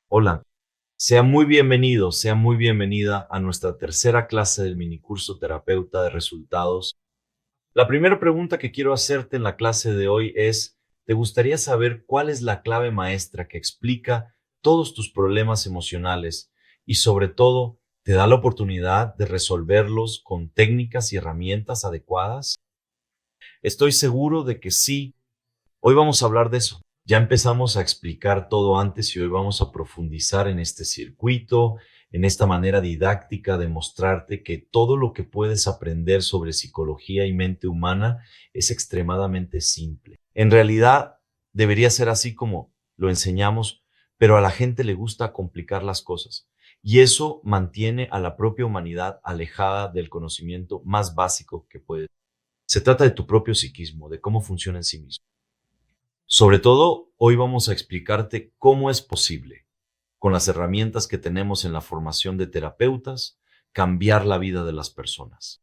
Hola, sea muy bienvenido, sea muy bienvenida a nuestra tercera clase del minicurso Terapeuta de Resultados. La primera pregunta que quiero hacerte en la clase de hoy es, ¿te gustaría saber cuál es la clave maestra que explica todos tus problemas emocionales y sobre todo te da la oportunidad de resolverlos con técnicas y herramientas adecuadas? Estoy seguro de que sí. Hoy vamos a hablar de eso. Ya empezamos a explicar todo antes y hoy vamos a profundizar en este circuito, en esta manera didáctica de mostrarte que todo lo que puedes aprender sobre psicología y mente humana es extremadamente simple. En realidad, debería ser así como lo enseñamos, pero a la gente le gusta complicar las cosas. Y eso mantiene a la propia humanidad alejada del conocimiento más básico que puede. Se trata de tu propio psiquismo, de cómo funciona en sí mismo. Sobre todo, hoy vamos a explicarte cómo es posible, con las herramientas que tenemos en la formación de terapeutas, cambiar la vida de las personas.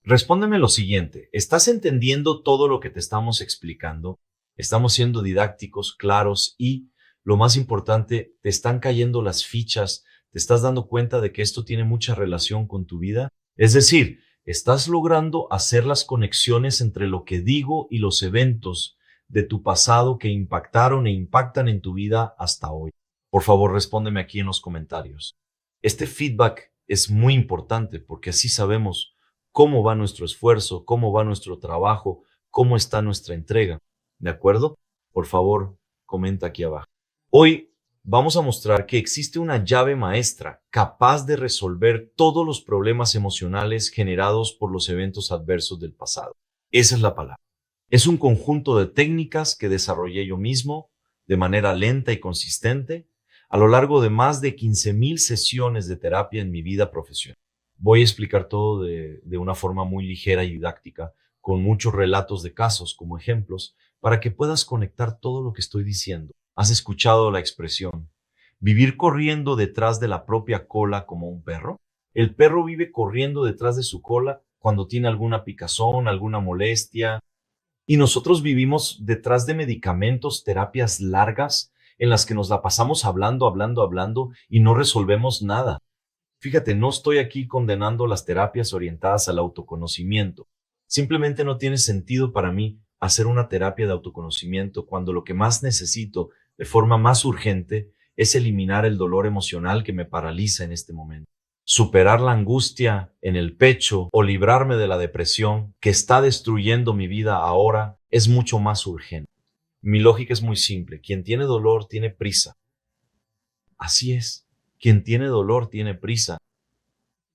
Respóndeme lo siguiente, ¿estás entendiendo todo lo que te estamos explicando? ¿Estamos siendo didácticos, claros y, lo más importante, te están cayendo las fichas? ¿Te estás dando cuenta de que esto tiene mucha relación con tu vida? Es decir, ¿estás logrando hacer las conexiones entre lo que digo y los eventos de tu pasado que impactaron e impactan en tu vida hasta hoy? Por favor, respóndeme aquí en los comentarios. Este feedback es muy importante porque así sabemos cómo va nuestro esfuerzo, cómo va nuestro trabajo, cómo está nuestra entrega. ¿De acuerdo? Por favor, comenta aquí abajo. Hoy vamos a mostrar que existe una llave maestra capaz de resolver todos los problemas emocionales generados por los eventos adversos del pasado. Esa es la palabra. Es un conjunto de técnicas que desarrollé yo mismo de manera lenta y consistente a lo largo de más de 15,000 sesiones de terapia en mi vida profesional. Voy a explicar todo de una forma muy ligera y didáctica, con muchos relatos de casos como ejemplos, para que puedas conectar todo lo que estoy diciendo. ¿Has escuchado la expresión vivir corriendo detrás de la propia cola como un perro? El perro vive corriendo detrás de su cola cuando tiene alguna picazón, alguna molestia, y nosotros vivimos detrás de medicamentos, terapias largas en las que nos la pasamos hablando y no resolvemos nada. Fíjate, no estoy aquí condenando las terapias orientadas al autoconocimiento. Simplemente no tiene sentido para mí hacer una terapia de autoconocimiento cuando lo que más necesito de forma más urgente es eliminar el dolor emocional que me paraliza en este momento. Superar la angustia en el pecho o librarme de la depresión que está destruyendo mi vida ahora es mucho más urgente. Mi lógica es muy simple. Quien tiene dolor tiene prisa. Así es. Quien tiene dolor tiene prisa.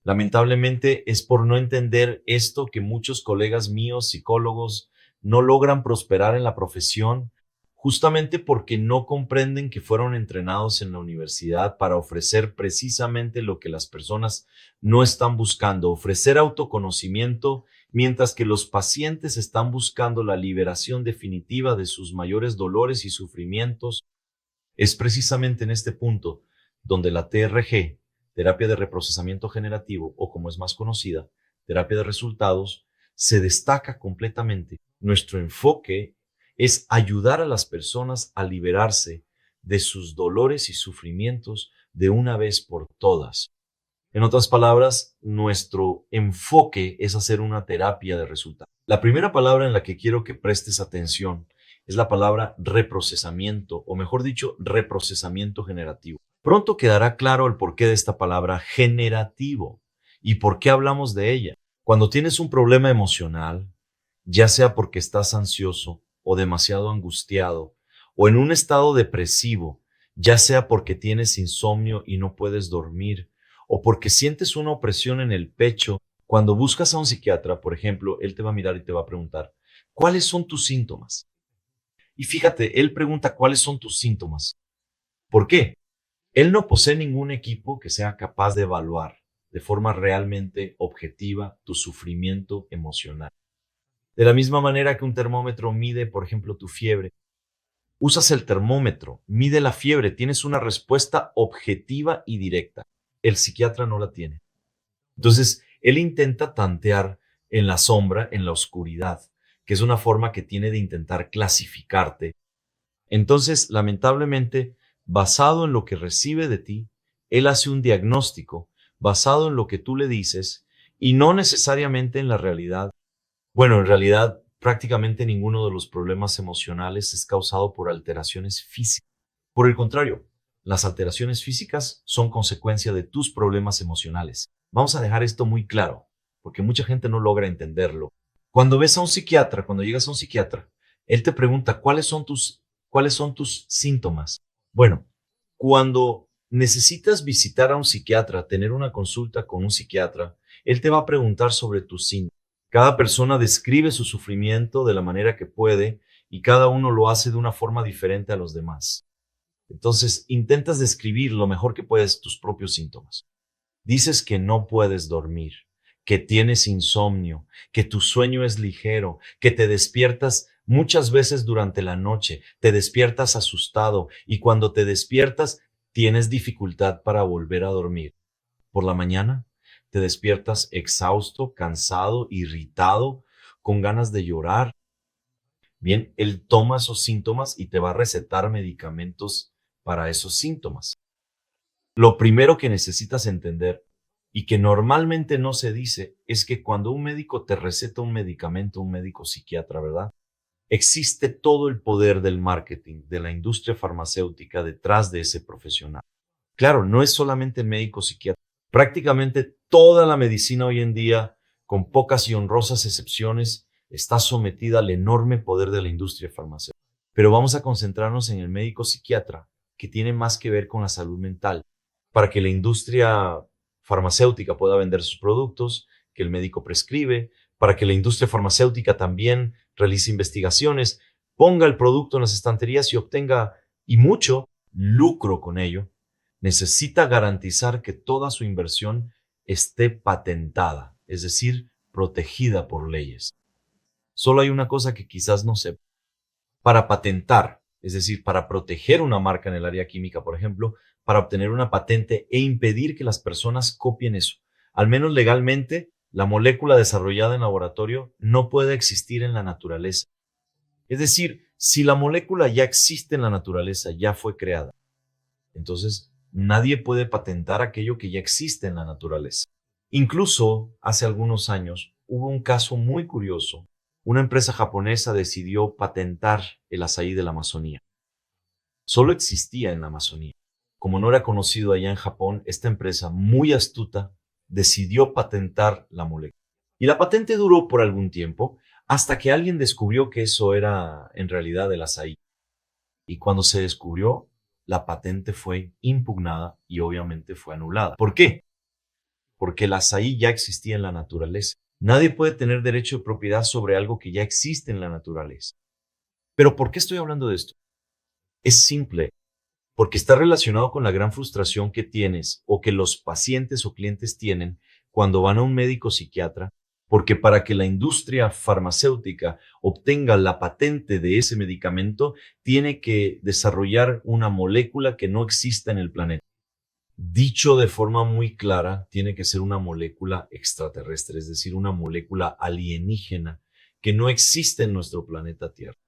Lamentablemente es por no entender esto que muchos colegas míos, psicólogos, no logran prosperar en la profesión, justamente porque no comprenden que fueron entrenados en la universidad para ofrecer precisamente lo que las personas no están buscando, ofrecer autoconocimiento, mientras que los pacientes están buscando la liberación definitiva de sus mayores dolores y sufrimientos. Es precisamente en este punto donde la TRG, terapia de reprocesamiento generativo, o como es más conocida, terapia de resultados, se destaca completamente. Nuestro enfoque es ayudar a las personas a liberarse de sus dolores y sufrimientos de una vez por todas. En otras palabras, nuestro enfoque es hacer una terapia de resultados. La primera palabra en la que quiero que prestes atención es la palabra reprocesamiento, o mejor dicho, reprocesamiento generativo. Pronto quedará claro el porqué de esta palabra generativo y por qué hablamos de ella. Cuando tienes un problema emocional, ya sea porque estás ansioso o demasiado angustiado, o en un estado depresivo, ya sea porque tienes insomnio y no puedes dormir, o porque sientes una opresión en el pecho, cuando buscas a un psiquiatra, por ejemplo, él te va a mirar y te va a preguntar, ¿cuáles son tus síntomas? Y fíjate, él pregunta cuáles son tus síntomas. ¿Por qué? Él no posee ningún equipo que sea capaz de evaluar de forma realmente objetiva tu sufrimiento emocional. De la misma manera que un termómetro mide, por ejemplo, tu fiebre, usas el termómetro, mide la fiebre, tienes una respuesta objetiva y directa. El psiquiatra no la tiene. Entonces, él intenta tantear en la sombra, en la oscuridad, que es una forma que tiene de intentar clasificarte. Entonces, lamentablemente, basado en lo que recibe de ti, él hace un diagnóstico basado en lo que tú le dices y no necesariamente en la realidad. Bueno, en realidad prácticamente ninguno de los problemas emocionales es causado por alteraciones físicas. Por el contrario, las alteraciones físicas son consecuencia de tus problemas emocionales. Vamos a dejar esto muy claro, porque mucha gente no logra entenderlo. Cuando ves a un psiquiatra, cuando llegas a un psiquiatra, él te pregunta cuáles son tus síntomas. Bueno, cuando necesitas visitar a un psiquiatra, tener una consulta con un psiquiatra, él te va a preguntar sobre tus síntomas. Cada persona describe su sufrimiento de la manera que puede y cada uno lo hace de una forma diferente a los demás. Entonces, intentas describir lo mejor que puedes tus propios síntomas. Dices que no puedes dormir, que tienes insomnio, que tu sueño es ligero, que te despiertas muchas veces durante la noche, te despiertas asustado y cuando te despiertas tienes dificultad para volver a dormir. Por la mañana te despiertas exhausto, cansado, irritado, con ganas de llorar. Bien, él toma esos síntomas y te va a recetar medicamentos para esos síntomas. Lo primero que necesitas entender y que normalmente no se dice es que cuando un médico te receta un medicamento, un médico psiquiatra, ¿verdad? Existe todo el poder del marketing, de la industria farmacéutica detrás de ese profesional. Claro, no es solamente el médico psiquiatra. Prácticamente toda la medicina hoy en día, con pocas y honrosas excepciones, está sometida al enorme poder de la industria farmacéutica. Pero vamos a concentrarnos en el médico psiquiatra, que tiene más que ver con la salud mental, para que la industria farmacéutica pueda vender sus productos, que el médico prescribe, para que la industria farmacéutica también realice investigaciones, ponga el producto en las estanterías y obtenga, y mucho, lucro con ello. Necesita garantizar que toda su inversión esté patentada, es decir, protegida por leyes. Solo hay una cosa que quizás no sepa. Para patentar, es decir, para proteger una marca en el área química, por ejemplo, para obtener una patente e impedir que las personas copien eso, al menos legalmente, la molécula desarrollada en laboratorio no puede existir en la naturaleza. Es decir, si la molécula ya existe en la naturaleza, ya fue creada, entonces nadie puede patentar aquello que ya existe en la naturaleza. Incluso hace algunos años hubo un caso muy curioso. Una empresa japonesa decidió patentar el azaí de la Amazonía. Solo existía en la Amazonía. Como no era conocido allá en Japón, esta empresa muy astuta decidió patentar la molécula. Y la patente duró por algún tiempo hasta que alguien descubrió que eso era en realidad el azaí. Y cuando se descubrió, la patente fue impugnada y obviamente fue anulada. ¿Por qué? Porque el azaí ya existía en la naturaleza. Nadie puede tener derecho de propiedad sobre algo que ya existe en la naturaleza. ¿Pero por qué estoy hablando de esto? Es simple, porque está relacionado con la gran frustración que tienes o que los pacientes o clientes tienen cuando van a un médico psiquiatra, porque para que la industria farmacéutica obtenga la patente de ese medicamento, tiene que desarrollar una molécula que no exista en el planeta. Dicho de forma muy clara, tiene que ser una molécula extraterrestre, es decir, una molécula alienígena que no existe en nuestro planeta Tierra.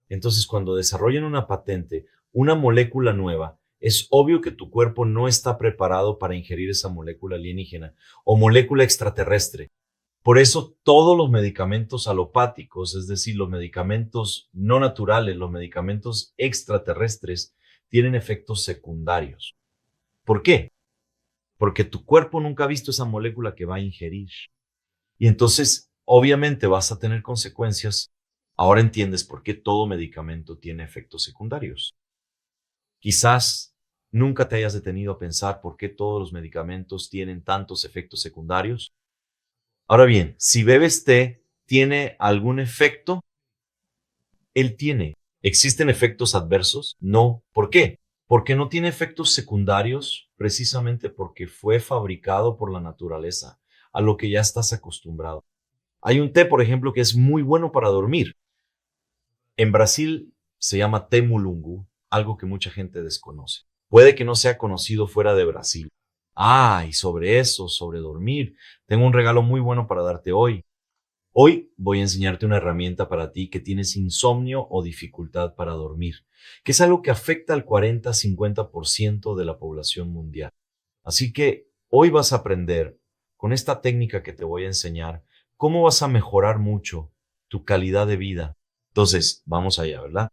Entonces, cuando desarrollan una patente, una molécula nueva, es obvio que tu cuerpo no está preparado para ingerir esa molécula alienígena o molécula extraterrestre. Por eso todos los medicamentos alopáticos, es decir, los medicamentos no naturales, los medicamentos extraterrestres, tienen efectos secundarios. ¿Por qué? Porque tu cuerpo nunca ha visto esa molécula que va a ingerir. Y entonces, obviamente, vas a tener consecuencias. Ahora entiendes por qué todo medicamento tiene efectos secundarios. Quizás nunca te hayas detenido a pensar por qué todos los medicamentos tienen tantos efectos secundarios. Ahora bien, si bebes té, ¿tiene algún efecto? Él tiene. ¿Existen efectos adversos? No. ¿Por qué? Porque no tiene efectos secundarios, precisamente porque fue fabricado por la naturaleza, a lo que ya estás acostumbrado. Hay un té, por ejemplo, que es muy bueno para dormir. En Brasil se llama té mulungu, algo que mucha gente desconoce. Puede que no sea conocido fuera de Brasil. Ah, y sobre eso, sobre dormir, tengo un regalo muy bueno para darte hoy. Hoy voy a enseñarte una herramienta para ti que tienes insomnio o dificultad para dormir, que es algo que afecta al 40-50% de la población mundial. Así que hoy vas a aprender con esta técnica que te voy a enseñar cómo vas a mejorar mucho tu calidad de vida. Entonces, vamos allá, ¿verdad?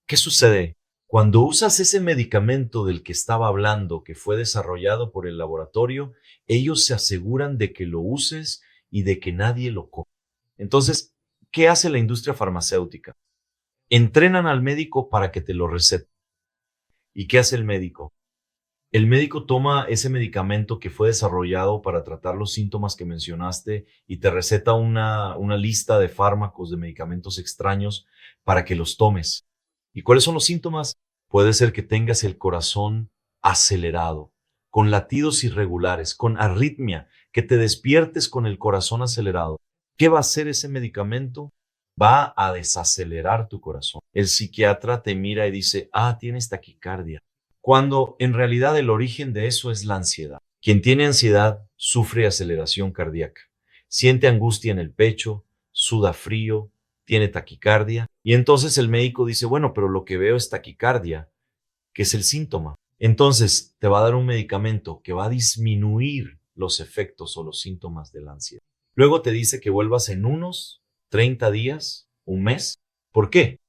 ¿Qué sucede? Cuando usas ese medicamento del que estaba hablando, que fue desarrollado por el laboratorio, ellos se aseguran de que lo uses y de que nadie lo compre. Entonces, ¿qué hace la industria farmacéutica? Entrenan al médico para que te lo recete. ¿Y qué hace el médico? El médico toma ese medicamento que fue desarrollado para tratar los síntomas que mencionaste y te receta una lista de fármacos, de medicamentos extraños para que los tomes. ¿Y cuáles son los síntomas? Puede ser que tengas el corazón acelerado, con latidos irregulares, con arritmia, que te despiertes con el corazón acelerado. ¿Qué va a hacer ese medicamento? Va a desacelerar tu corazón. El psiquiatra te mira y dice, tienes taquicardia, cuando en realidad el origen de eso es la ansiedad. Quien tiene ansiedad sufre aceleración cardíaca, siente angustia en el pecho, suda frío, tiene taquicardia, y entonces el médico dice, bueno, pero lo que veo es taquicardia, que es el síntoma. Entonces te va a dar un medicamento que va a disminuir los efectos o los síntomas de la ansiedad. Luego te dice que vuelvas en unos 30 días, un mes. ¿Por qué?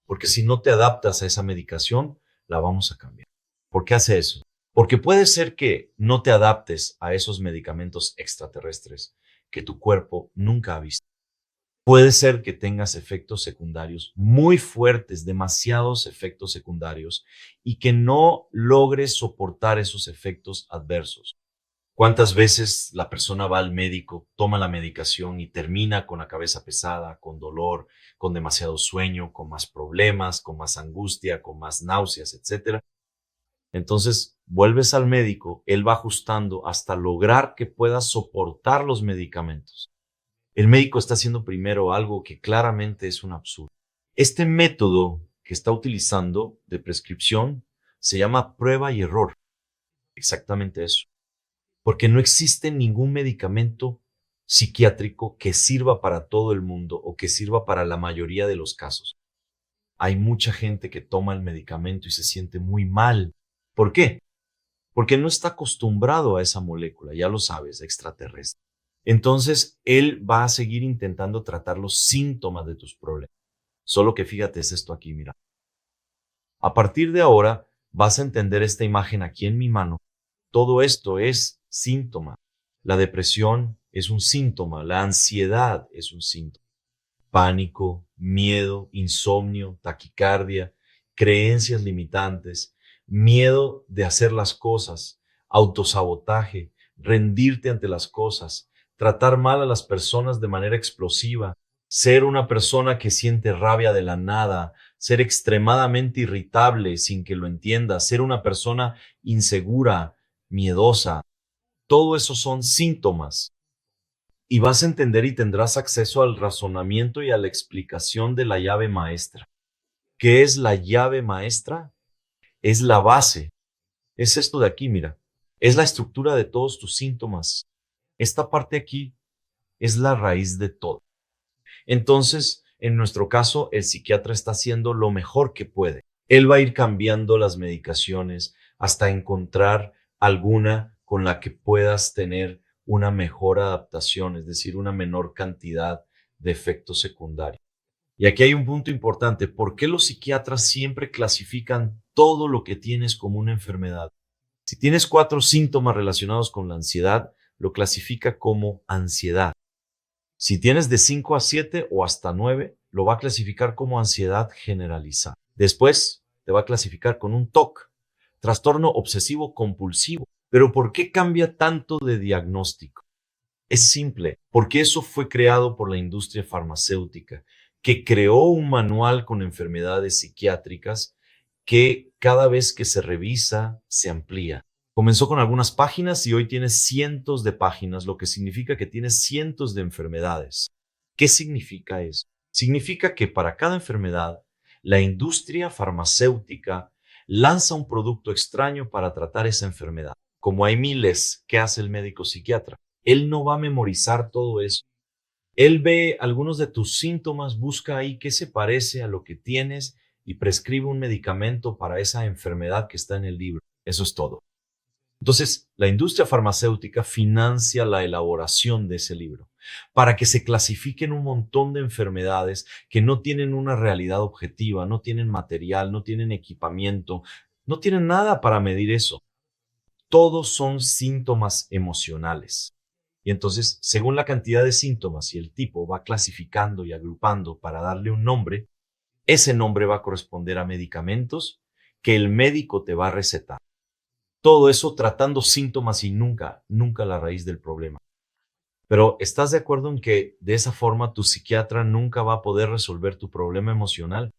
Porque si no te adaptas a esa medicación, la vamos a cambiar. ¿Por qué hace eso? Porque puede ser que no te adaptes a esos medicamentos extraterrestres que tu cuerpo nunca ha visto. Puede ser que tengas efectos secundarios muy fuertes, demasiados efectos secundarios, y que no logres soportar esos efectos adversos. ¿Cuántas veces la persona va al médico, toma la medicación y termina con la cabeza pesada, con dolor, con demasiado sueño, con más problemas, con más angustia, con más náuseas, etcétera? Entonces, vuelves al médico, él va ajustando hasta lograr que puedas soportar los medicamentos. El médico está haciendo primero algo que claramente es un absurdo. Este método que está utilizando de prescripción se llama prueba y error. Exactamente eso. Porque no existe ningún medicamento psiquiátrico que sirva para todo el mundo o que sirva para la mayoría de los casos. Hay mucha gente que toma el medicamento y se siente muy mal. ¿Por qué? Porque no está acostumbrado a esa molécula, ya lo sabes, extraterrestre. Entonces, él va a seguir intentando tratar los síntomas de tus problemas. Solo que fíjate, es esto aquí, mira. A partir de ahora, vas a entender esta imagen aquí en mi mano. Todo esto es síntoma. La depresión es un síntoma, la ansiedad es un síntoma. Pánico, miedo, insomnio, taquicardia, creencias limitantes, miedo de hacer las cosas, autosabotaje, rendirte ante las cosas, tratar mal a las personas de manera explosiva, ser una persona que siente rabia de la nada, ser extremadamente irritable sin que lo entiendas, ser una persona insegura, miedosa. Todo eso son síntomas. Y vas a entender y tendrás acceso al razonamiento y a la explicación de la llave maestra. ¿Qué es la llave maestra? Es la base. Es esto de aquí, mira. Es la estructura de todos tus síntomas. Esta parte aquí es la raíz de todo. Entonces, en nuestro caso, el psiquiatra está haciendo lo mejor que puede. Él va a ir cambiando las medicaciones hasta encontrar alguna con la que puedas tener una mejor adaptación, es decir, una menor cantidad de efectos secundarios. Y aquí hay un punto importante. ¿Por qué los psiquiatras siempre clasifican todo lo que tienes como una enfermedad? Si tienes 4 síntomas relacionados con la ansiedad, lo clasifica como ansiedad. Si tienes de 5 a 7 o hasta 9, lo va a clasificar como ansiedad generalizada. Después te va a clasificar con un TOC, trastorno obsesivo compulsivo. Pero ¿por qué cambia tanto de diagnóstico? Es simple, porque eso fue creado por la industria farmacéutica, que creó un manual con enfermedades psiquiátricas que cada vez que se revisa, se amplía. Comenzó con algunas páginas y hoy tiene cientos de páginas, lo que significa que tiene cientos de enfermedades. ¿Qué significa eso? Significa que para cada enfermedad, la industria farmacéutica lanza un producto extraño para tratar esa enfermedad. Como hay miles, ¿qué hace el médico psiquiatra? Él no va a memorizar todo eso. Él ve algunos de tus síntomas, busca ahí qué se parece a lo que tienes y prescribe un medicamento para esa enfermedad que está en el libro. Eso es todo. Entonces, la industria farmacéutica financia la elaboración de ese libro para que se clasifiquen un montón de enfermedades que no tienen una realidad objetiva, no tienen material, no tienen equipamiento, no tienen nada para medir eso. Todos son síntomas emocionales. Y entonces, según la cantidad de síntomas y el tipo va clasificando y agrupando para darle un nombre, ese nombre va a corresponder a medicamentos que el médico te va a recetar. Todo eso tratando síntomas y nunca la raíz del problema. Pero ¿estás de acuerdo en que de esa forma tu psiquiatra nunca va a poder resolver tu problema emocional?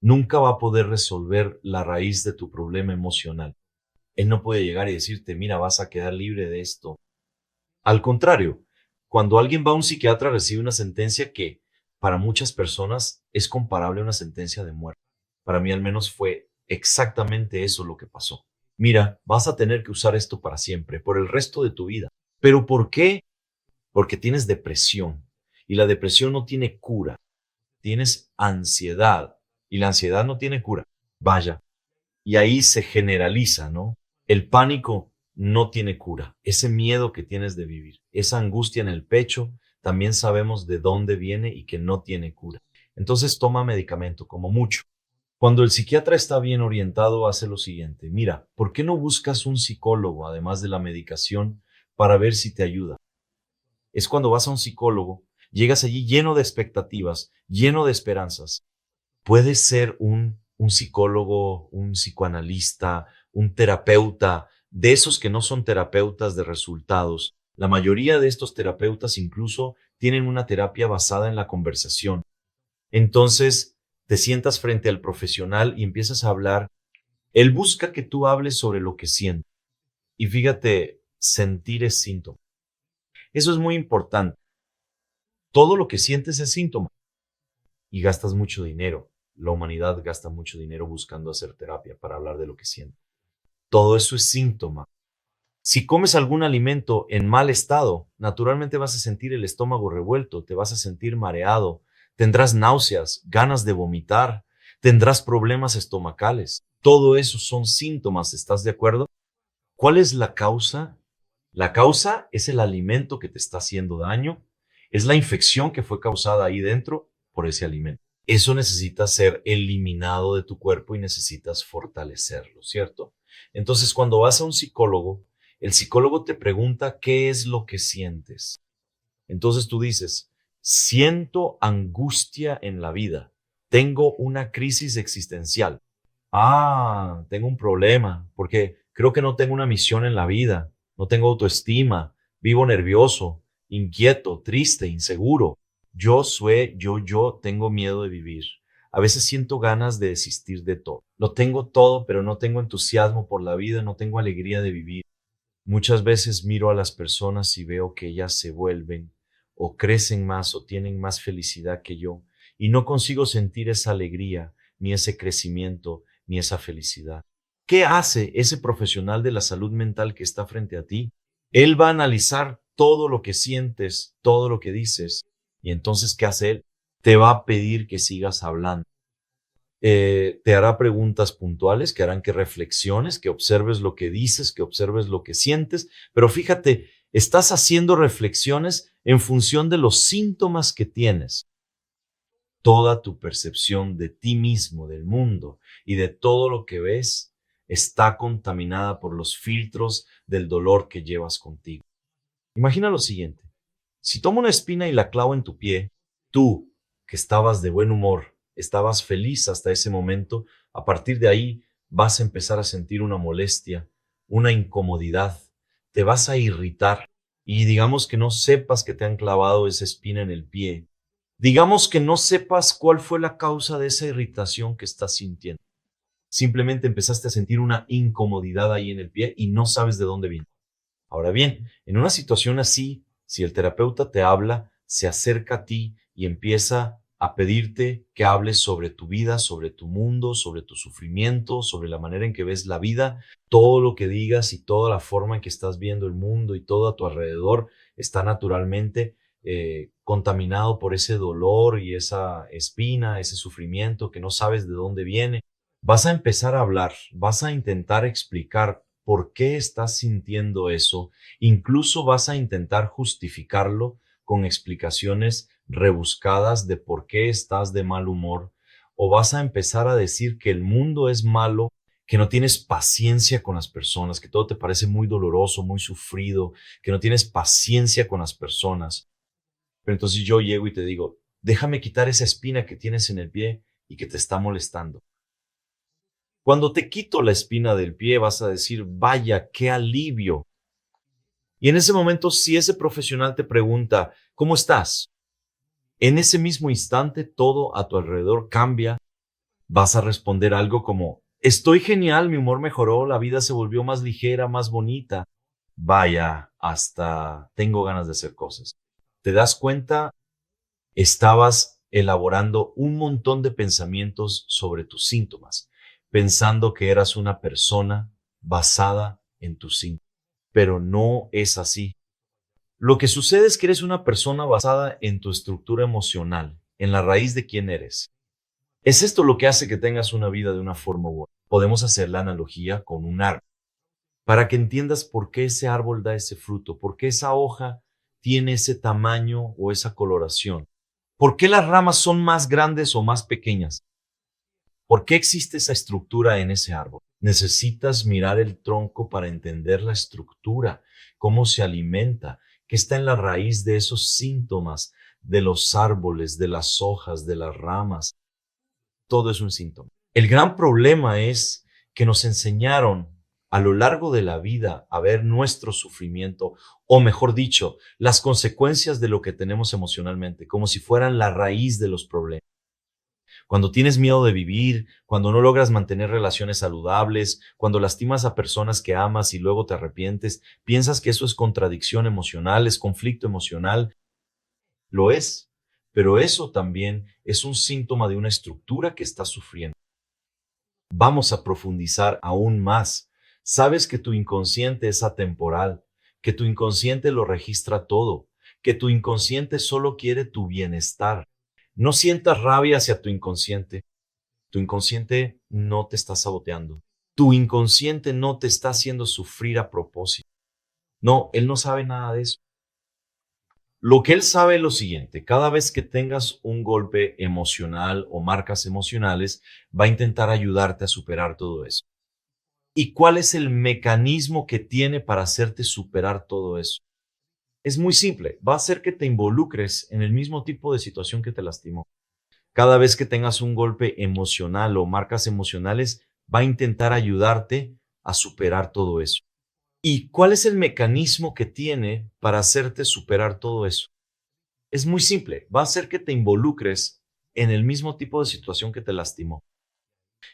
Nunca va a poder resolver la raíz de tu problema emocional. Él no puede llegar y decirte, mira, vas a quedar libre de esto. Al contrario, cuando alguien va a un psiquiatra recibe una sentencia que para muchas personas es comparable a una sentencia de muerte. Para mí al menos fue exactamente eso lo que pasó. Mira, vas a tener que usar esto para siempre, por el resto de tu vida. ¿Pero por qué? Porque tienes depresión y la depresión no tiene cura. Tienes ansiedad y la ansiedad no tiene cura. Vaya, y ahí se generaliza, ¿no? El pánico no tiene cura. Ese miedo que tienes de vivir, esa angustia en el pecho, también sabemos de dónde viene y que no tiene cura. Entonces toma medicamento, como mucho. Cuando el psiquiatra está bien orientado, hace lo siguiente. Mira, ¿por qué no buscas un psicólogo, además de la medicación, para ver si te ayuda? Es cuando vas a un psicólogo, llegas allí lleno de expectativas, lleno de esperanzas. Puedes ser un psicólogo, un psicoanalista, un terapeuta, de esos que no son terapeutas de resultados. La mayoría de estos terapeutas incluso tienen una terapia basada en la conversación. Entonces, te sientas frente al profesional y empiezas a hablar. Él busca que tú hables sobre lo que sientes. Y fíjate, sentir es síntoma. Eso es muy importante. Todo lo que sientes es síntoma. Y gastas mucho dinero. La humanidad gasta mucho dinero buscando hacer terapia para hablar de lo que siente. Todo eso es síntoma. Si comes algún alimento en mal estado, naturalmente vas a sentir el estómago revuelto, te vas a sentir mareado, tendrás náuseas, ganas de vomitar, tendrás problemas estomacales. Todo eso son síntomas, ¿estás de acuerdo? ¿Cuál es la causa? La causa es el alimento que te está haciendo daño, es la infección que fue causada ahí dentro por ese alimento. Eso necesita ser eliminado de tu cuerpo y necesitas fortalecerlo, ¿cierto? Entonces, cuando vas a un psicólogo, el psicólogo te pregunta qué es lo que sientes. Entonces tú dices, siento angustia en la vida, tengo una crisis existencial. Ah, tengo un problema, porque creo que no tengo una misión en la vida, no tengo autoestima, vivo nervioso, inquieto, triste, inseguro. Yo tengo miedo de vivir. A veces siento ganas de desistir de todo. Lo tengo todo, pero no tengo entusiasmo por la vida, no tengo alegría de vivir. Muchas veces miro a las personas y veo que ellas se vuelven o crecen más o tienen más felicidad que yo y no consigo sentir esa alegría, ni ese crecimiento, ni esa felicidad. ¿Qué hace ese profesional de la salud mental que está frente a ti? Él va a analizar todo lo que sientes, todo lo que dices, y entonces, ¿qué hace él? Te va a pedir que sigas hablando. Te hará preguntas puntuales que harán que reflexiones, que observes lo que dices, que observes lo que sientes, pero fíjate, estás haciendo reflexiones en función de los síntomas que tienes. Toda tu percepción de ti mismo, del mundo y de todo lo que ves está contaminada por los filtros del dolor que llevas contigo. Imagina lo siguiente, si tomo una espina y la clavo en tu pie, tú, que estabas de buen humor, estabas feliz hasta ese momento, a partir de ahí vas a empezar a sentir una molestia, una incomodidad, te vas a irritar y digamos que no sepas que te han clavado esa espina en el pie. Digamos que no sepas cuál fue la causa de esa irritación que estás sintiendo. Simplemente empezaste a sentir una incomodidad ahí en el pie y no sabes de dónde viene. Ahora bien, en una situación así, si el terapeuta te habla, se acerca a ti y empieza a pedirte que hables sobre tu vida, sobre tu mundo, sobre tu sufrimiento, sobre la manera en que ves la vida, todo lo que digas y toda la forma en que estás viendo el mundo y todo a tu alrededor está naturalmente contaminado por ese dolor y esa espina, ese sufrimiento que no sabes de dónde viene. Vas a empezar a hablar, vas a intentar explicar por qué estás sintiendo eso, incluso vas a intentar justificarlo con explicaciones rebuscadas de por qué estás de mal humor, o vas a empezar a decir que el mundo es malo, que no tienes paciencia con las personas, que todo te parece muy doloroso, muy sufrido, que no tienes paciencia con las personas. Pero entonces yo llego y te digo, déjame quitar esa espina que tienes en el pie y que te está molestando. Cuando te quito la espina del pie, vas a decir, vaya, qué alivio. Y en ese momento, si ese profesional te pregunta, ¿cómo estás? En ese mismo instante, todo a tu alrededor cambia. Vas a responder algo como, estoy genial, mi humor mejoró, la vida se volvió más ligera, más bonita. Vaya, hasta tengo ganas de hacer cosas. ¿Te das cuenta? Estabas elaborando un montón de pensamientos sobre tus síntomas, pensando que eras una persona basada en tus síntomas. Pero no es así. Lo que sucede es que eres una persona basada en tu estructura emocional, en la raíz de quién eres. Es esto lo que hace que tengas una vida de una forma u otra. Podemos hacer la analogía con un árbol, para que entiendas por qué ese árbol da ese fruto, por qué esa hoja tiene ese tamaño o esa coloración. ¿Por qué las ramas son más grandes o más pequeñas? ¿Por qué existe esa estructura en ese árbol? Necesitas mirar el tronco para entender la estructura, cómo se alimenta, qué está en la raíz de esos síntomas, de los árboles, de las hojas, de las ramas. Todo es un síntoma. El gran problema es que nos enseñaron a lo largo de la vida a ver nuestro sufrimiento, o mejor dicho, las consecuencias de lo que tenemos emocionalmente, como si fueran la raíz de los problemas. Cuando tienes miedo de vivir, cuando no logras mantener relaciones saludables, cuando lastimas a personas que amas y luego te arrepientes, piensas que eso es contradicción emocional, es conflicto emocional. Lo es, pero eso también es un síntoma de una estructura que estás sufriendo. Vamos a profundizar aún más. Sabes que tu inconsciente es atemporal, que tu inconsciente lo registra todo, que tu inconsciente solo quiere tu bienestar. No sientas rabia hacia tu inconsciente. Tu inconsciente no te está saboteando. Tu inconsciente no te está haciendo sufrir a propósito. No, él no sabe nada de eso. Lo que él sabe es lo siguiente: cada vez que tengas un golpe emocional o marcas emocionales, va a intentar ayudarte a superar todo eso. ¿Y cuál es el mecanismo que tiene para hacerte superar todo eso? Es muy simple, va a hacer que te involucres en el mismo tipo de situación que te lastimó. Cada vez que tengas un golpe emocional o marcas emocionales, va a intentar ayudarte a superar todo eso. ¿Y cuál es el mecanismo que tiene para hacerte superar todo eso? Es muy simple, va a hacer que te involucres en el mismo tipo de situación que te lastimó.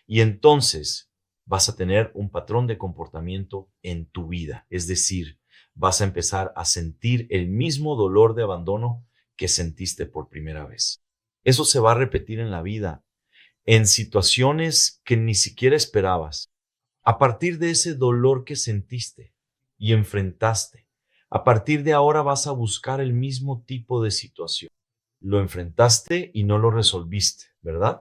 Y entonces vas a tener un patrón de comportamiento en tu vida. Es decir, vas a empezar a sentir el mismo dolor de abandono que sentiste por primera vez. Eso se va a repetir en la vida, en situaciones que ni siquiera esperabas. A partir de ese dolor que sentiste y enfrentaste, a partir de ahora vas a buscar el mismo tipo de situación. Lo enfrentaste y no lo resolviste, ¿verdad?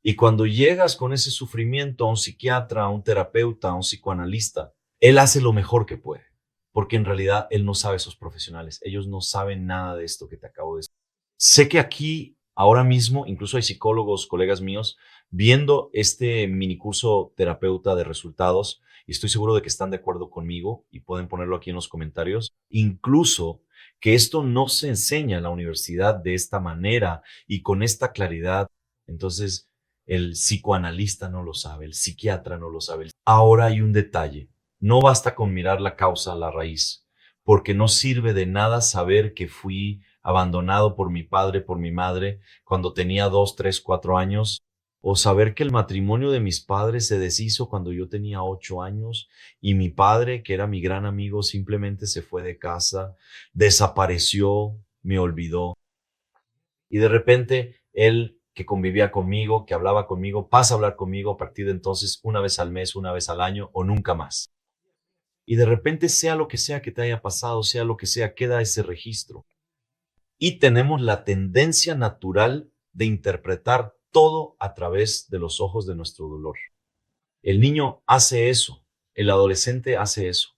Y cuando llegas con ese sufrimiento a un psiquiatra, a un terapeuta, a un psicoanalista, él hace lo mejor que puede, porque en realidad él no sabe esos profesionales, ellos no saben nada de esto que te acabo de decir. Sé que aquí, ahora mismo, incluso hay psicólogos, colegas míos, viendo este minicurso terapeuta de resultados, y estoy seguro de que están de acuerdo conmigo y pueden ponerlo aquí en los comentarios, incluso que esto no se enseña en la universidad de esta manera y con esta claridad. Entonces, el psicoanalista no lo sabe, el psiquiatra no lo sabe. Ahora hay un detalle. No basta con mirar la causa a la raíz, porque no sirve de nada saber que fui abandonado por mi padre, por mi madre, cuando tenía 2, 3, 4 años, o saber que el matrimonio de mis padres se deshizo cuando yo tenía 8 años y mi padre, que era mi gran amigo, simplemente se fue de casa, desapareció, me olvidó. Y de repente él, que convivía conmigo, que hablaba conmigo, pasa a hablar conmigo a partir de entonces una vez al mes, una vez al año o nunca más. Y de repente, sea lo que sea que te haya pasado, sea lo que sea, queda ese registro. y tenemos la tendencia natural de interpretar todo a través de los ojos de nuestro dolor. El niño hace eso, el adolescente hace eso,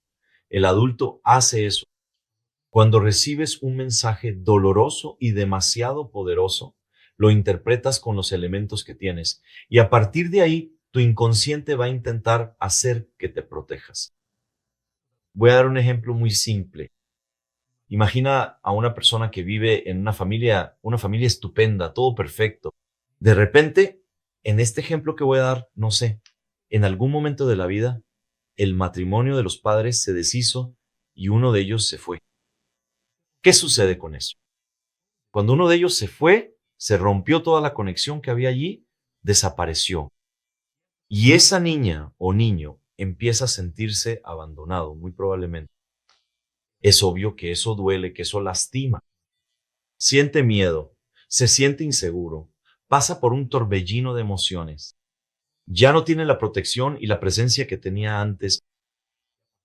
el adulto hace eso. Cuando recibes un mensaje doloroso y demasiado poderoso, lo interpretas con los elementos que tienes y a partir de ahí tu inconsciente va a intentar hacer que te protejas. Voy a dar un ejemplo muy simple. Imagina a una persona que vive en una familia estupenda, todo perfecto. De repente, en este ejemplo que voy a dar, no sé, en algún momento de la vida, el matrimonio de los padres se deshizo y uno de ellos se fue. ¿Qué sucede con eso? Cuando uno de ellos se fue, se rompió toda la conexión que había allí, desapareció. Y esa niña o niño empieza a sentirse abandonado, muy probablemente. Es obvio que eso duele, que eso lastima. Siente miedo, se siente inseguro, pasa por un torbellino de emociones. Ya no tiene la protección y la presencia que tenía antes.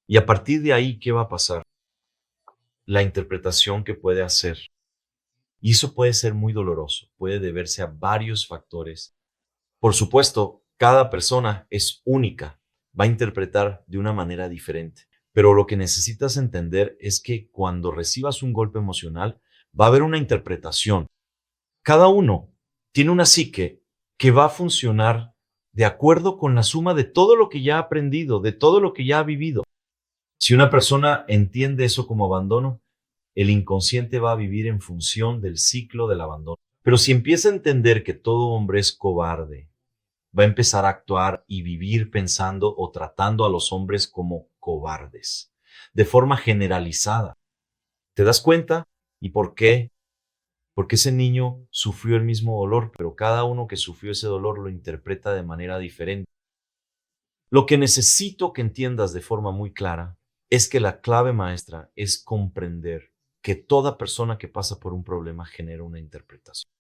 Y a partir de ahí, ¿qué va a pasar? La interpretación que puede hacer. Y eso puede ser muy doloroso, puede deberse a varios factores. Por supuesto, cada persona es única, va a interpretar de una manera diferente. Pero lo que necesitas entender es que cuando recibas un golpe emocional, va a haber una interpretación. Cada uno tiene una psique que va a funcionar de acuerdo con la suma de todo lo que ya ha aprendido, de todo lo que ya ha vivido. Si una persona entiende eso como abandono, el inconsciente va a vivir en función del ciclo del abandono. Pero si empieza a entender que todo hombre es cobarde, va a empezar a actuar y vivir pensando o tratando a los hombres como cobardes, de forma generalizada. ¿Te das cuenta? ¿Y por qué? Porque ese niño sufrió el mismo dolor, pero cada uno que sufrió ese dolor lo interpreta de manera diferente. Lo que necesito que entiendas de forma muy clara es que la clave maestra es comprender que toda persona que pasa por un problema genera una interpretación.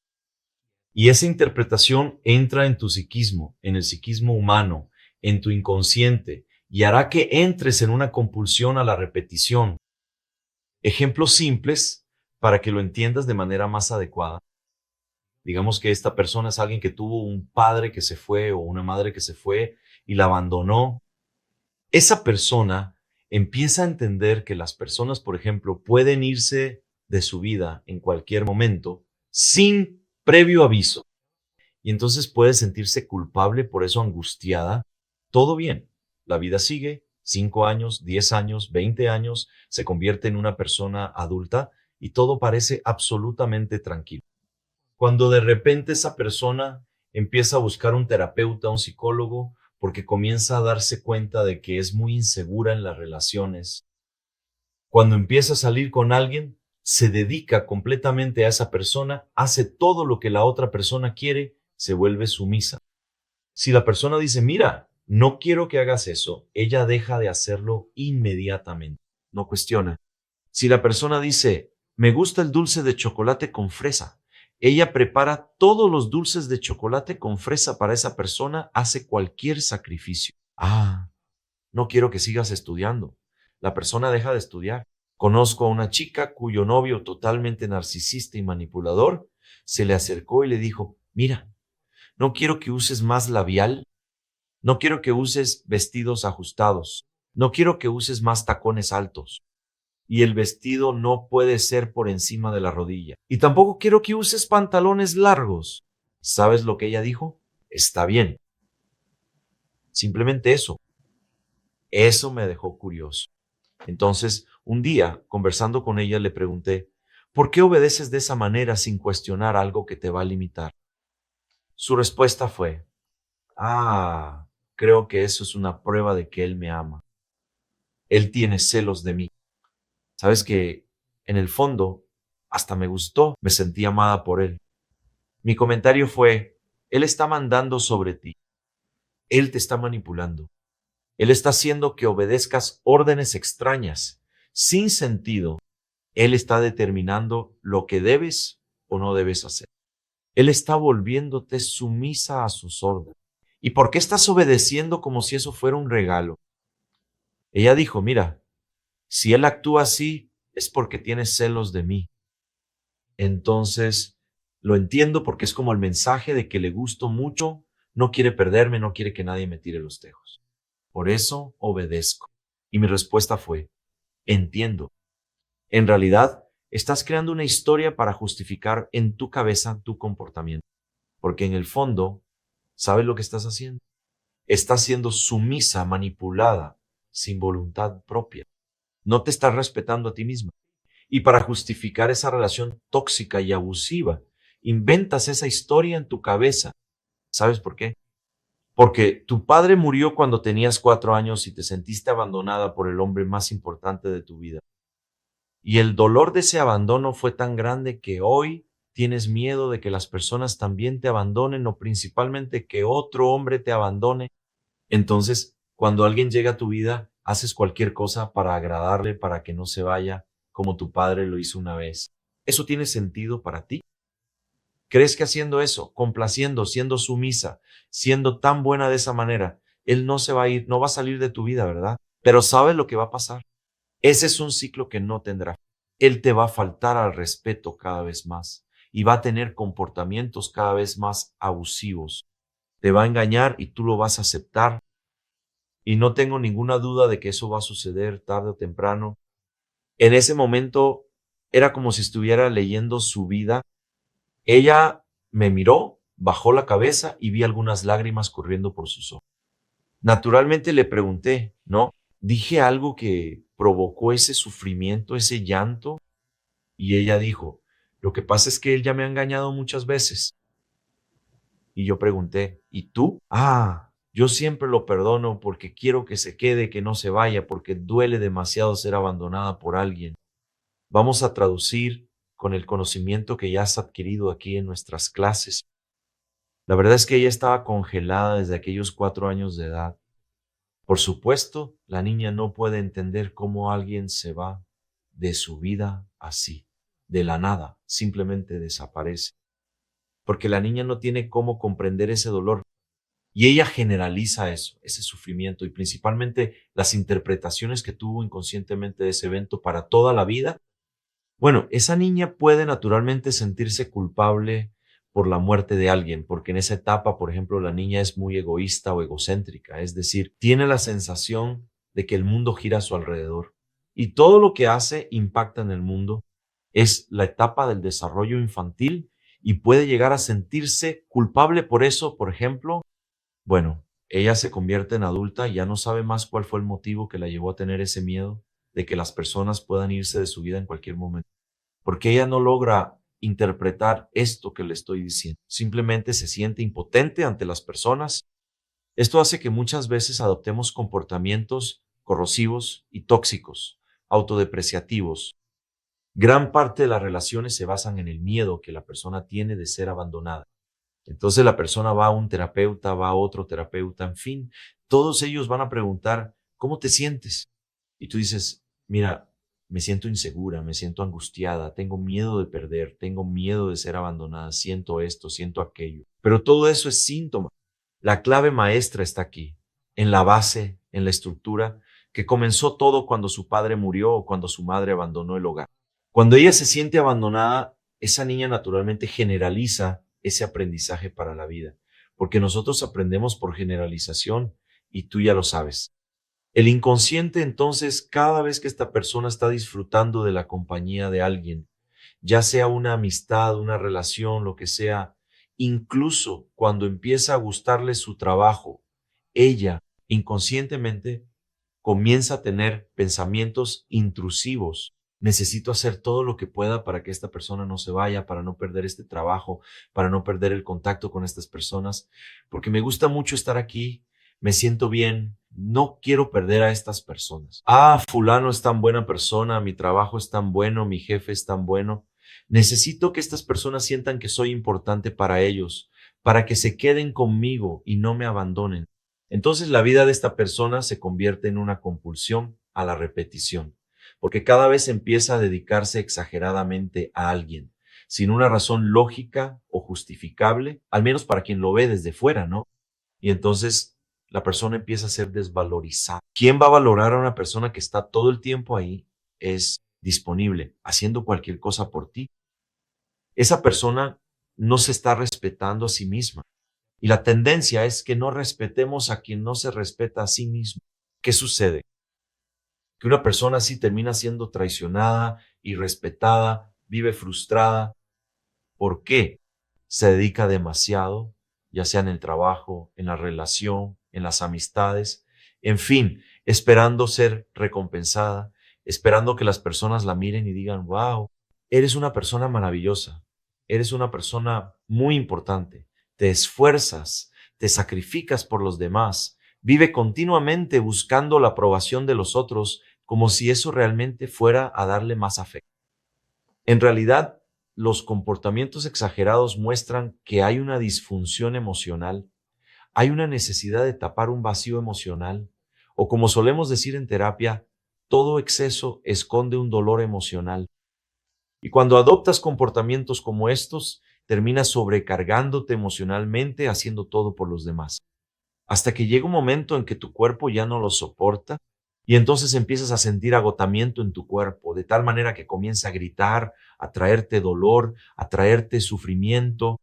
Y esa interpretación entra en tu psiquismo, en el psiquismo humano, en tu inconsciente, y hará que entres en una compulsión a la repetición. Ejemplos simples para que lo entiendas de manera más adecuada. Digamos que esta persona es alguien que tuvo un padre que se fue o una madre que se fue y la abandonó. Esa persona empieza a entender que las personas, por ejemplo, pueden irse de su vida en cualquier momento sin previo aviso. Y entonces puede sentirse culpable, por eso angustiada. Todo bien, la vida sigue, 5 años, 10 años, 20 años, se convierte en una persona adulta y todo parece absolutamente tranquilo. Cuando de repente esa persona empieza a buscar un terapeuta, un psicólogo, porque comienza a darse cuenta de que es muy insegura en las relaciones. Cuando empieza a salir con alguien, se dedica completamente a esa persona, hace todo lo que la otra persona quiere, se vuelve sumisa. Si la persona dice, mira, no quiero que hagas eso, ella deja de hacerlo inmediatamente, no cuestiona. Si la persona dice, me gusta el dulce de chocolate con fresa, ella prepara todos los dulces de chocolate con fresa para esa persona, hace cualquier sacrificio. Ah, no quiero que sigas estudiando. La persona deja de estudiar. Conozco a una chica cuyo novio, totalmente narcisista y manipulador, se le acercó y le dijo, mira, no quiero que uses más labial, no quiero que uses vestidos ajustados, no quiero que uses más tacones altos. Y el vestido no puede ser por encima de la rodilla. Y tampoco quiero que uses pantalones largos. ¿Sabes lo que ella dijo? Está bien. Simplemente eso. Eso me dejó curioso. Entonces, un día, conversando con ella, le pregunté, ¿por qué obedeces de esa manera sin cuestionar algo que te va a limitar? Su respuesta fue, creo que eso es una prueba de que él me ama. Él tiene celos de mí. Sabes que, en el fondo, hasta me gustó, me sentí amada por él. Mi comentario fue, él está mandando sobre ti. Él te está manipulando. Él está haciendo que obedezcas órdenes extrañas, sin sentido. Él está determinando lo que debes o no debes hacer. Él está volviéndote sumisa a sus órdenes. ¿Y por qué estás obedeciendo como si eso fuera un regalo? Ella dijo, mira, si él actúa así es porque tiene celos de mí. Entonces, lo entiendo porque es como el mensaje de que le gusto mucho, no quiere perderme, no quiere que nadie me tire los tejos. Por eso obedezco. Y mi respuesta fue, entiendo. En realidad, estás creando una historia para justificar en tu cabeza tu comportamiento. Porque en el fondo, ¿sabes lo que estás haciendo? Estás siendo sumisa, manipulada, sin voluntad propia. No te estás respetando a ti misma. Y para justificar esa relación tóxica y abusiva, inventas esa historia en tu cabeza. ¿Sabes por qué? Porque tu padre murió cuando tenías 4 años y te sentiste abandonada por el hombre más importante de tu vida. Y el dolor de ese abandono fue tan grande que hoy tienes miedo de que las personas también te abandonen o principalmente que otro hombre te abandone. Entonces, cuando alguien llega a tu vida, haces cualquier cosa para agradarle, para que no se vaya, como tu padre lo hizo una vez. ¿Eso tiene sentido para ti? ¿Crees que haciendo eso, complaciendo, siendo sumisa, siendo tan buena de esa manera, él no se va a ir, no va a salir de tu vida, ¿verdad? Pero ¿sabes lo que va a pasar? Ese es un ciclo que no tendrá. Él te va a faltar al respeto cada vez más y va a tener comportamientos cada vez más abusivos. Te va a engañar y tú lo vas a aceptar. Y no tengo ninguna duda de que eso va a suceder tarde o temprano. En ese momento era como si estuviera leyendo su vida. Ella me miró, bajó la cabeza y vi algunas lágrimas corriendo por sus ojos. Naturalmente le pregunté, ¿no? ¿Dije algo que provocó ese sufrimiento, ese llanto? Y ella dijo, lo que pasa es que él ya me ha engañado muchas veces. Y yo pregunté, ¿y tú? Yo siempre lo perdono porque quiero que se quede, que no se vaya, porque duele demasiado ser abandonada por alguien. Vamos a traducir con el conocimiento que ya has adquirido aquí en nuestras clases. La verdad es que ella estaba congelada desde aquellos 4 años de edad. Por supuesto, la niña no puede entender cómo alguien se va de su vida así, de la nada, simplemente desaparece. Porque la niña no tiene cómo comprender ese dolor. Y ella generaliza eso, ese sufrimiento y principalmente las interpretaciones que tuvo inconscientemente de ese evento para toda la vida. Bueno, esa niña puede naturalmente sentirse culpable por la muerte de alguien, porque en esa etapa, por ejemplo, la niña es muy egoísta o egocéntrica, es decir, tiene la sensación de que el mundo gira a su alrededor y todo lo que hace impacta en el mundo. Es la etapa del desarrollo infantil y puede llegar a sentirse culpable por eso, por ejemplo. Bueno, ella se convierte en adulta y ya no sabe más cuál fue el motivo que la llevó a tener ese miedo de que las personas puedan irse de su vida en cualquier momento, porque ella no logra interpretar esto que le estoy diciendo. Simplemente se siente impotente ante las personas. Esto hace que muchas veces adoptemos comportamientos corrosivos y tóxicos, autodepreciativos. Gran parte de las relaciones se basan en el miedo que la persona tiene de ser abandonada. Entonces la persona va a un terapeuta, va a otro terapeuta, en fin, todos ellos van a preguntar, ¿cómo te sientes? Y tú dices, mira, me siento insegura, me siento angustiada, tengo miedo de perder, tengo miedo de ser abandonada, siento esto, siento aquello. Pero todo eso es síntoma. La clave maestra está aquí, en la base, en la estructura, que comenzó todo cuando su padre murió o cuando su madre abandonó el hogar. Cuando ella se siente abandonada, esa niña naturalmente generaliza ese aprendizaje para la vida, porque nosotros aprendemos por generalización y tú ya lo sabes. El inconsciente entonces, cada vez que esta persona está disfrutando de la compañía de alguien, ya sea una amistad, una relación, lo que sea, incluso cuando empieza a gustarle su trabajo, ella inconscientemente comienza a tener pensamientos intrusivos. Necesito hacer todo lo que pueda para que esta persona no se vaya, para no perder este trabajo, para no perder el contacto con estas personas, porque me gusta mucho estar aquí, me siento bien, no quiero perder a estas personas. Fulano es tan buena persona, mi trabajo es tan bueno, mi jefe es tan bueno. Necesito que estas personas sientan que soy importante para ellos, para que se queden conmigo y no me abandonen. Entonces la vida de esta persona se convierte en una compulsión a la repetición, porque cada vez empieza a dedicarse exageradamente a alguien, sin una razón lógica o justificable, al menos para quien lo ve desde fuera, ¿no? Y entonces la persona empieza a ser desvalorizada. ¿Quién va a valorar a una persona que está todo el tiempo ahí, es disponible, haciendo cualquier cosa por ti? esa persona no se está respetando a sí misma. Y la tendencia es que no respetemos a quien no se respeta a sí mismo. ¿Qué sucede? Que una persona así termina siendo traicionada, irrespetada, vive frustrada. ¿Por qué? Se dedica demasiado, ya sea en el trabajo, en la relación, en las amistades, en fin, esperando ser recompensada, esperando que las personas la miren y digan, wow, eres una persona maravillosa, eres una persona muy importante, te esfuerzas, te sacrificas por los demás, vive continuamente buscando la aprobación de los otros como si eso realmente fuera a darle más afecto. En realidad, los comportamientos exagerados muestran que hay una disfunción emocional, hay una necesidad de tapar un vacío emocional, o como solemos decir en terapia, todo exceso esconde un dolor emocional. Y cuando adoptas comportamientos como estos, terminas sobrecargándote emocionalmente, haciendo todo por los demás, hasta que llega un momento en que tu cuerpo ya no lo soporta y entonces empiezas a sentir agotamiento en tu cuerpo, de tal manera que comienza a gritar, a traerte dolor, a traerte sufrimiento.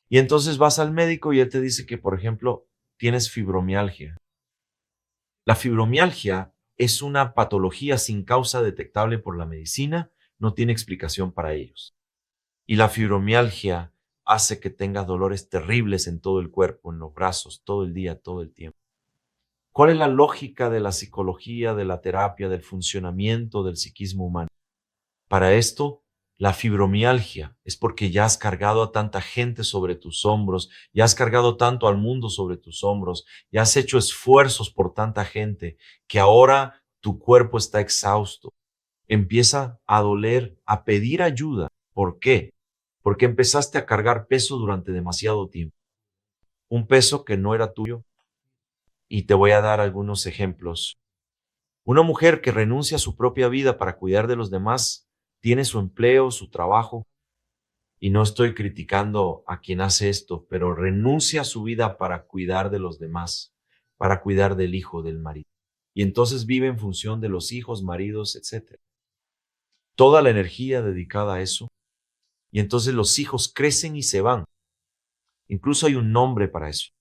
Y entonces vas al médico y él te dice que, por ejemplo, tienes fibromialgia. La fibromialgia es una patología sin causa detectable por la medicina, no tiene explicación para ellos. Y la fibromialgia hace que tengas dolores terribles en todo el cuerpo, en los brazos, todo el día, todo el tiempo. ¿Cuál es la lógica de la psicología, de la terapia, del funcionamiento del psiquismo humano? Para esto, la fibromialgia es porque ya has cargado a tanta gente sobre tus hombros, ya has cargado tanto al mundo sobre tus hombros, ya has hecho esfuerzos por tanta gente que ahora tu cuerpo está exhausto. Empieza a doler, a pedir ayuda. ¿Por qué? Porque empezaste a cargar peso durante demasiado tiempo. Un peso que no era tuyo. Y te voy a dar algunos ejemplos. Una mujer que renuncia a su propia vida para cuidar de los demás, tiene su empleo, su trabajo, y no estoy criticando a quien hace esto, pero renuncia a su vida para cuidar de los demás, para cuidar del hijo, del marido. Y entonces vive en función de los hijos, maridos, etc. Toda la energía dedicada a eso, y entonces los hijos crecen y se van. Incluso hay un nombre para eso.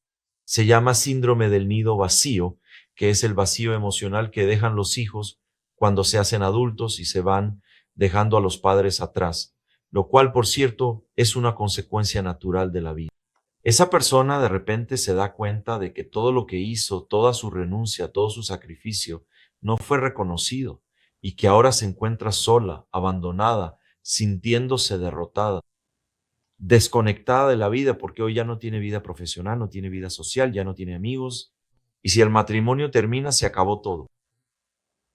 Se llama síndrome del nido vacío, que es el vacío emocional que dejan los hijos cuando se hacen adultos y se van dejando a los padres atrás, lo cual, por cierto, es una consecuencia natural de la vida. Esa persona de repente se da cuenta de que todo lo que hizo, toda su renuncia, todo su sacrificio, no fue reconocido y que ahora se encuentra sola, abandonada, sintiéndose derrotada, desconectada de la vida, porque hoy ya no tiene vida profesional, no tiene vida social, ya no tiene amigos. Y si el matrimonio termina, se acabó todo.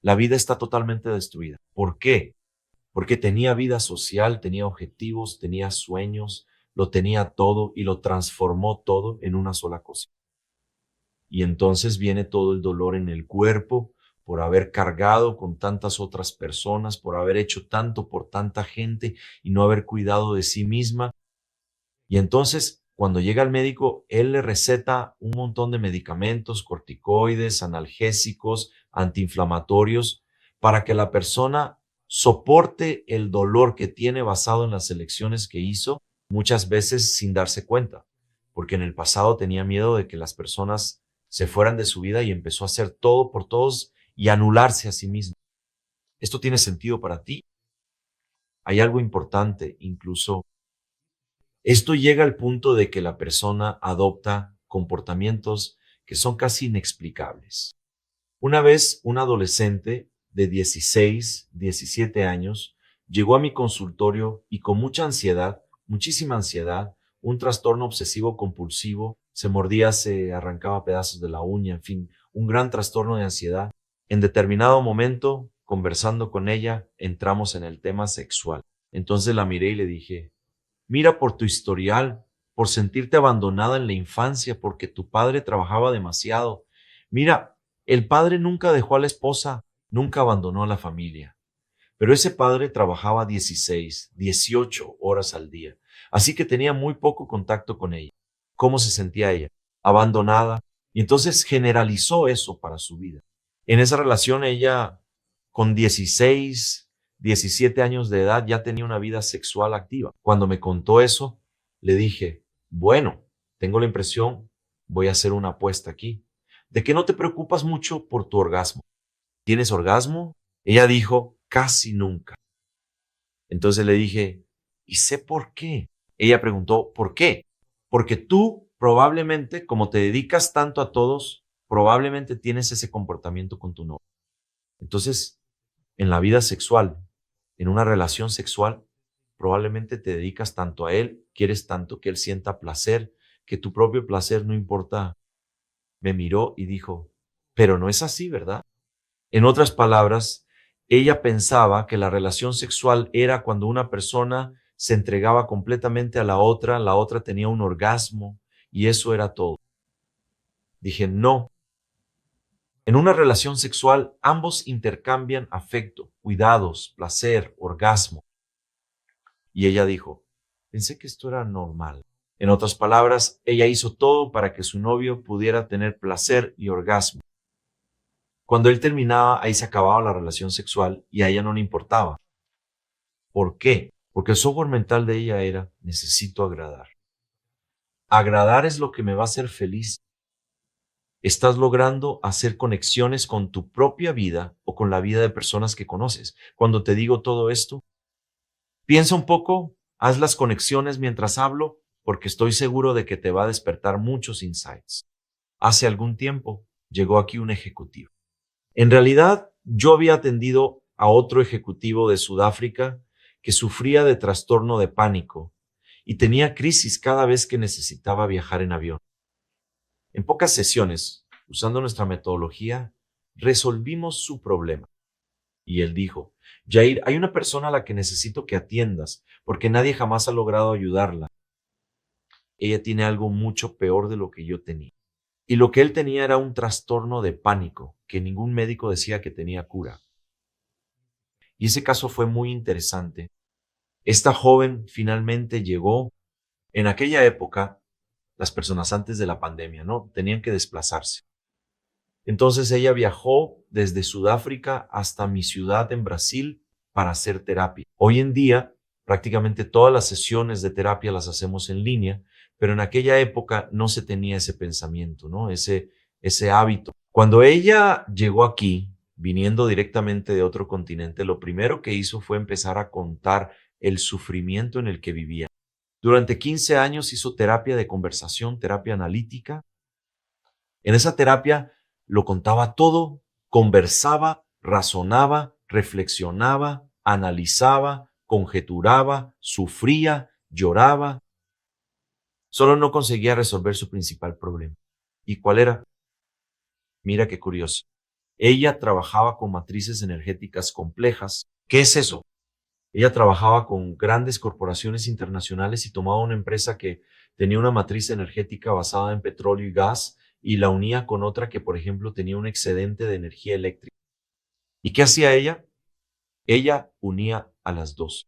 La vida está totalmente destruida. ¿Por qué? Porque tenía vida social, tenía objetivos, tenía sueños, lo tenía todo y lo transformó todo en una sola cosa. Y entonces viene todo el dolor en el cuerpo por haber cargado con tantas otras personas, por haber hecho tanto por tanta gente y no haber cuidado de sí misma. Y entonces, cuando llega al médico, él le receta un montón de medicamentos, corticoides, analgésicos, antiinflamatorios, para que la persona soporte el dolor que tiene basado en las elecciones que hizo, muchas veces sin darse cuenta, porque en el pasado tenía miedo de que las personas se fueran de su vida y empezó a hacer todo por todos y anularse a sí mismo. ¿Esto tiene sentido para ti? Hay algo importante, incluso esto llega al punto de que la persona adopta comportamientos que son casi inexplicables. Una vez un adolescente de 16, 17 años llegó a mi consultorio y con mucha ansiedad, muchísima ansiedad, un trastorno obsesivo compulsivo, se mordía, se arrancaba pedazos de la uña, en fin, un gran trastorno de ansiedad. En determinado momento, conversando con ella, entramos en el tema sexual. Entonces la miré y le dije, mira por tu historial, por sentirte abandonada en la infancia, porque tu padre trabajaba demasiado. Mira, el padre nunca dejó a la esposa, nunca abandonó a la familia. Pero ese padre trabajaba 16, 18 horas al día, así que tenía muy poco contacto con ella. ¿Cómo se sentía ella? Abandonada. Y entonces generalizó eso para su vida. En esa relación ella, con 16, 17 años de edad ya tenía una vida sexual activa. Cuando me contó eso, le dije, bueno, tengo la impresión, voy a hacer una apuesta aquí, de que no te preocupas mucho por tu orgasmo. ¿Tienes orgasmo? Ella dijo, casi nunca. Entonces le dije, ¿y sé por qué? Ella preguntó, ¿por qué? Porque tú probablemente, como te dedicas tanto a todos, probablemente tienes ese comportamiento con tu novio. Entonces, en la vida sexual, en una relación sexual, probablemente te dedicas tanto a él, quieres tanto que él sienta placer, que tu propio placer no importa. Me miró y dijo, pero no es así, ¿verdad? En otras palabras, ella pensaba que la relación sexual era cuando una persona se entregaba completamente a la otra tenía un orgasmo y eso era todo. Dije, no. En una relación sexual, ambos intercambian afecto, cuidados, placer, orgasmo. Y ella dijo, pensé que esto era normal. En otras palabras, ella hizo todo para que su novio pudiera tener placer y orgasmo. Cuando él terminaba, ahí se acababa la relación sexual y a ella no le importaba. ¿Por qué? Porque el software mental de ella era, necesito agradar. Agradar es lo que me va a hacer feliz. Estás logrando hacer conexiones con tu propia vida o con la vida de personas que conoces. Cuando te digo todo esto, piensa un poco, haz las conexiones mientras hablo, porque estoy seguro de que te va a despertar muchos insights. Hace algún tiempo llegó aquí un ejecutivo. En realidad, yo había atendido a otro ejecutivo de Sudáfrica que sufría de trastorno de pánico y tenía crisis cada vez que necesitaba viajar en avión. En pocas sesiones, usando nuestra metodología, resolvimos su problema. Y él dijo, Jair, hay una persona a la que necesito que atiendas, porque nadie jamás ha logrado ayudarla. Ella tiene algo mucho peor de lo que yo tenía. Y lo que él tenía era un trastorno de pánico, que ningún médico decía que tenía cura. Y ese caso fue muy interesante. Esta joven finalmente llegó. En aquella época, las personas antes de la pandemia, ¿no? Tenían que desplazarse. Entonces ella viajó desde Sudáfrica hasta mi ciudad en Brasil para hacer terapia. Hoy en día, prácticamente todas las sesiones de terapia las hacemos en línea, pero en aquella época no se tenía ese pensamiento, ¿no? Ese hábito. Cuando ella llegó aquí, viniendo directamente de otro continente, lo primero que hizo fue empezar a contar el sufrimiento en el que vivía. Durante 15 años hizo terapia de conversación, terapia analítica. En esa terapia lo contaba todo, conversaba, razonaba, reflexionaba, analizaba, conjeturaba, sufría, lloraba. Solo no conseguía resolver su principal problema. ¿Y cuál era? Mira qué curioso. Ella trabajaba con matrices energéticas complejas. ¿Qué es eso? Ella trabajaba con grandes corporaciones internacionales y tomaba una empresa que tenía una matriz energética basada en petróleo y gas y la unía con otra que, por ejemplo, tenía un excedente de energía eléctrica. ¿Y qué hacía ella? Ella unía a las dos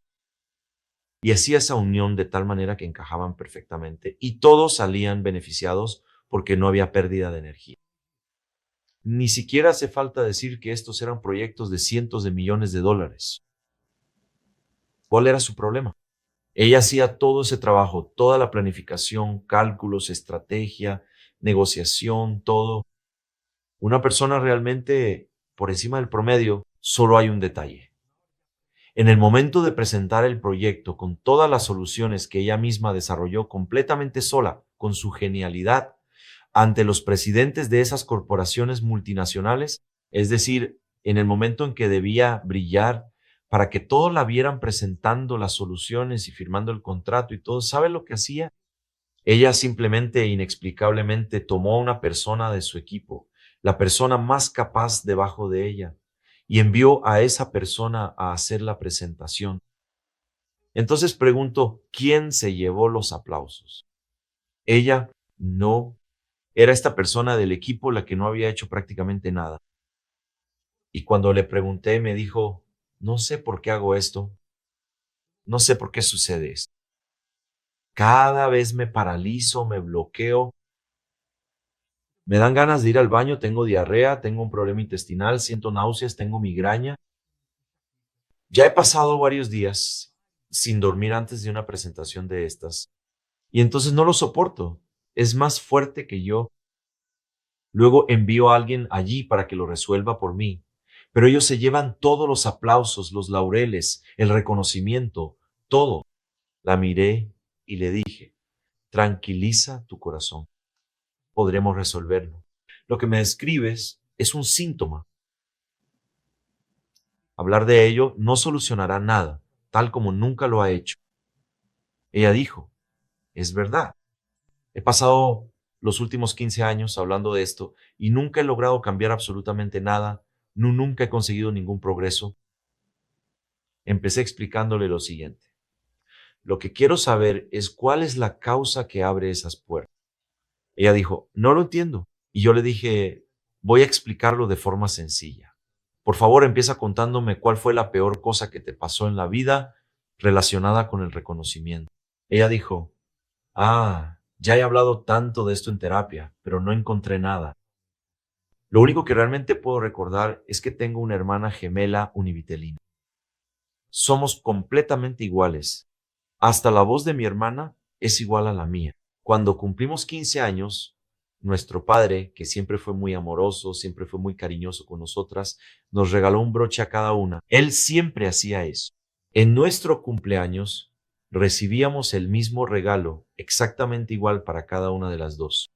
y hacía esa unión de tal manera que encajaban perfectamente y todos salían beneficiados porque no había pérdida de energía. Ni siquiera hace falta decir que estos eran proyectos de cientos de millones de dólares. ¿Cuál era su problema? Ella hacía todo ese trabajo, toda la planificación, cálculos, estrategia, negociación, todo. Una persona realmente por encima del promedio, solo hay un detalle. En el momento de presentar el proyecto con todas las soluciones que ella misma desarrolló completamente sola, con su genialidad, ante los presidentes de esas corporaciones multinacionales, es decir, en el momento en que debía brillar para que todos la vieran presentando las soluciones y firmando el contrato y todo, ¿sabe lo que hacía? Ella simplemente e inexplicablemente tomó a una persona de su equipo, la persona más capaz debajo de ella, y envió a esa persona a hacer la presentación. Entonces pregunto, ¿quién se llevó los aplausos? Ella no. Era esta persona del equipo la que no había hecho prácticamente nada. Y cuando le pregunté, me dijo, no sé por qué hago esto, no sé por qué sucede esto. Cada vez me paralizo, me bloqueo, me dan ganas de ir al baño, tengo diarrea, tengo un problema intestinal, siento náuseas, tengo migraña. Ya he pasado varios días sin dormir antes de una presentación de estas y entonces no lo soporto. Es más fuerte que yo. Luego envío a alguien allí para que lo resuelva por mí. Pero ellos se llevan todos los aplausos, los laureles, el reconocimiento, todo. La miré y le dije, tranquiliza tu corazón. Podremos resolverlo. Lo que me describes es un síntoma. Hablar de ello no solucionará nada, tal como nunca lo ha hecho. Ella dijo, es verdad. He pasado los últimos 15 años hablando de esto y nunca he logrado cambiar absolutamente nada, nunca he conseguido ningún progreso. Empecé explicándole lo siguiente. Lo que quiero saber es cuál es la causa que abre esas puertas. Ella dijo, no lo entiendo. Y yo le dije, voy a explicarlo de forma sencilla. Por favor, empieza contándome cuál fue la peor cosa que te pasó en la vida relacionada con el reconocimiento. Ella dijo, ya he hablado tanto de esto en terapia, pero no encontré nada. Lo único que realmente puedo recordar es que tengo una hermana gemela univitelina. Somos completamente iguales. Hasta la voz de mi hermana es igual a la mía. Cuando cumplimos 15 años, nuestro padre, que siempre fue muy amoroso, siempre fue muy cariñoso con nosotras, nos regaló un broche a cada una. Él siempre hacía eso. En nuestro cumpleaños recibíamos el mismo regalo, exactamente igual para cada una de las dos.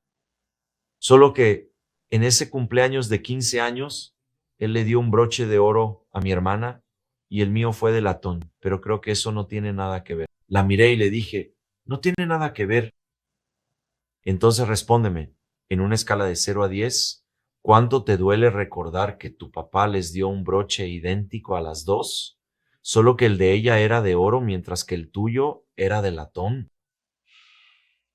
Solo que en ese cumpleaños de 15 años, él le dio un broche de oro a mi hermana y el mío fue de latón, pero creo que eso no tiene nada que ver. La miré y le dije, no tiene nada que ver. Entonces respóndeme, en una escala de 0 a 10, ¿cuánto te duele recordar que tu papá les dio un broche idéntico a las dos? Solo que el de ella era de oro mientras que el tuyo era de latón.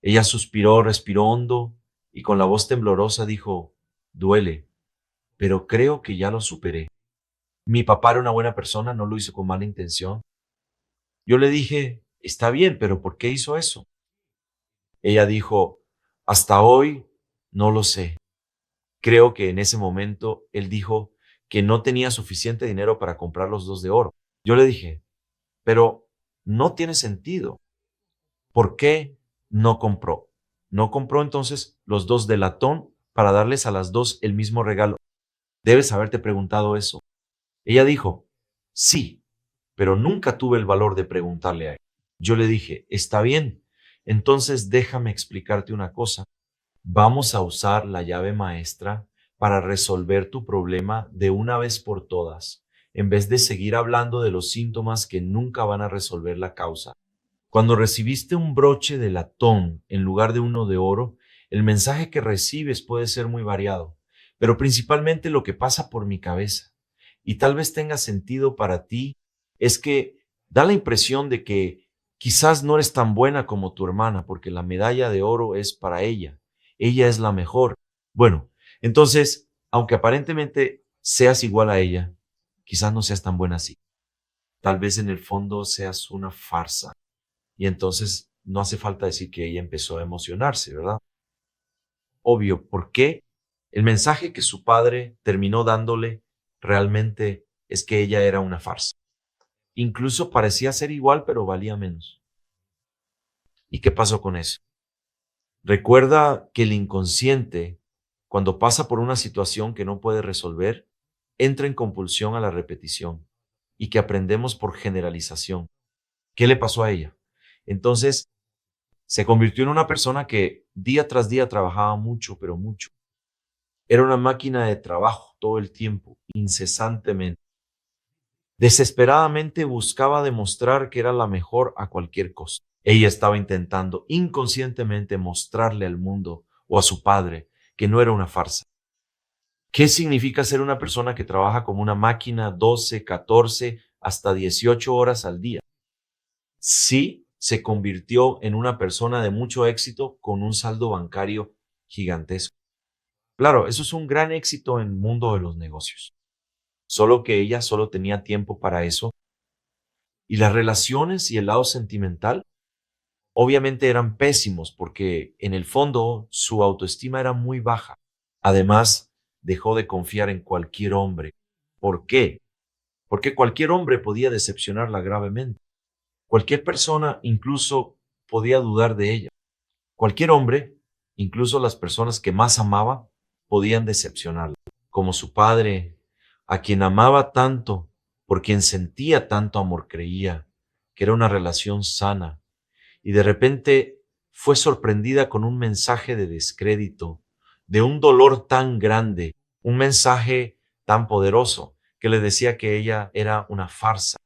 Ella suspiró, respiró hondo y con la voz temblorosa dijo, duele, pero creo que ya lo superé. Mi papá era una buena persona, no lo hizo con mala intención. Yo le dije, está bien, pero ¿por qué hizo eso? Ella dijo, hasta hoy no lo sé. Creo que en ese momento él dijo que no tenía suficiente dinero para comprar los dos de oro. Yo le dije, pero no tiene sentido. ¿Por qué no compró? No compró entonces los dos de latón para darles a las dos el mismo regalo. Debes haberte preguntado eso. Ella dijo, sí, pero nunca tuve el valor de preguntarle a él. Yo le dije, está bien, entonces déjame explicarte una cosa. Vamos a usar la llave maestra para resolver tu problema de una vez por todas, en vez de seguir hablando de los síntomas que nunca van a resolver la causa. Cuando recibiste un broche de latón en lugar de uno de oro, el mensaje que recibes puede ser muy variado, pero principalmente lo que pasa por mi cabeza, y tal vez tenga sentido para ti, es que da la impresión de que quizás no eres tan buena como tu hermana, porque la medalla de oro es para ella. Ella es la mejor. Bueno, entonces, aunque aparentemente seas igual a ella, quizás no seas tan buena así. Tal vez en el fondo seas una farsa. Y entonces no hace falta decir que ella empezó a emocionarse, ¿verdad? Obvio, ¿por qué? El mensaje que su padre terminó dándole realmente es que ella era una farsa. Incluso parecía ser igual, pero valía menos. ¿Y qué pasó con eso? Recuerda que el inconsciente, cuando pasa por una situación que no puede resolver, entra en compulsión a la repetición y que aprendemos por generalización. ¿Qué le pasó a ella? Entonces, se convirtió en una persona que día tras día trabajaba mucho, pero mucho. Era una máquina de trabajo todo el tiempo, incesantemente. Desesperadamente buscaba demostrar que era la mejor a cualquier costo. Ella estaba intentando inconscientemente mostrarle al mundo o a su padre que no era una farsa. ¿Qué significa ser una persona que trabaja como una máquina 12, 14, hasta 18 horas al día? Sí, se convirtió en una persona de mucho éxito con un saldo bancario gigantesco. Claro, eso es un gran éxito en el mundo de los negocios. Solo que ella solo tenía tiempo para eso. Y las relaciones y el lado sentimental obviamente eran pésimos porque en el fondo su autoestima era muy baja. Además, dejó de confiar en cualquier hombre. ¿Por qué? porque cualquier hombre podía decepcionarla gravemente. Cualquier persona incluso podía dudar de ella. Cualquier hombre, incluso las personas que más amaba, podían decepcionarla, como su padre, a quien amaba tanto, por quien sentía tanto amor, creía que era una relación sana, y de repente fue sorprendida con un mensaje de descrédito, de un dolor tan grande, un mensaje tan poderoso que le decía que ella era una farsa.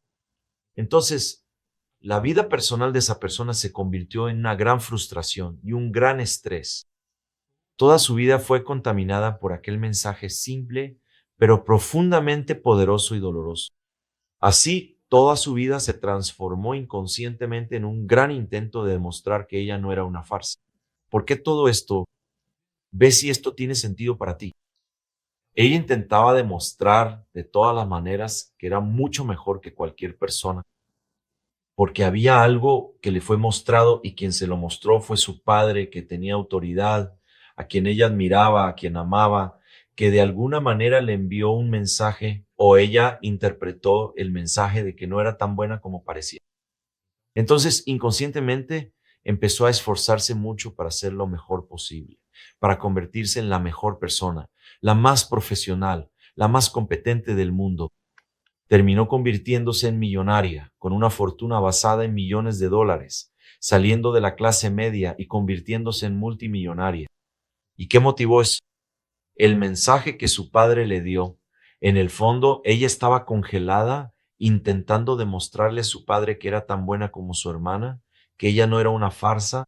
Entonces, la vida personal de esa persona se convirtió en una gran frustración y un gran estrés. Toda su vida fue contaminada por aquel mensaje simple, pero profundamente poderoso y doloroso. Así, toda su vida se transformó inconscientemente en un gran intento de demostrar que ella no era una farsa. ¿Por qué todo esto? Ve si esto tiene sentido para ti. Ella intentaba demostrar de todas las maneras que era mucho mejor que cualquier persona, porque había algo que le fue mostrado y quien se lo mostró fue su padre, que tenía autoridad, a quien ella admiraba, a quien amaba, que de alguna manera le envió un mensaje o ella interpretó el mensaje de que no era tan buena como parecía. Entonces, inconscientemente, empezó a esforzarse mucho para hacer lo mejor posible, para convertirse en la mejor persona, la más profesional, la más competente del mundo. Terminó convirtiéndose en millonaria, con una fortuna basada en millones de dólares, saliendo de la clase media y convirtiéndose en multimillonaria. ¿Y qué motivó eso? El mensaje que su padre le dio. En el fondo, ella estaba congelada, intentando demostrarle a su padre que era tan buena como su hermana, que ella no era una farsa.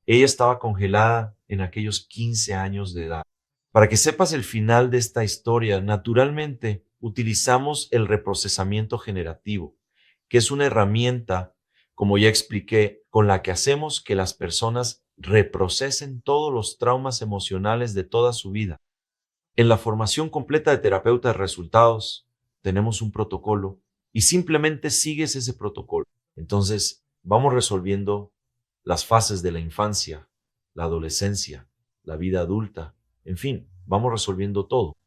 Ella estaba congelada en aquellos 15 años de edad. Para que sepas el final de esta historia, naturalmente utilizamos el reprocesamiento generativo, que es una herramienta, como ya expliqué, con la que hacemos que las personas reprocesen todos los traumas emocionales de toda su vida. En la formación completa de terapeuta de resultados tenemos un protocolo y simplemente sigues ese protocolo. Entonces, vamos resolviendo las fases de la infancia, la adolescencia, la vida adulta, en fin, vamos resolviendo todo.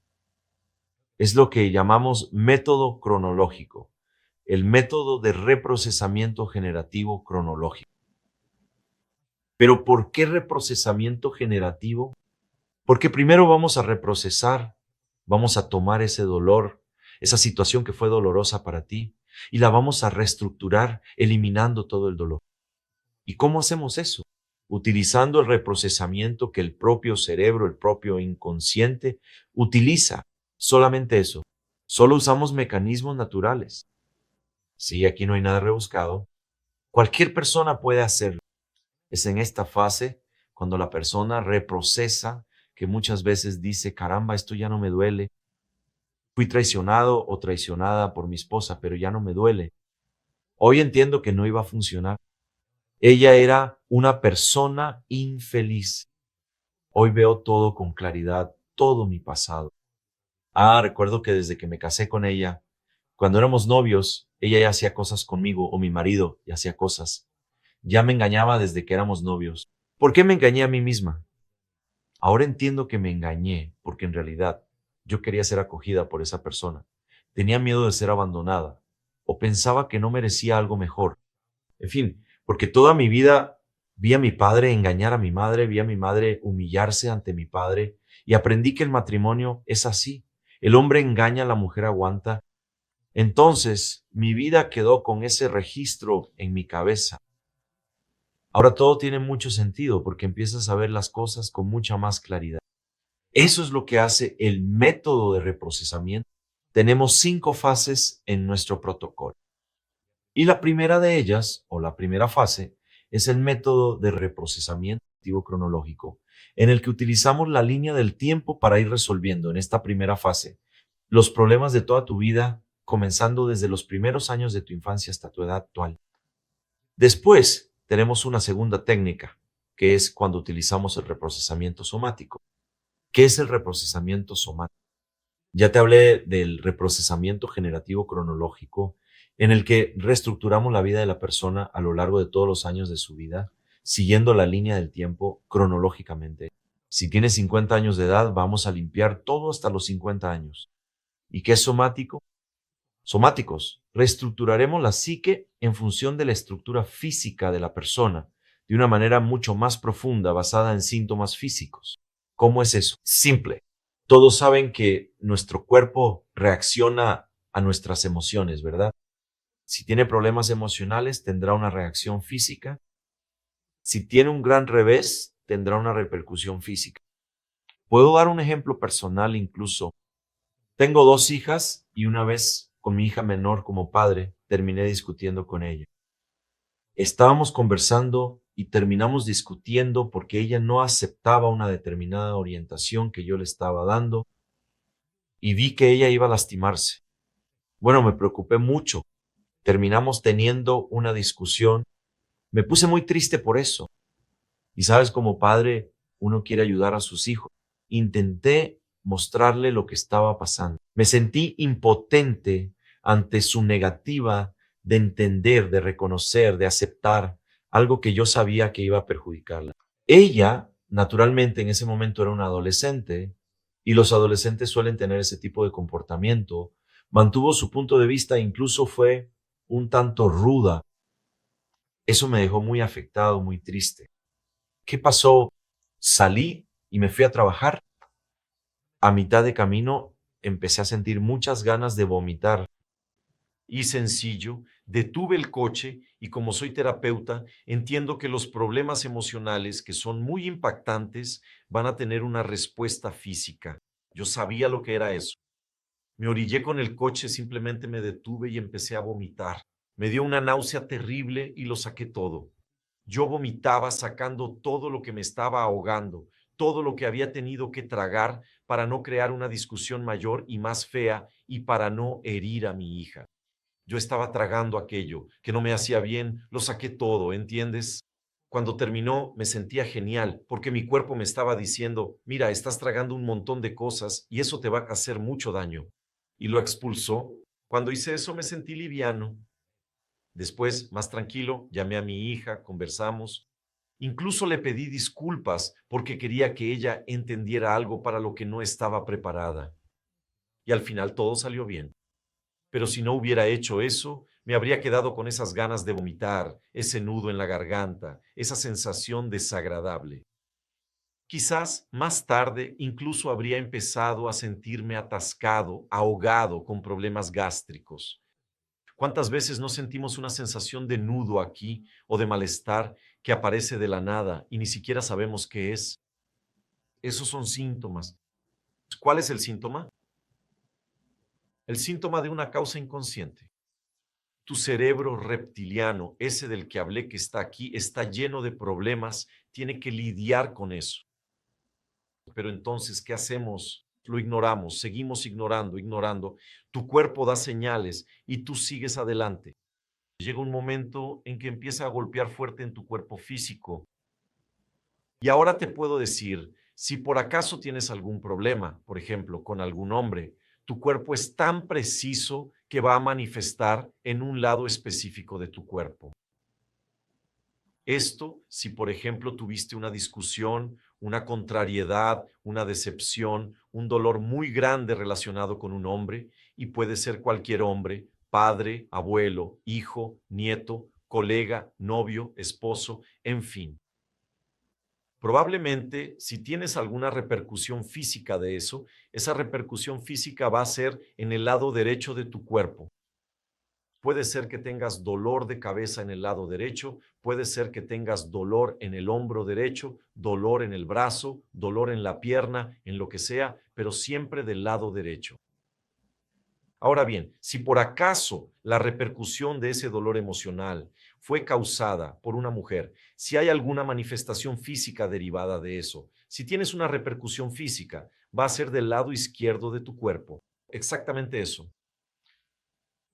Es lo que llamamos método cronológico, el método de reprocesamiento generativo cronológico. Pero ¿por qué reprocesamiento generativo? Porque primero vamos a reprocesar, vamos a tomar ese dolor, esa situación que fue dolorosa para ti, y la vamos a reestructurar, eliminando todo el dolor. ¿Y cómo hacemos eso? Utilizando el reprocesamiento que el propio cerebro, el propio inconsciente utiliza. Solamente eso. Solo usamos mecanismos naturales. Sí, aquí no hay nada rebuscado. Cualquier persona puede hacerlo. Es en esta fase cuando la persona reprocesa, que muchas veces dice, caramba, esto ya no me duele. Fui traicionado o traicionada por mi esposa, pero ya no me duele. Hoy entiendo que no iba a funcionar. Ella era una persona infeliz. Hoy veo todo con claridad, todo mi pasado. Recuerdo que desde que me casé con ella, cuando éramos novios, ella ya hacía cosas conmigo, o mi marido ya hacía cosas. Ya me engañaba desde que éramos novios. ¿Por qué me engañé a mí misma? Ahora entiendo que me engañé porque en realidad yo quería ser acogida por esa persona. Tenía miedo de ser abandonada o pensaba que no merecía algo mejor. En fin, porque toda mi vida vi a mi padre engañar a mi madre, vi a mi madre humillarse ante mi padre y aprendí que el matrimonio es así. El hombre engaña, la mujer aguanta. Entonces, mi vida quedó con ese registro en mi cabeza. Ahora todo tiene mucho sentido porque empiezas a ver las cosas con mucha más claridad. Eso es lo que hace el método de reprocesamiento. Tenemos 5 fases en nuestro protocolo. Y la primera de ellas, o la primera fase, es el método de reprocesamiento activo cronológico, en el que utilizamos la línea del tiempo para ir resolviendo en esta primera fase los problemas de toda tu vida, comenzando desde los primeros años de tu infancia hasta tu edad actual. Después, tenemos una segunda técnica, que es cuando utilizamos el reprocesamiento somático. ¿Qué es el reprocesamiento somático? Ya te hablé del reprocesamiento generativo cronológico, en el que reestructuramos la vida de la persona a lo largo de todos los años de su vida, siguiendo la línea del tiempo cronológicamente. Si tienes 50 años de edad, vamos a limpiar todo hasta los 50 años. ¿Y qué es somático? somáticos. Reestructuraremos la psique en función de la estructura física de la persona, de una manera mucho más profunda, basada en síntomas físicos. ¿Cómo es eso? Simple. Todos saben que nuestro cuerpo reacciona a nuestras emociones, ¿verdad? Si tiene problemas emocionales, tendrá una reacción física. Si tiene un gran revés, tendrá una repercusión física. Puedo dar un ejemplo personal incluso. Tengo 2 hijas y una vez con mi hija menor como padre terminé discutiendo con ella. Estábamos conversando y terminamos discutiendo porque ella no aceptaba una determinada orientación que yo le estaba dando y vi que ella iba a lastimarse. Bueno, me preocupé mucho. Terminamos teniendo una discusión. Me puse muy triste por eso. Y sabes, como padre, uno quiere ayudar a sus hijos. Intenté mostrarle lo que estaba pasando. Me sentí impotente ante su negativa de entender, de reconocer, de aceptar algo que yo sabía que iba a perjudicarla. Ella, naturalmente, en ese momento era una adolescente y los adolescentes suelen tener ese tipo de comportamiento. Mantuvo su punto de vista, incluso fue un tanto ruda. Eso me dejó muy afectado, muy triste. ¿Qué pasó? Salí y me fui a trabajar. A mitad de camino empecé a sentir muchas ganas de vomitar. Y sencillo, detuve el coche y como soy terapeuta, entiendo que los problemas emocionales que son muy impactantes van a tener una respuesta física. Yo sabía lo que era eso. Me orillé con el coche, simplemente me detuve y empecé a vomitar. Me dio una náusea terrible y lo saqué todo. Yo vomitaba sacando todo lo que me estaba ahogando, todo lo que había tenido que tragar para no crear una discusión mayor y más fea y para no herir a mi hija. Yo estaba tragando aquello que no me hacía bien, lo saqué todo, ¿entiendes? Cuando terminó me sentía genial porque mi cuerpo me estaba diciendo, mira, estás tragando un montón de cosas y eso te va a hacer mucho daño. Y lo expulsó. Cuando hice eso me sentí liviano. Después, más tranquilo, llamé a mi hija, conversamos. Incluso le pedí disculpas porque quería que ella entendiera algo para lo que no estaba preparada. Y al final todo salió bien. Pero si no hubiera hecho eso, me habría quedado con esas ganas de vomitar, ese nudo en la garganta, esa sensación desagradable. Quizás más tarde incluso habría empezado a sentirme atascado, ahogado con problemas gástricos. ¿Cuántas veces no sentimos una sensación de nudo aquí o de malestar que aparece de la nada y ni siquiera sabemos qué es? Esos son síntomas. ¿Cuál es el síntoma? El síntoma de una causa inconsciente. Tu cerebro reptiliano, ese del que hablé que está aquí, está lleno de problemas, tiene que lidiar con eso. Pero entonces, ¿qué hacemos? Lo ignoramos, seguimos ignorando, ignorando. Tu cuerpo da señales y tú sigues adelante. Llega un momento en que empieza a golpear fuerte en tu cuerpo físico. Y ahora te puedo decir, si por acaso tienes algún problema, por ejemplo, con algún hombre, tu cuerpo es tan preciso que va a manifestar en un lado específico de tu cuerpo. Esto, si por ejemplo tuviste una discusión, una contrariedad, una decepción, un dolor muy grande relacionado con un hombre, y puede ser cualquier hombre, padre, abuelo, hijo, nieto, colega, novio, esposo, en fin. Probablemente, si tienes alguna repercusión física de eso, esa repercusión física va a ser en el lado derecho de tu cuerpo. Puede ser que tengas dolor de cabeza en el lado derecho, puede ser que tengas dolor en el hombro derecho, dolor en el brazo, dolor en la pierna, en lo que sea, pero siempre del lado derecho. Ahora bien, si por acaso la repercusión de ese dolor emocional fue causada por una mujer, si hay alguna manifestación física derivada de eso, si tienes una repercusión física, va a ser del lado izquierdo de tu cuerpo. Exactamente eso.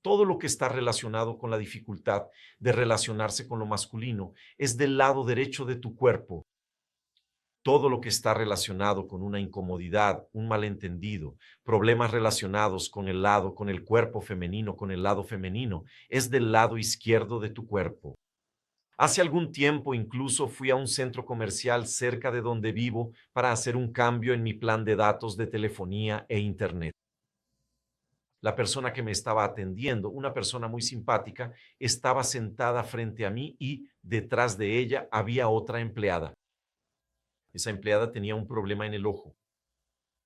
Todo lo que está relacionado con la dificultad de relacionarse con lo masculino es del lado derecho de tu cuerpo. Todo lo que está relacionado con una incomodidad, un malentendido, problemas relacionados con el cuerpo femenino, con el lado femenino, es del lado izquierdo de tu cuerpo. Hace algún tiempo incluso fui a un centro comercial cerca de donde vivo para hacer un cambio en mi plan de datos de telefonía e internet. La persona que me estaba atendiendo, una persona muy simpática, estaba sentada frente a mí y detrás de ella había otra empleada. Esa empleada tenía un problema en el ojo.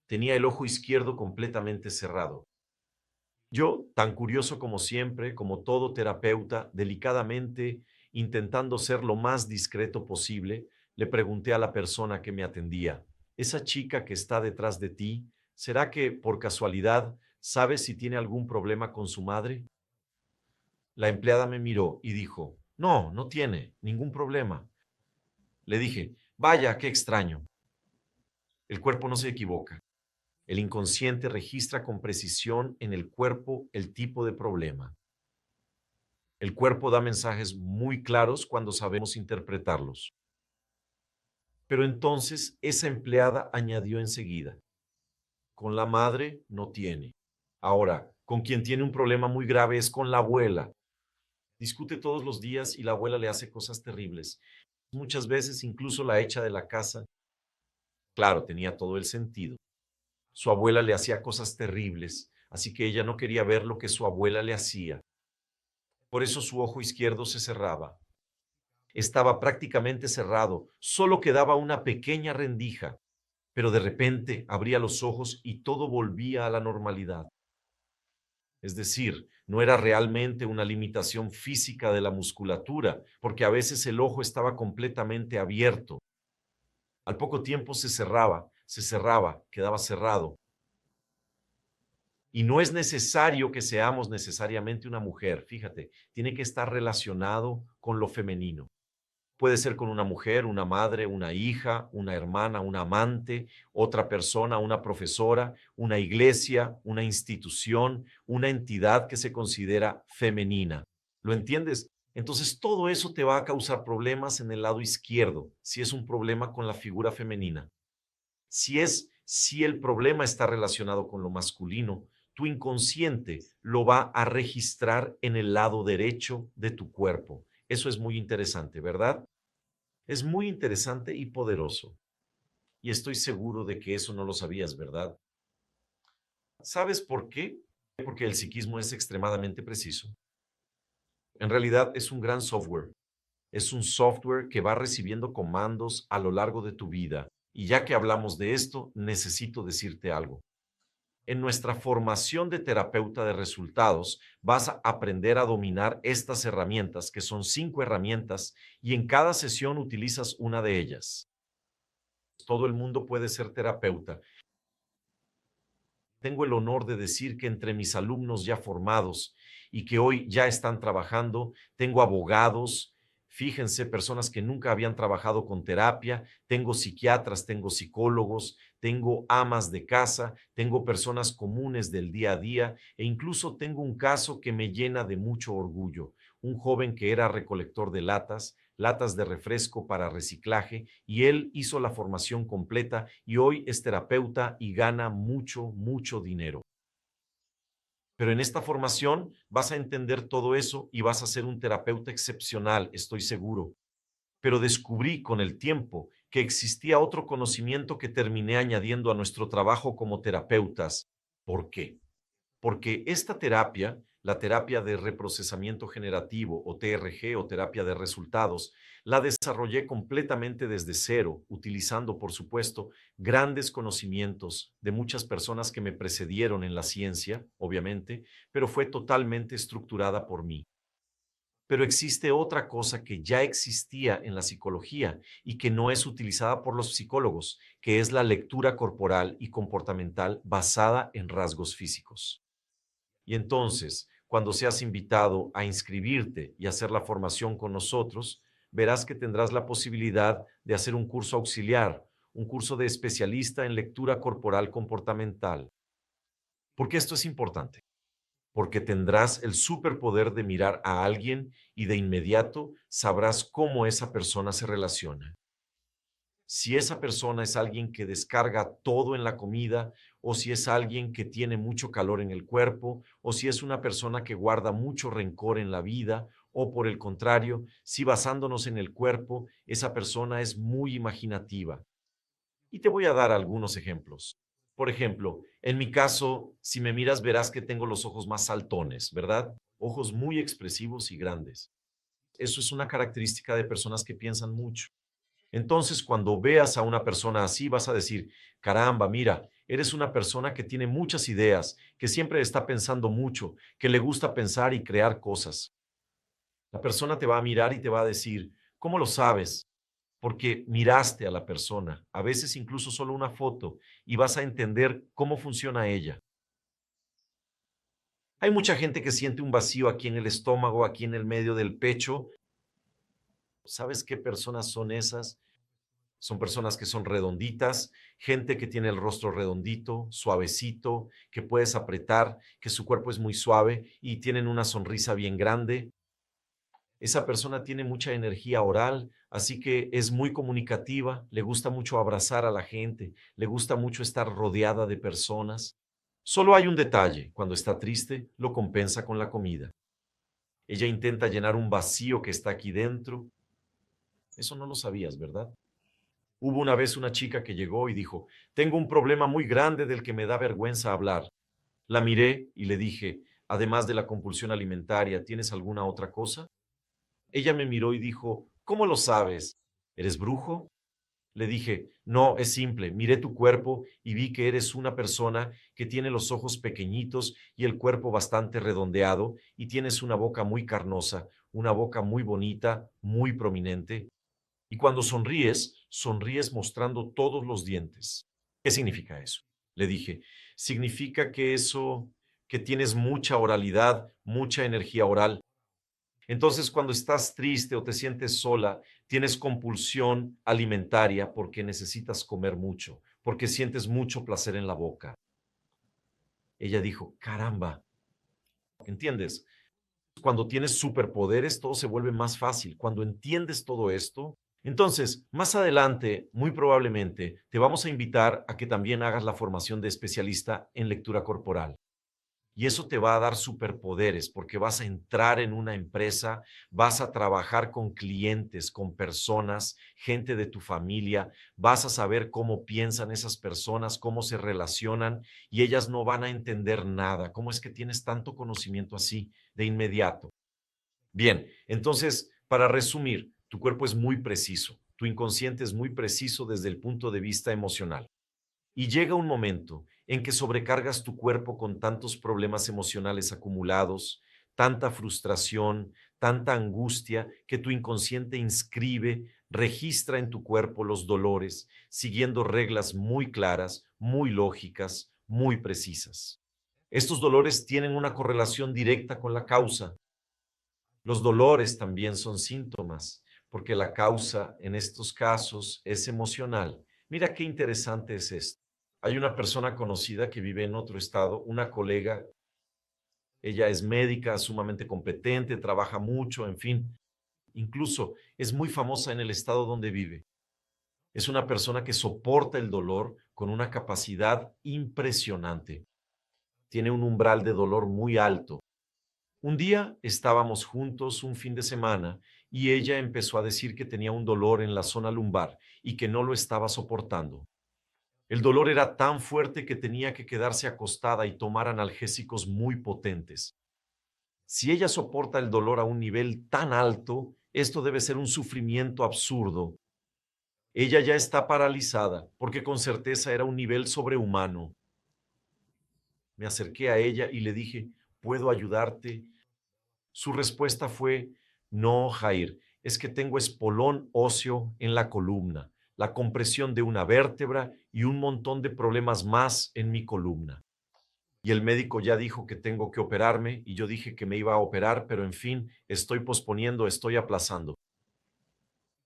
Tenía el ojo izquierdo completamente cerrado. Yo, tan curioso como siempre, como todo terapeuta, delicadamente, intentando ser lo más discreto posible, le pregunté a la persona que me atendía, esa chica que está detrás de ti, ¿será que por casualidad sabes si tiene algún problema con su madre? La empleada me miró y dijo, no, no tiene ningún problema. Le dije, vaya, qué extraño. El cuerpo no se equivoca. El inconsciente registra con precisión en el cuerpo el tipo de problema. El cuerpo da mensajes muy claros cuando sabemos interpretarlos. Pero entonces esa empleada añadió enseguida, con la madre no tiene. Ahora, con quien tiene un problema muy grave es con la abuela. Discute todos los días y la abuela le hace cosas terribles. Muchas veces incluso la echa de la casa. Claro, tenía todo el sentido. Su abuela le hacía cosas terribles, así que ella no quería ver lo que su abuela le hacía. Por eso su ojo izquierdo se cerraba. Estaba prácticamente cerrado, solo quedaba una pequeña rendija, pero de repente abría los ojos y todo volvía a la normalidad. Es decir, no era realmente una limitación física de la musculatura, porque a veces el ojo estaba completamente abierto. Al poco tiempo se cerraba, quedaba cerrado. Y no es necesario que seamos necesariamente una mujer, fíjate, tiene que estar relacionado con lo femenino. Puede ser con una mujer, una madre, una hija, una hermana, un amante, otra persona, una profesora, una iglesia, una institución, una entidad que se considera femenina. ¿Lo entiendes? Entonces todo eso te va a causar problemas en el lado izquierdo, si es un problema con la figura femenina. Si el problema está relacionado con lo masculino, tu inconsciente lo va a registrar en el lado derecho de tu cuerpo. Eso es muy interesante, ¿verdad? Es muy interesante y poderoso. Y estoy seguro de que eso no lo sabías, ¿verdad? ¿Sabes por qué? Porque el psiquismo es extremadamente preciso. En realidad es un gran software. Es un software que va recibiendo comandos a lo largo de tu vida. Y ya que hablamos de esto, necesito decirte algo. En nuestra formación de terapeuta de resultados, vas a aprender a dominar estas herramientas, que son 5 herramientas, y en cada sesión utilizas una de ellas. Todo el mundo puede ser terapeuta. Tengo el honor de decir que entre mis alumnos ya formados y que hoy ya están trabajando, tengo abogados, fíjense, personas que nunca habían trabajado con terapia, tengo psiquiatras, tengo psicólogos, tengo amas de casa, tengo personas comunes del día a día e incluso tengo un caso que me llena de mucho orgullo. Un joven que era recolector de latas de refresco para reciclaje, y él hizo la formación completa y hoy es terapeuta y gana mucho, mucho dinero. Pero en esta formación vas a entender todo eso y vas a ser un terapeuta excepcional, estoy seguro. Pero descubrí con el tiempo que existía otro conocimiento que terminé añadiendo a nuestro trabajo como terapeutas. ¿Por qué? Porque esta terapia, la terapia de reprocesamiento generativo o TRG o terapia de resultados, la desarrollé completamente desde cero, utilizando, por supuesto, grandes conocimientos de muchas personas que me precedieron en la ciencia, obviamente, pero fue totalmente estructurada por mí. Pero existe otra cosa que ya existía en la psicología y que no es utilizada por los psicólogos, que es la lectura corporal y comportamental basada en rasgos físicos. Y entonces, cuando seas invitado a inscribirte y hacer la formación con nosotros, verás que tendrás la posibilidad de hacer un curso auxiliar, un curso de especialista en lectura corporal comportamental. ¿Por qué esto es importante? Porque tendrás el superpoder de mirar a alguien y de inmediato sabrás cómo esa persona se relaciona. Si esa persona es alguien que descarga todo en la comida, o si es alguien que tiene mucho calor en el cuerpo, o si es una persona que guarda mucho rencor en la vida, o por el contrario, si basándonos en el cuerpo, esa persona es muy imaginativa. Y te voy a dar algunos ejemplos. Por ejemplo, En mi caso, si me miras, verás que tengo los ojos más saltones, ¿verdad? Ojos muy expresivos y grandes. Eso es una característica de personas que piensan mucho. Entonces, cuando veas a una persona así, vas a decir, caramba, mira, eres una persona que tiene muchas ideas, que siempre está pensando mucho, que le gusta pensar y crear cosas. La persona te va a mirar y te va a decir, ¿cómo lo sabes? Porque miraste a la persona, a veces incluso solo una foto, y vas a entender cómo funciona ella. Hay mucha gente que siente un vacío aquí en el estómago, aquí en el medio del pecho. ¿Sabes qué personas son esas? Son personas que son redonditas, gente que tiene el rostro redondito, suavecito, que puedes apretar, que su cuerpo es muy suave y tienen una sonrisa bien grande. Esa persona tiene mucha energía oral, así que es muy comunicativa, le gusta mucho abrazar a la gente, le gusta mucho estar rodeada de personas. Solo hay un detalle, cuando está triste, lo compensa con la comida. Ella intenta llenar un vacío que está aquí dentro. Eso no lo sabías, ¿verdad? Hubo una vez una chica que llegó y dijo, tengo un problema muy grande del que me da vergüenza hablar. La miré y le dije, además de la compulsión alimentaria, ¿tienes alguna otra cosa? Ella me miró y dijo, ¿cómo lo sabes? ¿Eres brujo? Le dije, no, es simple, miré tu cuerpo y vi que eres una persona que tiene los ojos pequeñitos y el cuerpo bastante redondeado y tienes una boca muy carnosa, una boca muy bonita, muy prominente. Y cuando sonríes, sonríes mostrando todos los dientes. ¿Qué significa eso? Le dije, significa que que tienes mucha oralidad, mucha energía oral. Entonces, cuando estás triste o te sientes sola, tienes compulsión alimentaria porque necesitas comer mucho, porque sientes mucho placer en la boca. Ella dijo, caramba, ¿entiendes? Cuando tienes superpoderes, todo se vuelve más fácil. Cuando entiendes todo esto, entonces, más adelante, muy probablemente, te vamos a invitar a que también hagas la formación de especialista en lectura corporal. Y eso te va a dar superpoderes porque vas a entrar en una empresa, vas a trabajar con clientes, con personas, gente de tu familia, vas a saber cómo piensan esas personas, cómo se relacionan y ellas no van a entender nada. ¿Cómo es que tienes tanto conocimiento así de inmediato? Bien, entonces, para resumir, tu cuerpo es muy preciso, tu inconsciente es muy preciso desde el punto de vista emocional. Y llega un momento en que sobrecargas tu cuerpo con tantos problemas emocionales acumulados, tanta frustración, tanta angustia, que tu inconsciente inscribe, registra en tu cuerpo los dolores, siguiendo reglas muy claras, muy lógicas, muy precisas. Estos dolores tienen una correlación directa con la causa. Los dolores también son síntomas, porque la causa en estos casos es emocional. Mira qué interesante es esto. Hay una persona conocida que vive en otro estado, una colega, ella es médica, sumamente competente, trabaja mucho, en fin, incluso es muy famosa en el estado donde vive. Es una persona que soporta el dolor con una capacidad impresionante. Tiene un umbral de dolor muy alto. Un día estábamos juntos un fin de semana y ella empezó a decir que tenía un dolor en la zona lumbar y que no lo estaba soportando. El dolor era tan fuerte que tenía que quedarse acostada y tomar analgésicos muy potentes. Si ella soporta el dolor a un nivel tan alto, esto debe ser un sufrimiento absurdo. Ella ya está paralizada porque con certeza era un nivel sobrehumano. Me acerqué a ella y le dije, ¿puedo ayudarte? Su respuesta fue, no, Jair, es que tengo espolón óseo en la columna, la compresión de una vértebra y un montón de problemas más en mi columna. Y el médico ya dijo que tengo que operarme y yo dije que me iba a operar, pero en fin, estoy posponiendo, estoy aplazando.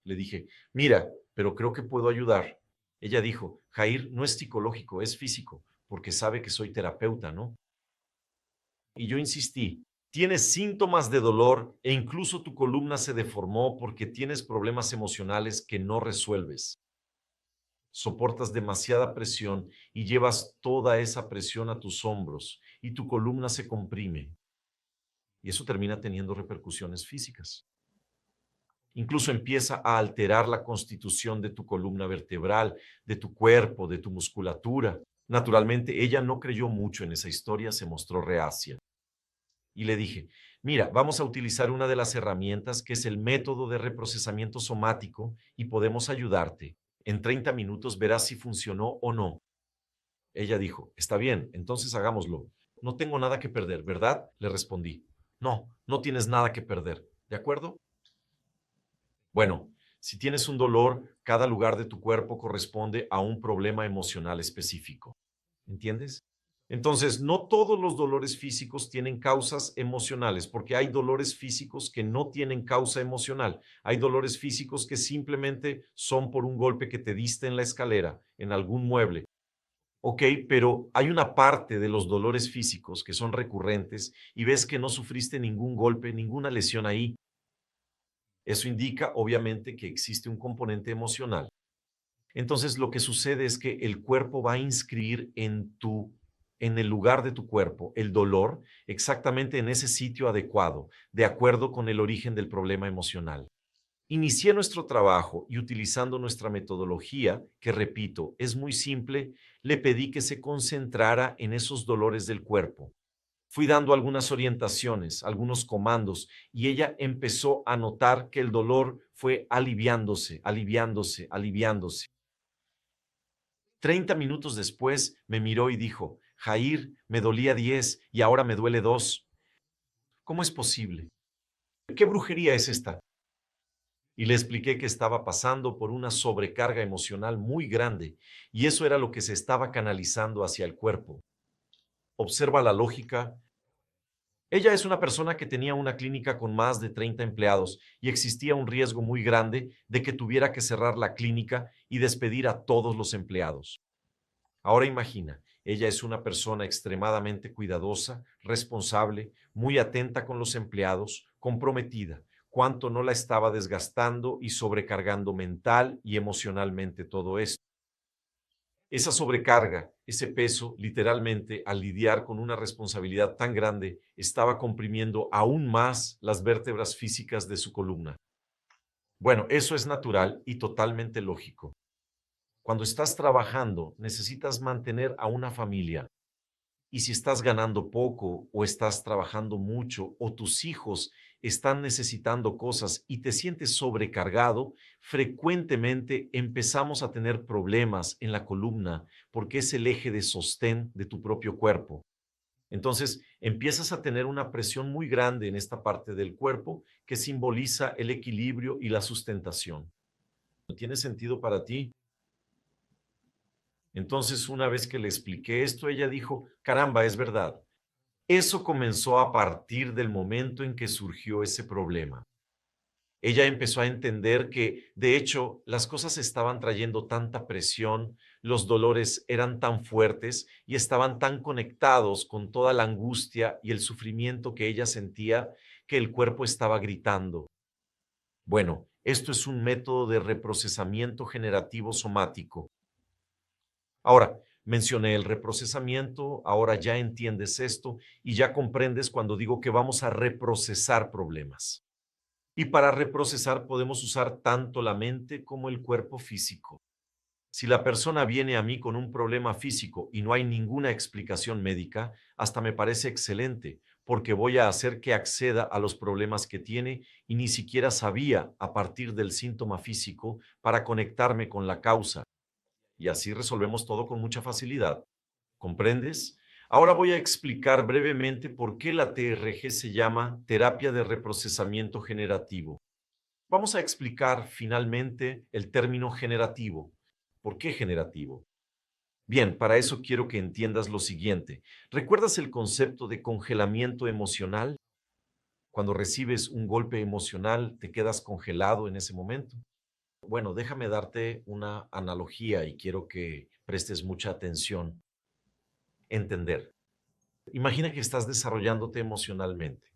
Le dije, mira, pero creo que puedo ayudar. Ella dijo, Jair, no es psicológico, es físico, porque sabe que soy terapeuta, ¿no? Y yo insistí, tienes síntomas de dolor e incluso tu columna se deformó porque tienes problemas emocionales que no resuelves. Soportas demasiada presión y llevas toda esa presión a tus hombros y tu columna se comprime. Y eso termina teniendo repercusiones físicas. Incluso empieza a alterar la constitución de tu columna vertebral, de tu cuerpo, de tu musculatura. Naturalmente, ella no creyó mucho en esa historia, se mostró reacia. Y le dije, mira, vamos a utilizar una de las herramientas que es el método de reprocesamiento somático y podemos ayudarte. En 30 minutos verás si funcionó o no. Ella dijo, está bien, entonces hagámoslo. No tengo nada que perder, ¿verdad? Le respondí. No, no tienes nada que perder. ¿De acuerdo? Bueno, si tienes un dolor, cada lugar de tu cuerpo corresponde a un problema emocional específico. ¿Entiendes? Entonces, no todos los dolores físicos tienen causas emocionales, porque hay dolores físicos que no tienen causa emocional. Hay dolores físicos que simplemente son por un golpe que te diste en la escalera, en algún mueble. Ok, pero hay una parte de los dolores físicos que son recurrentes y ves que no sufriste ningún golpe, ninguna lesión ahí. Eso indica, obviamente, que existe un componente emocional. Entonces, lo que sucede es que el cuerpo va a inscribir en el lugar de tu cuerpo el dolor exactamente en ese sitio adecuado, de acuerdo con el origen del problema emocional. Inicié nuestro trabajo y utilizando nuestra metodología, que repito, es muy simple, le pedí que se concentrara en esos dolores del cuerpo. Fui dando algunas orientaciones, algunos comandos, y ella empezó a notar que el dolor fue aliviándose, aliviándose, aliviándose. 30 minutos después me miró y dijo, Jair, me dolía 10 y ahora me duele 2. ¿Cómo es posible? ¿Qué brujería es esta? Y le expliqué que estaba pasando por una sobrecarga emocional muy grande y eso era lo que se estaba canalizando hacia el cuerpo. Observa la lógica. Ella es una persona que tenía una clínica con más de 30 empleados y existía un riesgo muy grande de que tuviera que cerrar la clínica y despedir a todos los empleados. Ahora imagina, ella es una persona extremadamente cuidadosa, responsable, muy atenta con los empleados, comprometida. Cuánto no la estaba desgastando y sobrecargando mental y emocionalmente todo esto. Esa sobrecarga, ese peso, literalmente, al lidiar con una responsabilidad tan grande, estaba comprimiendo aún más las vértebras físicas de su columna. Bueno, eso es natural y totalmente lógico. Cuando estás trabajando, necesitas mantener a una familia. Y si estás ganando poco o estás trabajando mucho o tus hijos están necesitando cosas y te sientes sobrecargado, frecuentemente empezamos a tener problemas en la columna porque es el eje de sostén de tu propio cuerpo. Entonces, empiezas a tener una presión muy grande en esta parte del cuerpo que simboliza el equilibrio y la sustentación. ¿Tiene sentido para ti? Entonces, una vez que le expliqué esto, ella dijo, caramba, es verdad. Eso comenzó a partir del momento en que surgió ese problema. Ella empezó a entender que, de hecho, las cosas estaban trayendo tanta presión, los dolores eran tan fuertes y estaban tan conectados con toda la angustia y el sufrimiento que ella sentía que el cuerpo estaba gritando. Bueno, esto es un método de reprocesamiento generativo somático. Ahora, mencioné el reprocesamiento, ahora ya entiendes esto y ya comprendes cuando digo que vamos a reprocesar problemas. Y para reprocesar podemos usar tanto la mente como el cuerpo físico. Si la persona viene a mí con un problema físico y no hay ninguna explicación médica, hasta me parece excelente, porque voy a hacer que acceda a los problemas que tiene y ni siquiera sabía a partir del síntoma físico para conectarme con la causa y así resolvemos todo con mucha facilidad. ¿Comprendes? Ahora voy a explicar brevemente por qué la TRG se llama terapia de reprocesamiento generativo. Vamos a explicar finalmente el término generativo. ¿Por qué generativo? Bien, para eso quiero que entiendas lo siguiente. ¿Recuerdas el concepto de congelamiento emocional? Cuando recibes un golpe emocional, te quedas congelado en ese momento. Bueno, déjame darte una analogía y quiero que prestes mucha atención. Entender. Imagina que estás desarrollándote emocionalmente.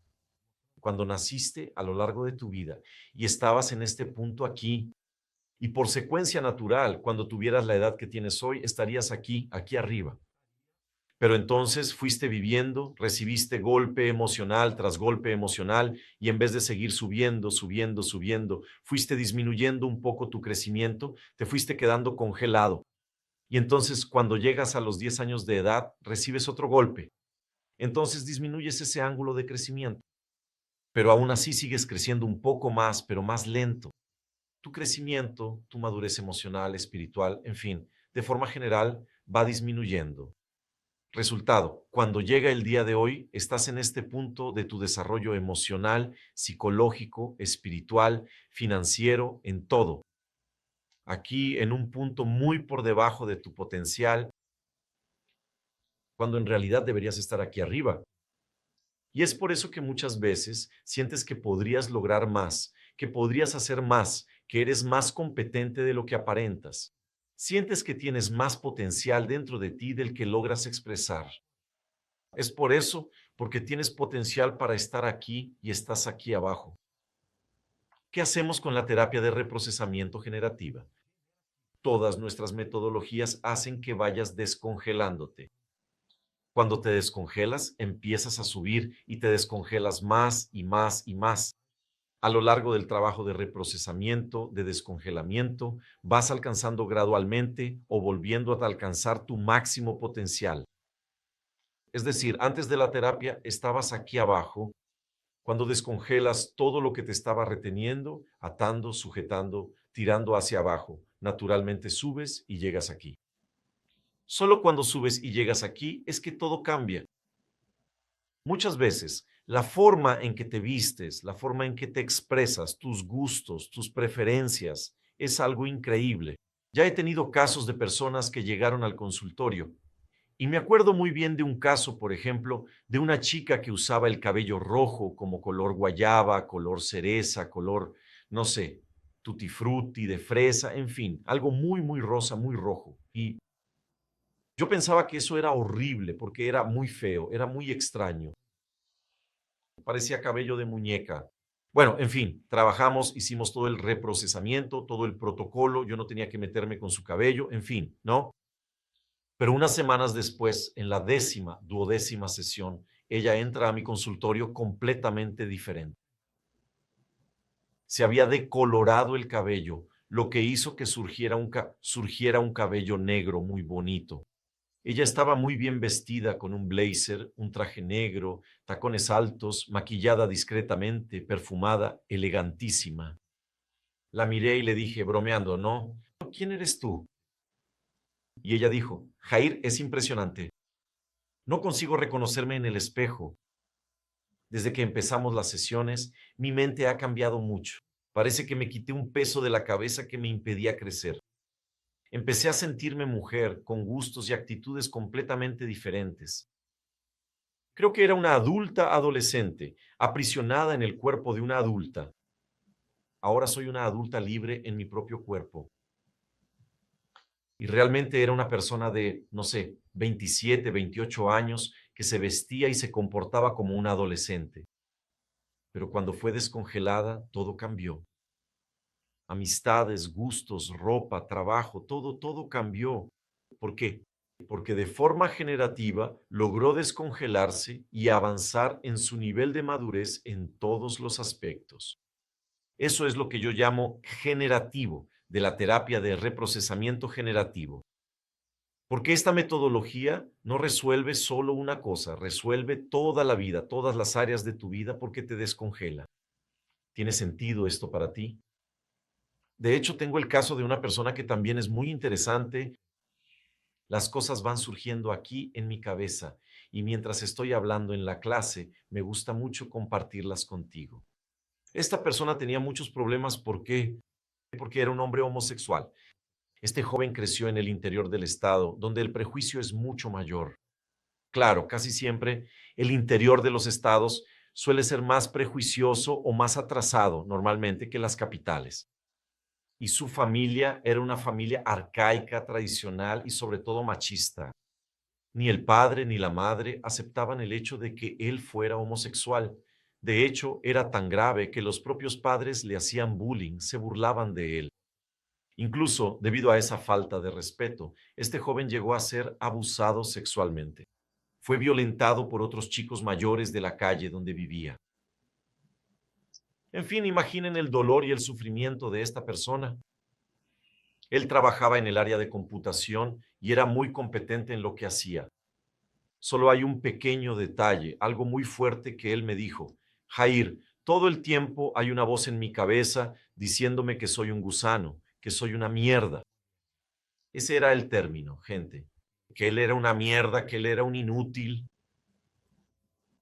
Cuando naciste a lo largo de tu vida y estabas en este punto aquí, y por secuencia natural, cuando tuvieras la edad que tienes hoy, estarías aquí, aquí arriba. Pero entonces fuiste viviendo, recibiste golpe emocional tras golpe emocional y en vez de seguir subiendo, subiendo, subiendo, fuiste disminuyendo un poco tu crecimiento, te fuiste quedando congelado. Y entonces cuando llegas a los 10 años de edad, recibes otro golpe. Entonces disminuyes ese ángulo de crecimiento, pero aún así sigues creciendo un poco más, pero más lento. Tu crecimiento, tu madurez emocional, espiritual, en fin, de forma general, va disminuyendo. Resultado, cuando llega el día de hoy, estás en este punto de tu desarrollo emocional, psicológico, espiritual, financiero, en todo. Aquí en un punto muy por debajo de tu potencial, cuando en realidad deberías estar aquí arriba. Y es por eso que muchas veces sientes que podrías lograr más, que podrías hacer más, que eres más competente de lo que aparentas. Sientes que tienes más potencial dentro de ti del que logras expresar. Es por eso, porque tienes potencial para estar aquí y estás aquí abajo. ¿Qué hacemos con la terapia de reprocesamiento generativa? Todas nuestras metodologías hacen que vayas descongelándote. Cuando te descongelas, empiezas a subir y te descongelas más y más y más. A lo largo del trabajo de reprocesamiento, de descongelamiento, vas alcanzando gradualmente o volviendo a alcanzar tu máximo potencial. Es decir, antes de la terapia estabas aquí abajo. Cuando descongelas todo lo que te estaba reteniendo, atando, sujetando, tirando hacia abajo, naturalmente subes y llegas aquí. Solo cuando subes y llegas aquí es que todo cambia. Muchas veces, la forma en que te vistes, la forma en que te expresas, tus gustos, tus preferencias, es algo increíble. Ya he tenido casos de personas que llegaron al consultorio y me acuerdo muy bien de un caso, por ejemplo, de una chica que usaba el cabello rojo como color guayaba, color cereza, color, no sé, tutti frutti, de fresa, en fin, algo muy, muy rosa, muy rojo. Y yo pensaba que eso era horrible porque era muy feo, era muy extraño. Parecía cabello de muñeca. Bueno, en fin, trabajamos, hicimos todo el reprocesamiento, todo el protocolo, yo no tenía que meterme con su cabello, en fin, ¿no? Pero unas semanas después, en la duodécima sesión, ella entra a mi consultorio completamente diferente. Se había decolorado el cabello, lo que hizo que surgiera un cabello negro muy bonito. Ella estaba muy bien vestida con un blazer, un traje negro, tacones altos, maquillada discretamente, perfumada, elegantísima. La miré y le dije, bromeando, ¿no? ¿Quién eres tú? Y ella dijo, Jair, es impresionante. No consigo reconocerme en el espejo. Desde que empezamos las sesiones, mi mente ha cambiado mucho. Parece que me quité un peso de la cabeza que me impedía crecer. Empecé a sentirme mujer, con gustos y actitudes completamente diferentes. Creo que era una adulta adolescente, aprisionada en el cuerpo de una adulta. Ahora soy una adulta libre en mi propio cuerpo. Y realmente era una persona de, no sé, 27, 28 años, que se vestía y se comportaba como una adolescente. Pero cuando fue descongelada, todo cambió. Amistades, gustos, ropa, trabajo, todo cambió. ¿Por qué? Porque de forma generativa logró descongelarse y avanzar en su nivel de madurez en todos los aspectos. Eso es lo que yo llamo generativo, de la terapia de reprocesamiento generativo. Porque esta metodología no resuelve solo una cosa, resuelve toda la vida, todas las áreas de tu vida porque te descongela. ¿Tiene sentido esto para ti? De hecho, tengo el caso de una persona que también es muy interesante. Las cosas van surgiendo aquí en mi cabeza y mientras estoy hablando en la clase, me gusta mucho compartirlas contigo. Esta persona tenía muchos problemas. ¿Por qué? Porque era un hombre homosexual. Este joven creció en el interior del estado, donde el prejuicio es mucho mayor. Claro, casi siempre el interior de los estados suele ser más prejuicioso o más atrasado normalmente que las capitales. Y su familia era una familia arcaica, tradicional y sobre todo machista. Ni el padre ni la madre aceptaban el hecho de que él fuera homosexual. De hecho, era tan grave que los propios padres le hacían bullying, se burlaban de él. Incluso, debido a esa falta de respeto, este joven llegó a ser abusado sexualmente. Fue violentado por otros chicos mayores de la calle donde vivía. En fin, imaginen el dolor y el sufrimiento de esta persona. Él trabajaba en el área de computación y era muy competente en lo que hacía. Solo hay un pequeño detalle, algo muy fuerte que él me dijo. Jair, todo el tiempo hay una voz en mi cabeza diciéndome que soy un gusano, que soy una mierda. Ese era el término, gente. Que él era una mierda, que él era un inútil.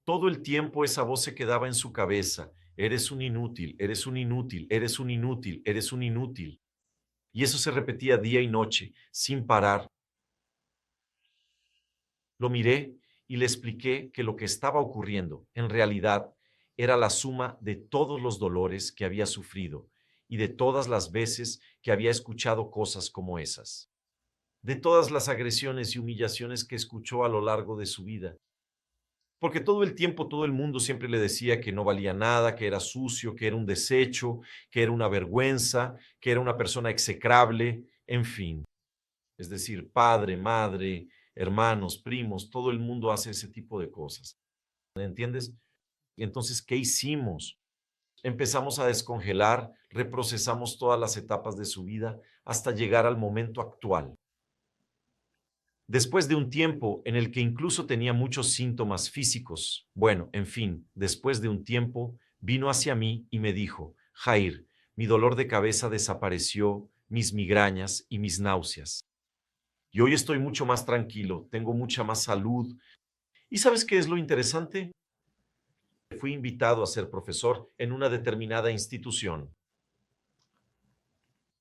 Todo el tiempo esa voz se quedaba en su cabeza. Eres un inútil, eres un inútil, eres un inútil, eres un inútil. Y eso se repetía día y noche, sin parar. Lo miré y le expliqué que lo que estaba ocurriendo, en realidad, era la suma de todos los dolores que había sufrido y de todas las veces que había escuchado cosas como esas, de todas las agresiones y humillaciones que escuchó a lo largo de su vida. Porque todo el tiempo, todo el mundo siempre le decía que no valía nada, que era sucio, que era un desecho, que era una vergüenza, que era una persona execrable, en fin. Es decir, padre, madre, hermanos, primos, todo el mundo hace ese tipo de cosas. ¿Entiendes? Entonces, ¿qué hicimos? Empezamos a descongelar, reprocesamos todas las etapas de su vida hasta llegar al momento actual. Después de un tiempo en el que incluso tenía muchos síntomas físicos, bueno, en fin, después de un tiempo, vino hacia mí y me dijo, Jair, mi dolor de cabeza desapareció, mis migrañas y mis náuseas. Y hoy estoy mucho más tranquilo, tengo mucha más salud. ¿Y sabes qué es lo interesante? Fui invitado a ser profesor en una determinada institución.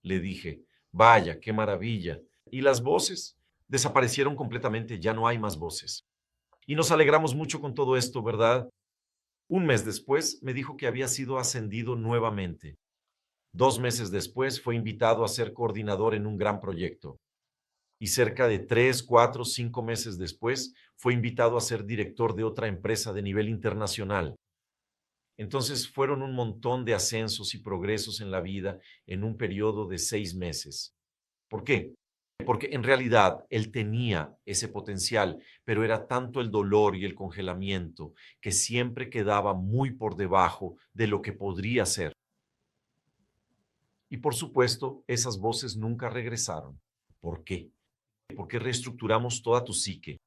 Le dije, vaya, qué maravilla. ¿Y las voces? Desaparecieron completamente, ya no hay más voces. Y nos alegramos mucho con todo esto, ¿verdad? Un mes después me dijo que había sido ascendido nuevamente. 2 meses después fue invitado a ser coordinador en un gran proyecto. Y cerca de 3, 4, 5 meses después fue invitado a ser director de otra empresa de nivel internacional. Entonces fueron un montón de ascensos y progresos en la vida en un periodo de 6 meses. ¿Por qué? Porque en realidad él tenía ese potencial, pero era tanto el dolor y el congelamiento que siempre quedaba muy por debajo de lo que podría ser. Y por supuesto, esas voces nunca regresaron. ¿Por qué? Porque reestructuramos toda tu psique.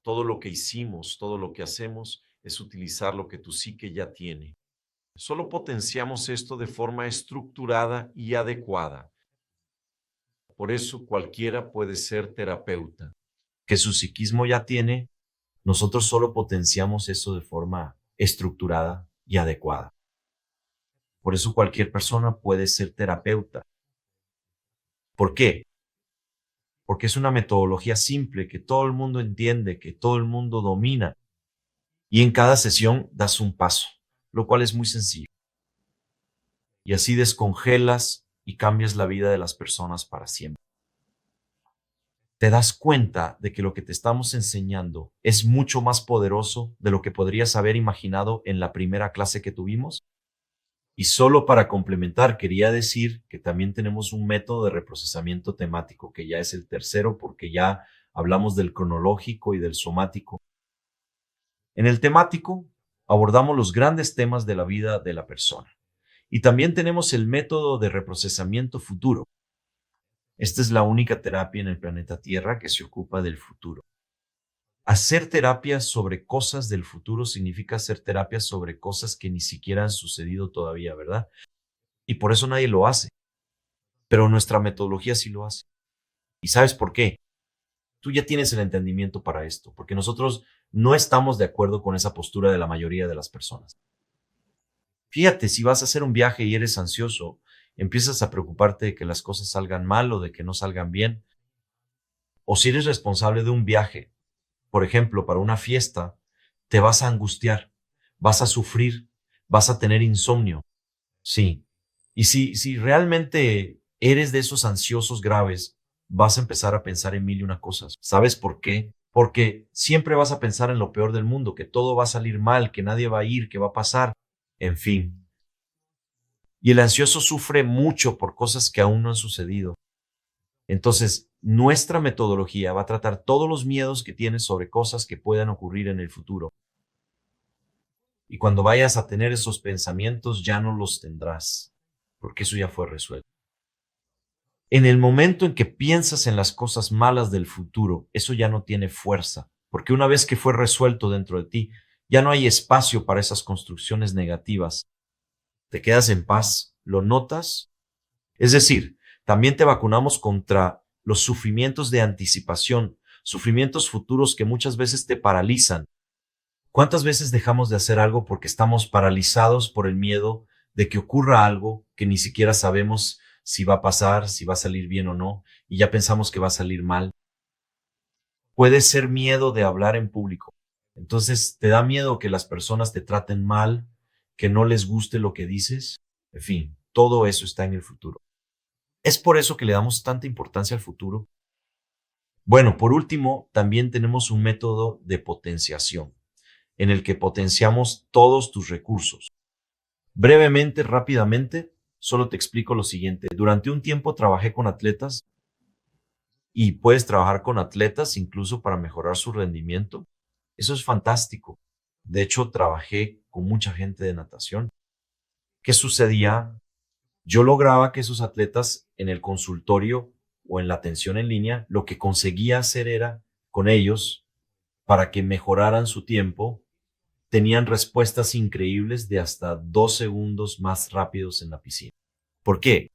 Todo lo que hicimos, todo lo que hacemos es utilizar lo que tu psique ya tiene. Solo potenciamos esto de forma estructurada y adecuada. Por eso cualquiera puede ser terapeuta. Que su psiquismo ya tiene, nosotros solo potenciamos eso de forma estructurada y adecuada. Por eso cualquier persona puede ser terapeuta. ¿Por qué? Porque es una metodología simple que todo el mundo entiende, que todo el mundo domina. Y en cada sesión das un paso, lo cual es muy sencillo. Y así descongelas y cambias la vida de las personas para siempre. Te das cuenta de que lo que te estamos enseñando es mucho más poderoso de lo que podrías haber imaginado en la primera clase que tuvimos. Y solo para complementar, quería decir que también tenemos un método de reprocesamiento temático, que ya es el tercero, porque ya hablamos del cronológico y del somático. En el temático abordamos los grandes temas de la vida de la persona. Y también tenemos el método de reprocesamiento futuro. Esta es la única terapia en el planeta Tierra que se ocupa del futuro. Hacer terapia sobre cosas del futuro significa hacer terapia sobre cosas que ni siquiera han sucedido todavía, ¿verdad? Y por eso nadie lo hace. Pero nuestra metodología sí lo hace. ¿Y sabes por qué? Tú ya tienes el entendimiento para esto, porque nosotros no estamos de acuerdo con esa postura de la mayoría de las personas. Fíjate, si vas a hacer un viaje y eres ansioso, empiezas a preocuparte de que las cosas salgan mal o de que no salgan bien. O si eres responsable de un viaje, por ejemplo, para una fiesta, te vas a angustiar, vas a sufrir, vas a tener insomnio. Sí. Y si realmente eres de esos ansiosos graves, vas a empezar a pensar en mil y una cosas. ¿Sabes por qué? Porque siempre vas a pensar en lo peor del mundo, que todo va a salir mal, que nadie va a ir, que va a pasar. En fin. Y el ansioso sufre mucho por cosas que aún no han sucedido. Entonces, nuestra metodología va a tratar todos los miedos que tienes sobre cosas que puedan ocurrir en el futuro. Y cuando vayas a tener esos pensamientos, ya no los tendrás, porque eso ya fue resuelto. En el momento en que piensas en las cosas malas del futuro, eso ya no tiene fuerza, porque una vez que fue resuelto dentro de ti, ya no hay espacio para esas construcciones negativas. Te quedas en paz, lo notas. Es decir, también te vacunamos contra los sufrimientos de anticipación, sufrimientos futuros que muchas veces te paralizan. ¿Cuántas veces dejamos de hacer algo porque estamos paralizados por el miedo de que ocurra algo que ni siquiera sabemos si va a pasar, si va a salir bien o no, y ya pensamos que va a salir mal? Puede ser miedo de hablar en público. Entonces, ¿te da miedo que las personas te traten mal, que no les guste lo que dices? En fin, todo eso está en el futuro. Es por eso que le damos tanta importancia al futuro. Bueno, por último, también tenemos un método de potenciación, en el que potenciamos todos tus recursos. Brevemente, rápidamente, solo te explico lo siguiente. Durante un tiempo trabajé con atletas y puedes trabajar con atletas incluso para mejorar su rendimiento. Eso es fantástico. De hecho, trabajé con mucha gente de natación. ¿Qué sucedía? Yo lograba que esos atletas en el consultorio o en la atención en línea, lo que conseguía hacer era con ellos para que mejoraran su tiempo, tenían respuestas increíbles de hasta 2 segundos más rápidos en la piscina. ¿Por qué?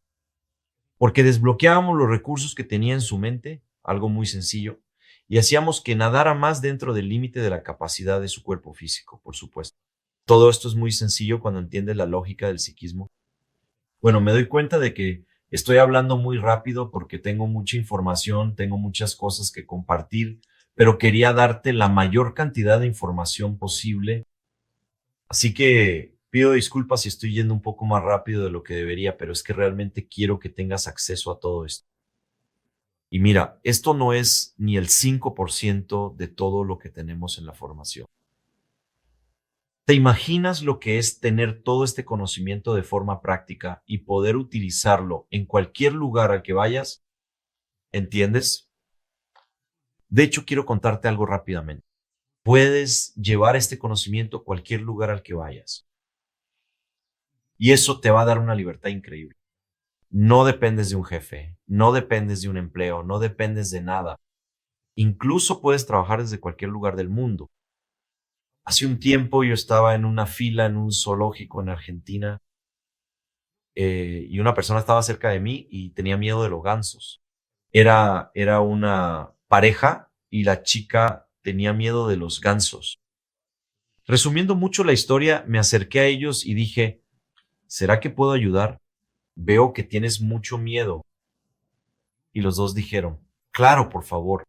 Porque desbloqueábamos los recursos que tenía en su mente, algo muy sencillo, y hacíamos que nadara más dentro del límite de la capacidad de su cuerpo físico, por supuesto. Todo esto es muy sencillo cuando entiendes la lógica del psiquismo. Bueno, me doy cuenta de que estoy hablando muy rápido porque tengo mucha información, tengo muchas cosas que compartir, pero quería darte la mayor cantidad de información posible. Así que pido disculpas si estoy yendo un poco más rápido de lo que debería, pero es que realmente quiero que tengas acceso a todo esto. Y mira, esto no es ni el 5% de todo lo que tenemos en la formación. ¿Te imaginas lo que es tener todo este conocimiento de forma práctica y poder utilizarlo en cualquier lugar al que vayas? ¿Entiendes? De hecho, quiero contarte algo rápidamente. Puedes llevar este conocimiento a cualquier lugar al que vayas. Y eso te va a dar una libertad increíble. No dependes de un jefe, no dependes de un empleo, no dependes de nada. Incluso puedes trabajar desde cualquier lugar del mundo. Hace un tiempo yo estaba en una fila en un zoológico en Argentina y una persona estaba cerca de mí y tenía miedo de los gansos. Era una pareja y la chica tenía miedo de los gansos. Resumiendo mucho la historia, me acerqué a ellos y dije, ¿será que puedo ayudar? Veo que tienes mucho miedo. Y los dos dijeron, claro, por favor.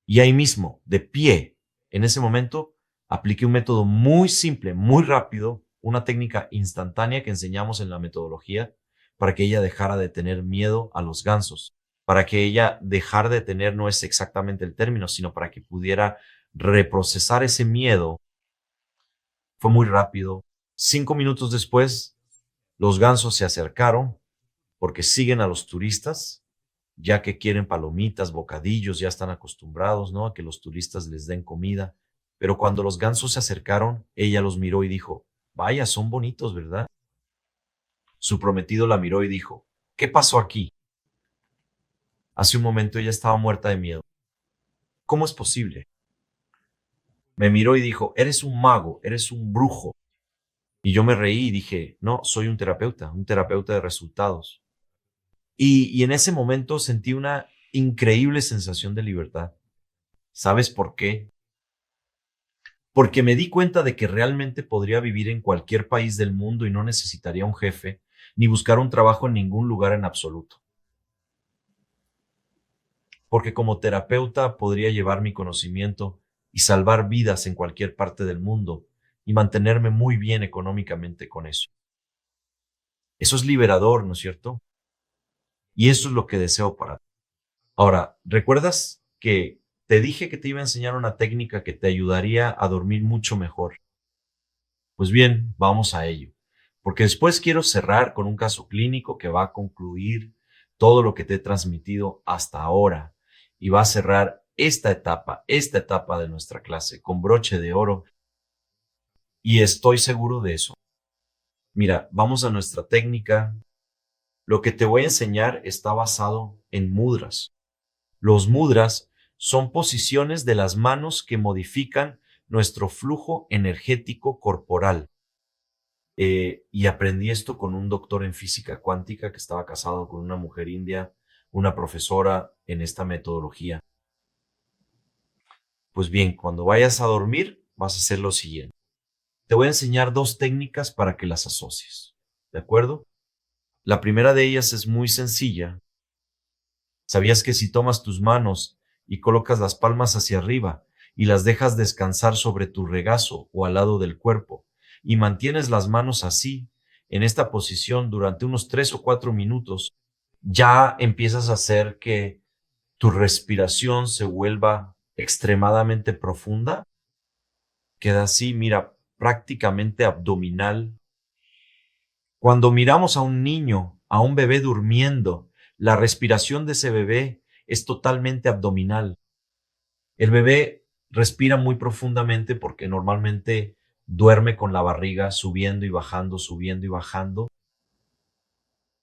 Y ahí mismo, de pie, en ese momento, apliqué un método muy simple, muy rápido, una técnica instantánea que enseñamos en la metodología para que ella dejara de tener miedo a los gansos, para que ella dejara de tener, no es exactamente el término, sino para que pudiera reprocesar ese miedo. Fue muy rápido. 5 minutos después, los gansos se acercaron porque siguen a los turistas, ya que quieren palomitas, bocadillos, ya están acostumbrados, ¿no? A que los turistas les den comida. Pero cuando los gansos se acercaron, ella los miró y dijo, vaya, son bonitos, ¿verdad? Su prometido la miró y dijo, ¿qué pasó aquí? Hace un momento ella estaba muerta de miedo. ¿Cómo es posible? Me miró y dijo, eres un mago, eres un brujo. Y yo me reí y dije, no, soy un terapeuta de resultados. Y en ese momento sentí una increíble sensación de libertad. ¿Sabes por qué? Porque me di cuenta de que realmente podría vivir en cualquier país del mundo y no necesitaría un jefe, ni buscar un trabajo en ningún lugar en absoluto. Porque como terapeuta podría llevar mi conocimiento y salvar vidas en cualquier parte del mundo y mantenerme muy bien económicamente con eso. Eso es liberador, ¿no es cierto? Y eso es lo que deseo para ti. Ahora, ¿recuerdas que te dije que te iba a enseñar una técnica que te ayudaría a dormir mucho mejor? Pues bien, vamos a ello, porque después quiero cerrar con un caso clínico que va a concluir todo lo que te he transmitido hasta ahora y va a cerrar esta etapa de nuestra clase con broche de oro y estoy seguro de eso. Mira, vamos a nuestra técnica. Lo que te voy a enseñar está basado en mudras. Los mudras son posiciones de las manos que modifican nuestro flujo energético corporal. Y aprendí esto con un doctor en física cuántica que estaba casado con una mujer india, una profesora en esta metodología. Pues bien, cuando vayas a dormir, vas a hacer lo siguiente. Te voy a enseñar dos técnicas para que las asocies. ¿De acuerdo? La primera de ellas es muy sencilla. ¿Sabías que si tomas tus manos y colocas las palmas hacia arriba y las dejas descansar sobre tu regazo o al lado del cuerpo y mantienes las manos así, en esta posición durante unos 3 o 4 minutos, ya empiezas a hacer que tu respiración se vuelva extremadamente profunda? Queda así, mira, prácticamente abdominal. Cuando miramos a un niño, a un bebé durmiendo, la respiración de ese bebé es totalmente abdominal. El bebé respira muy profundamente porque normalmente duerme con la barriga subiendo y bajando,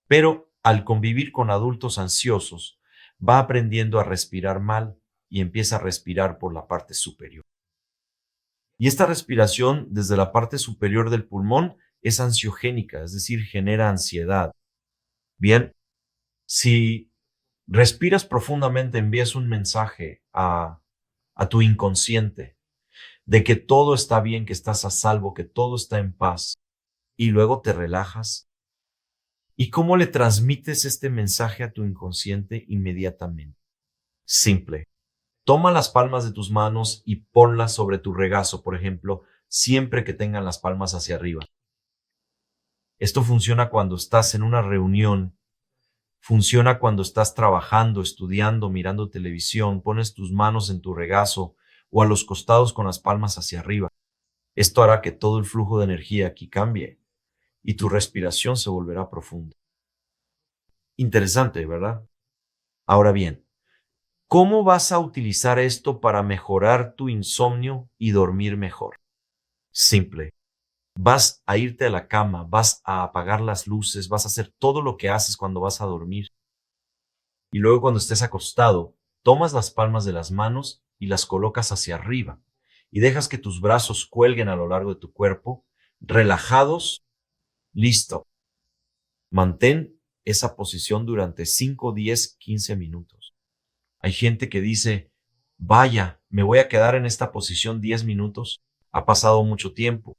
pero al convivir con adultos ansiosos, va aprendiendo a respirar mal y empieza a respirar por la parte superior. Y esta respiración desde la parte superior del pulmón es ansiogénica, es decir, genera ansiedad. Bien, si respiras profundamente, envías un mensaje a tu inconsciente de que todo está bien, que estás a salvo, que todo está en paz, y luego te relajas. ¿Y cómo le transmites este mensaje a tu inconsciente inmediatamente? Simple. Toma las palmas de tus manos y ponlas sobre tu regazo, por ejemplo, siempre que tengan las palmas hacia arriba. Esto funciona cuando estás en una reunión, funciona cuando estás trabajando, estudiando, mirando televisión, pones tus manos en tu regazo o a los costados con las palmas hacia arriba. Esto hará que todo el flujo de energía aquí cambie y tu respiración se volverá profunda. Interesante, ¿verdad? Ahora bien, ¿cómo vas a utilizar esto para mejorar tu insomnio y dormir mejor? Simple. Vas a irte a la cama, vas a apagar las luces, vas a hacer todo lo que haces cuando vas a dormir. Y luego cuando estés acostado, tomas las palmas de las manos y las colocas hacia arriba y dejas que tus brazos cuelguen a lo largo de tu cuerpo, relajados, listo. Mantén esa posición durante 5, 10, 15 minutos. Hay gente que dice, vaya, me voy a quedar en esta posición 10 minutos, ha pasado mucho tiempo.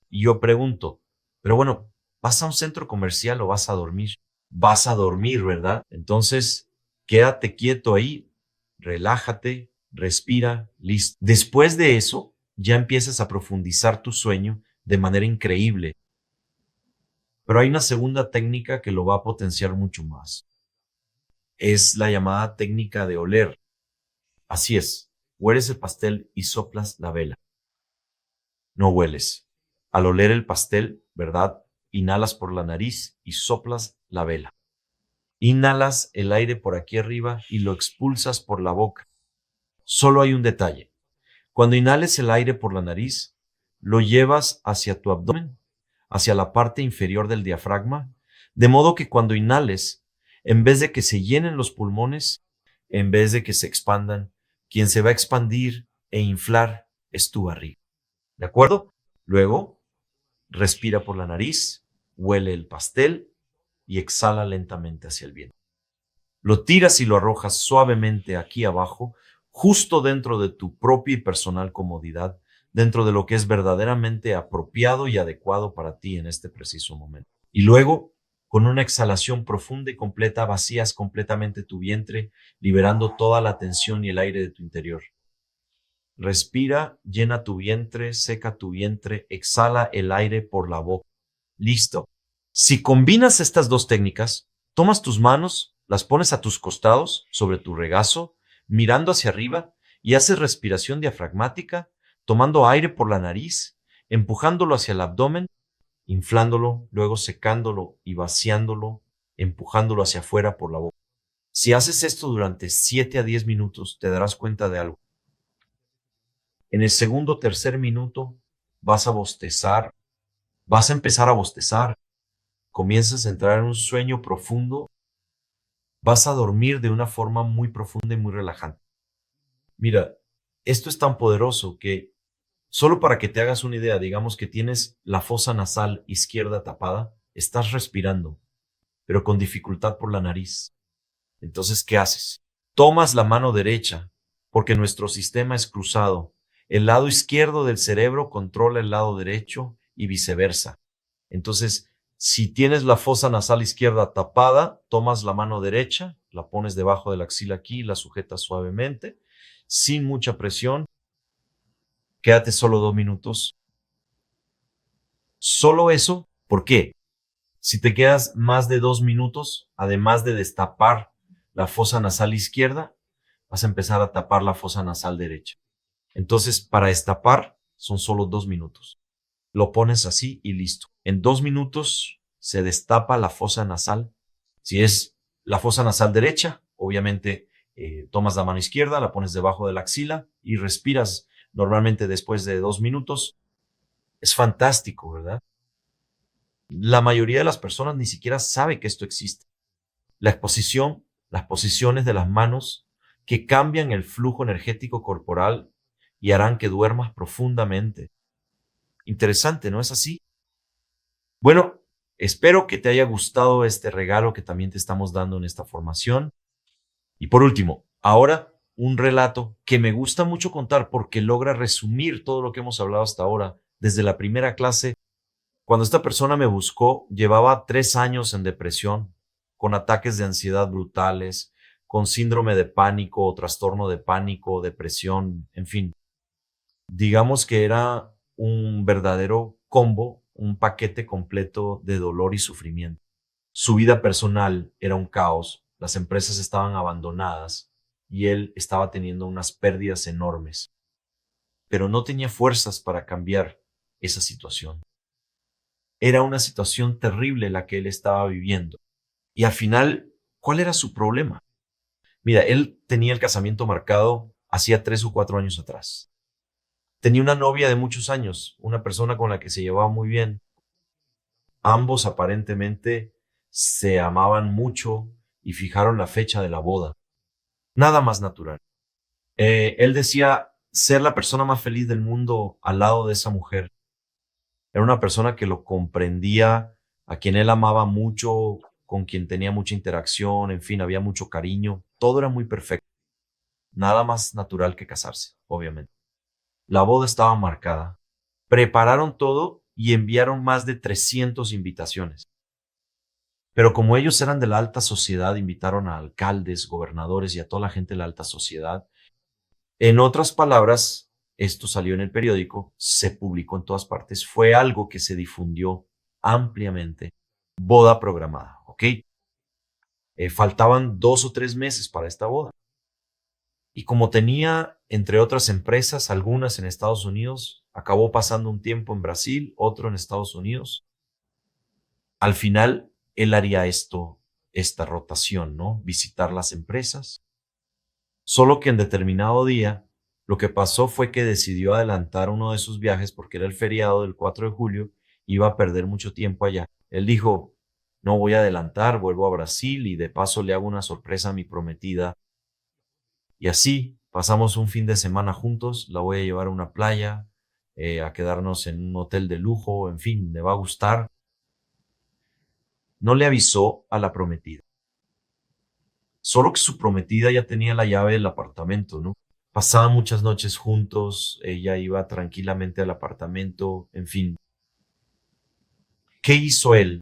Y yo pregunto, pero bueno, ¿vas a un centro comercial o vas a dormir? Vas a dormir, ¿verdad? Entonces, quédate quieto ahí, relájate, respira, listo. Después de eso, ya empiezas a profundizar tu sueño de manera increíble. Pero hay una segunda técnica que lo va a potenciar mucho más. Es la llamada técnica de oler. Así es, hueles el pastel y soplas la vela. No hueles. Al oler el pastel, ¿verdad? Inhalas por la nariz y soplas la vela. Inhalas el aire por aquí arriba y lo expulsas por la boca. Solo hay un detalle. Cuando inhales el aire por la nariz, lo llevas hacia tu abdomen, hacia la parte inferior del diafragma, de modo que cuando inhales, en vez de que se llenen los pulmones, en vez de que se expandan, quien se va a expandir e inflar es tu barriga. ¿De acuerdo? Luego, respira por la nariz, huele el pastel y exhala lentamente hacia el viento. Lo tiras y lo arrojas suavemente aquí abajo, justo dentro de tu propia y personal comodidad, dentro de lo que es verdaderamente apropiado y adecuado para ti en este preciso momento. Y luego, con una exhalación profunda y completa, vacías completamente tu vientre, liberando toda la tensión y el aire de tu interior. Respira, llena tu vientre, seca tu vientre, exhala el aire por la boca. Listo. Si combinas estas dos técnicas, tomas tus manos, las pones a tus costados, sobre tu regazo, mirando hacia arriba y haces respiración diafragmática, tomando aire por la nariz, empujándolo hacia el abdomen, inflándolo, luego secándolo y vaciándolo, empujándolo hacia afuera por la boca. Si haces esto durante 7 a 10 minutos, te darás cuenta de algo. En el segundo o tercer minuto vas a bostezar, vas a empezar a bostezar comienzas a entrar en un sueño profundo, vas a dormir de una forma muy profunda y muy relajante. Mira, esto es tan poderoso que solo para que te hagas una idea, digamos que tienes la fosa nasal izquierda tapada, estás respirando, pero con dificultad por la nariz. Entonces, ¿qué haces? Tomas la mano derecha, porque nuestro sistema es cruzado. El lado izquierdo del cerebro controla el lado derecho y viceversa. Entonces, si tienes la fosa nasal izquierda tapada, tomas la mano derecha, la pones debajo de la axila aquí, la sujetas suavemente, sin mucha presión. Quédate solo 2 minutos. Solo eso, ¿por qué? Si te quedas más de 2 minutos, además de destapar la fosa nasal izquierda, vas a empezar a tapar la fosa nasal derecha. Entonces, para destapar son solo 2 minutos. Lo pones así y listo. En 2 minutos se destapa la fosa nasal. Si es la fosa nasal derecha, obviamente tomas la mano izquierda, la pones debajo de la axila y respiras normalmente después de 2 minutos. Es fantástico, ¿verdad? La mayoría de las personas ni siquiera sabe que esto existe. La exposición, las posiciones de las manos que cambian el flujo energético corporal y harán que duermas profundamente. Interesante, ¿no es así? Bueno, espero que te haya gustado este regalo que también te estamos dando en esta formación. Y por último, ahora un relato que me gusta mucho contar porque logra resumir todo lo que hemos hablado hasta ahora. Desde la primera clase, cuando esta persona me buscó, llevaba 3 años en depresión, con ataques de ansiedad brutales, con síndrome de pánico o trastorno de pánico, depresión, en fin. Digamos que era un verdadero combo, un paquete completo de dolor y sufrimiento. Su vida personal era un caos, las empresas estaban abandonadas y él estaba teniendo unas pérdidas enormes, pero no tenía fuerzas para cambiar esa situación. Era una situación terrible la que él estaba viviendo. Y al final, ¿cuál era su problema? Mira, él tenía el casamiento marcado hacía 3 o 4 años atrás. Tenía una novia de muchos años, una persona con la que se llevaba muy bien. Ambos aparentemente se amaban mucho y fijaron la fecha de la boda. Nada más natural. Él decía ser la persona más feliz del mundo al lado de esa mujer. Era una persona que lo comprendía, a quien él amaba mucho, con quien tenía mucha interacción, en fin, había mucho cariño. Todo era muy perfecto. Nada más natural que casarse, obviamente. La boda estaba marcada. Prepararon todo y enviaron más de 300 invitaciones. Pero como ellos eran de la alta sociedad, invitaron a alcaldes, gobernadores y a toda la gente de la alta sociedad. En otras palabras, esto salió en el periódico, se publicó en todas partes, fue algo que se difundió ampliamente. Boda programada, ¿ok? Faltaban 2 o 3 meses para esta boda. Y como tenía, entre otras empresas, algunas en Estados Unidos, acabó pasando un tiempo en Brasil, otro en Estados Unidos. Al final, él haría esta rotación, ¿no? Visitar las empresas. Solo que en determinado día, lo que pasó fue que decidió adelantar uno de sus viajes porque era el feriado del 4 de julio, iba a perder mucho tiempo allá. Él dijo, no voy a adelantar, vuelvo a Brasil y de paso le hago una sorpresa a mi prometida. Y así pasamos un fin de semana juntos, la voy a llevar a una playa, a quedarnos en un hotel de lujo, en fin, le va a gustar. No le avisó a la prometida. Solo que su prometida ya tenía la llave del apartamento, ¿no? Pasaban muchas noches juntos, ella iba tranquilamente al apartamento, en fin. ¿Qué hizo él?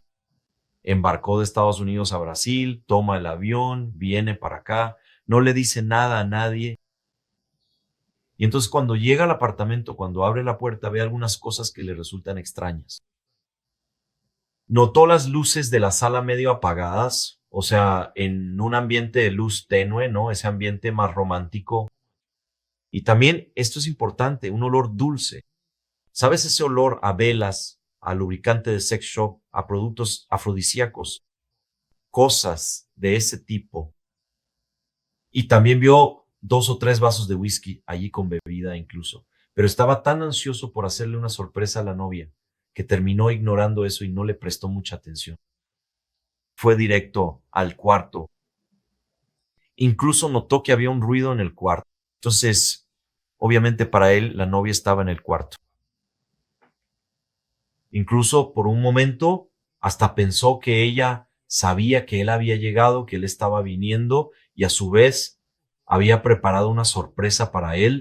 Embarcó de Estados Unidos a Brasil, toma el avión, viene para acá, no le dice nada a nadie. Y entonces cuando llega al apartamento, cuando abre la puerta, ve algunas cosas que le resultan extrañas. Notó las luces de la sala medio apagadas, o sea, en un ambiente de luz tenue, ¿no? Ese ambiente más romántico. Y también, esto es importante, un olor dulce. ¿Sabes ese olor a velas, a lubricante de sex shop, a productos afrodisíacos? Cosas de ese tipo. Y también vio 2 o 3 vasos de whisky allí con bebida incluso. Pero estaba tan ansioso por hacerle una sorpresa a la novia que terminó ignorando eso y no le prestó mucha atención. fue directo al cuarto. Incluso notó que había un ruido en el cuarto. Entonces, obviamente para él, la novia estaba en el cuarto. Incluso por un momento, hasta pensó que ella sabía que él había llegado, que él estaba viniendo y a su vez había preparado una sorpresa para él,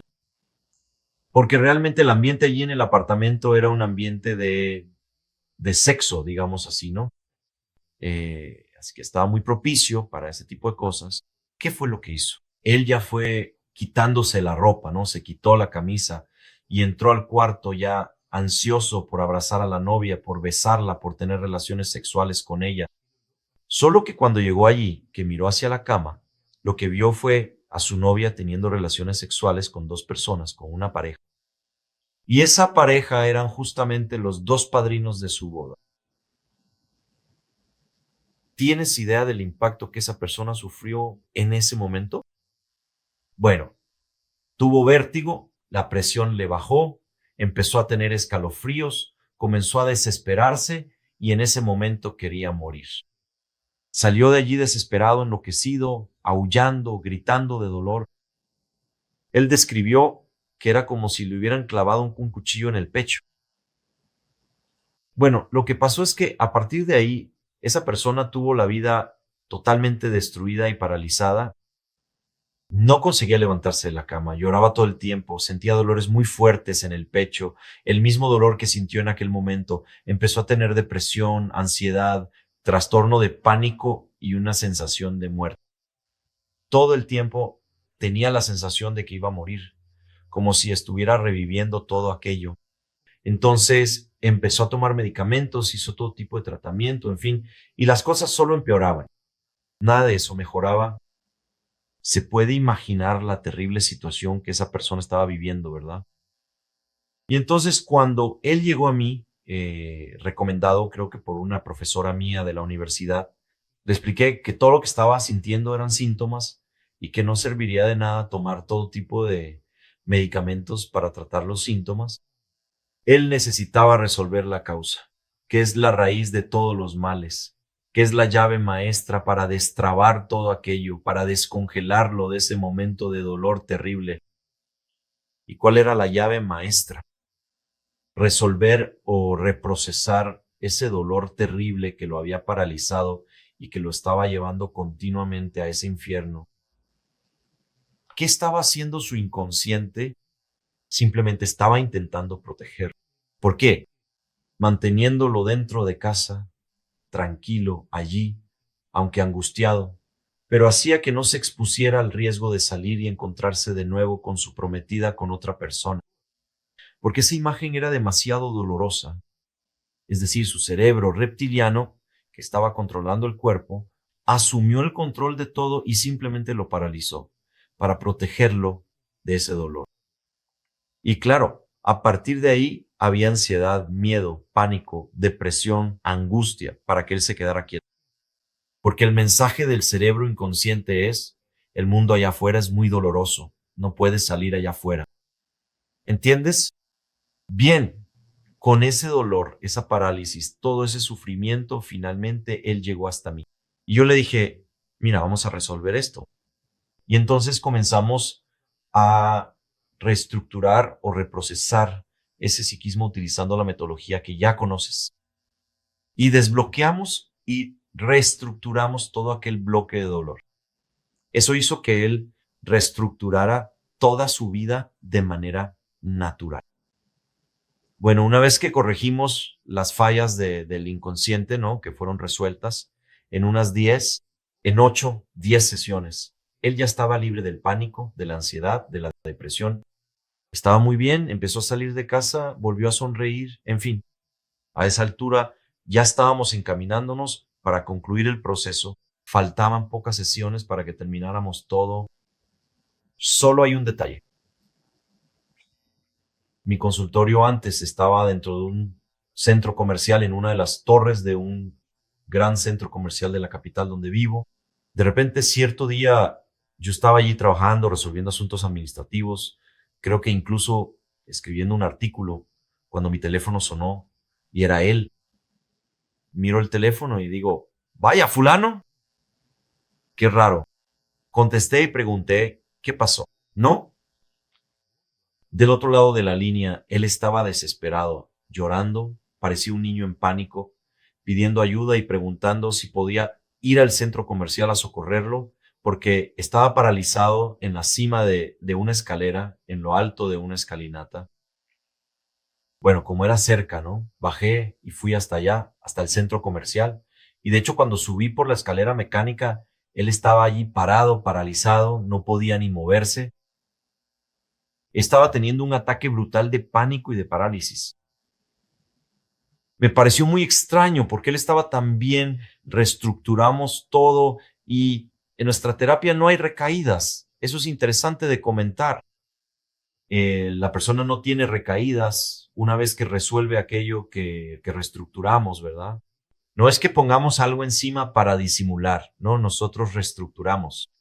porque realmente el ambiente allí en el apartamento era un ambiente de sexo, digamos así, ¿no? Así que estaba muy propicio para ese tipo de cosas. ¿Qué fue lo que hizo? Él ya fue quitándose la ropa, ¿no? Se quitó la camisa y entró al cuarto ya ansioso por abrazar a la novia, por besarla, por tener relaciones sexuales con ella. Solo que cuando llegó allí, que miró hacia la cama, lo que vio fue a su novia teniendo relaciones sexuales con dos personas, con una pareja. Y esa pareja eran justamente los dos padrinos de su boda. ¿Tienes idea del impacto que esa persona sufrió en ese momento? Bueno, tuvo vértigo, la presión le bajó, empezó a tener escalofríos, comenzó a desesperarse y en ese momento quería morir. Salió de allí desesperado, enloquecido, aullando, gritando de dolor. Él describió que era como si le hubieran clavado un cuchillo en el pecho. Bueno, lo que pasó es que a partir de ahí, esa persona tuvo la vida totalmente destruida y paralizada. No conseguía levantarse de la cama, lloraba todo el tiempo, sentía dolores muy fuertes en el pecho, el mismo dolor que sintió en aquel momento. Empezó a tener depresión, ansiedad, trastorno de pánico y una sensación de muerte. Todo el tiempo tenía la sensación de que iba a morir, como si estuviera reviviendo todo aquello. Entonces empezó a tomar medicamentos, hizo todo tipo de tratamiento, en fin, y las cosas solo empeoraban. Nada de eso mejoraba. Se puede imaginar la terrible situación que esa persona estaba viviendo, ¿verdad? Y entonces cuando él llegó a mí, recomendado creo que por una profesora mía de la universidad, le expliqué que todo lo que estaba sintiendo eran síntomas y que no serviría de nada tomar todo tipo de medicamentos para tratar los síntomas. Él necesitaba resolver la causa, que es la raíz de todos los males, que es la llave maestra para destrabar todo aquello, para descongelarlo de ese momento de dolor terrible. ¿Y cuál era la llave maestra? Resolver o reprocesar ese dolor terrible que lo había paralizado y que lo estaba llevando continuamente a ese infierno. ¿Qué estaba haciendo su inconsciente? Simplemente estaba intentando proteger. ¿Por qué? Manteniéndolo dentro de casa, tranquilo, allí, aunque angustiado, pero hacía que no se expusiera al riesgo de salir y encontrarse de nuevo con su prometida con otra persona, porque esa imagen era demasiado dolorosa. Es decir, su cerebro reptiliano, que estaba controlando el cuerpo, asumió el control de todo y simplemente lo paralizó para protegerlo de ese dolor. Y claro, a partir de ahí había ansiedad, miedo, pánico, depresión, angustia para que él se quedara quieto. Porque el mensaje del cerebro inconsciente es, el mundo allá afuera es muy doloroso, no puedes salir allá afuera. ¿Entiendes? Bien, con ese dolor, esa parálisis, todo ese sufrimiento, finalmente él llegó hasta mí. Y yo le dije, mira, vamos a resolver esto. Y entonces comenzamos a reestructurar o reprocesar ese psiquismo utilizando la metodología que ya conoces. Y desbloqueamos y reestructuramos todo aquel bloque de dolor. Eso hizo que él reestructurara toda su vida de manera natural. Bueno, una vez que corregimos las fallas del inconsciente, ¿no? Que fueron resueltas en unas 10, en 8, 10 sesiones, él ya estaba libre del pánico, de la ansiedad, de la depresión. Estaba muy bien, empezó a salir de casa, volvió a sonreír, en fin. A esa altura ya estábamos encaminándonos para concluir el proceso. Faltaban pocas sesiones para que termináramos todo. Solo hay un detalle. Mi consultorio antes estaba dentro de un centro comercial, en una de las torres de un gran centro comercial de la capital donde vivo. De repente, cierto día, yo estaba allí trabajando, resolviendo asuntos administrativos, creo que incluso escribiendo un artículo, cuando mi teléfono sonó y era él. Miro el teléfono y digo, Vaya, fulano. Qué raro. Contesté y pregunté, ¿qué pasó? ¿No? Del otro lado de la línea, él estaba desesperado, llorando, parecía un niño en pánico, pidiendo ayuda y preguntando si podía ir al centro comercial a socorrerlo, porque estaba paralizado en la cima de una escalera, en lo alto de una escalinata. Bueno, como era cerca, ¿no? Bajé y fui hasta allá, hasta el centro comercial. Y de hecho, cuando subí por la escalera mecánica, él estaba allí parado, paralizado, no podía ni moverse. Estaba teniendo un ataque brutal de pánico y de parálisis. Me pareció muy extraño porque él estaba tan bien, reestructuramos todo y en nuestra terapia no hay recaídas. Eso es interesante de comentar. La persona no tiene recaídas una vez que resuelve aquello que reestructuramos, ¿verdad? No es que pongamos algo encima para disimular, no, nosotros reestructuramos.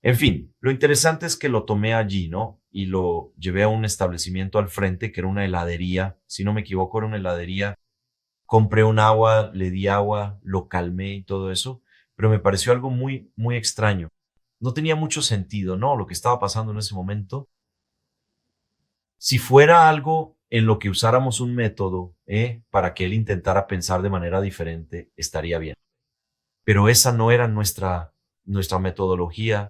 En fin, lo interesante es que lo tomé allí, ¿no? Y lo llevé a un establecimiento al frente, que era una heladería, si no me equivoco, era una heladería. Compré un agua, le di agua, lo calmé y todo eso, pero me pareció algo muy, muy extraño. No tenía mucho sentido, ¿no? Lo que estaba pasando en ese momento. Si fuera algo en lo que usáramos un método, para que él intentara pensar de manera diferente, estaría bien. Pero esa no era nuestra metodología.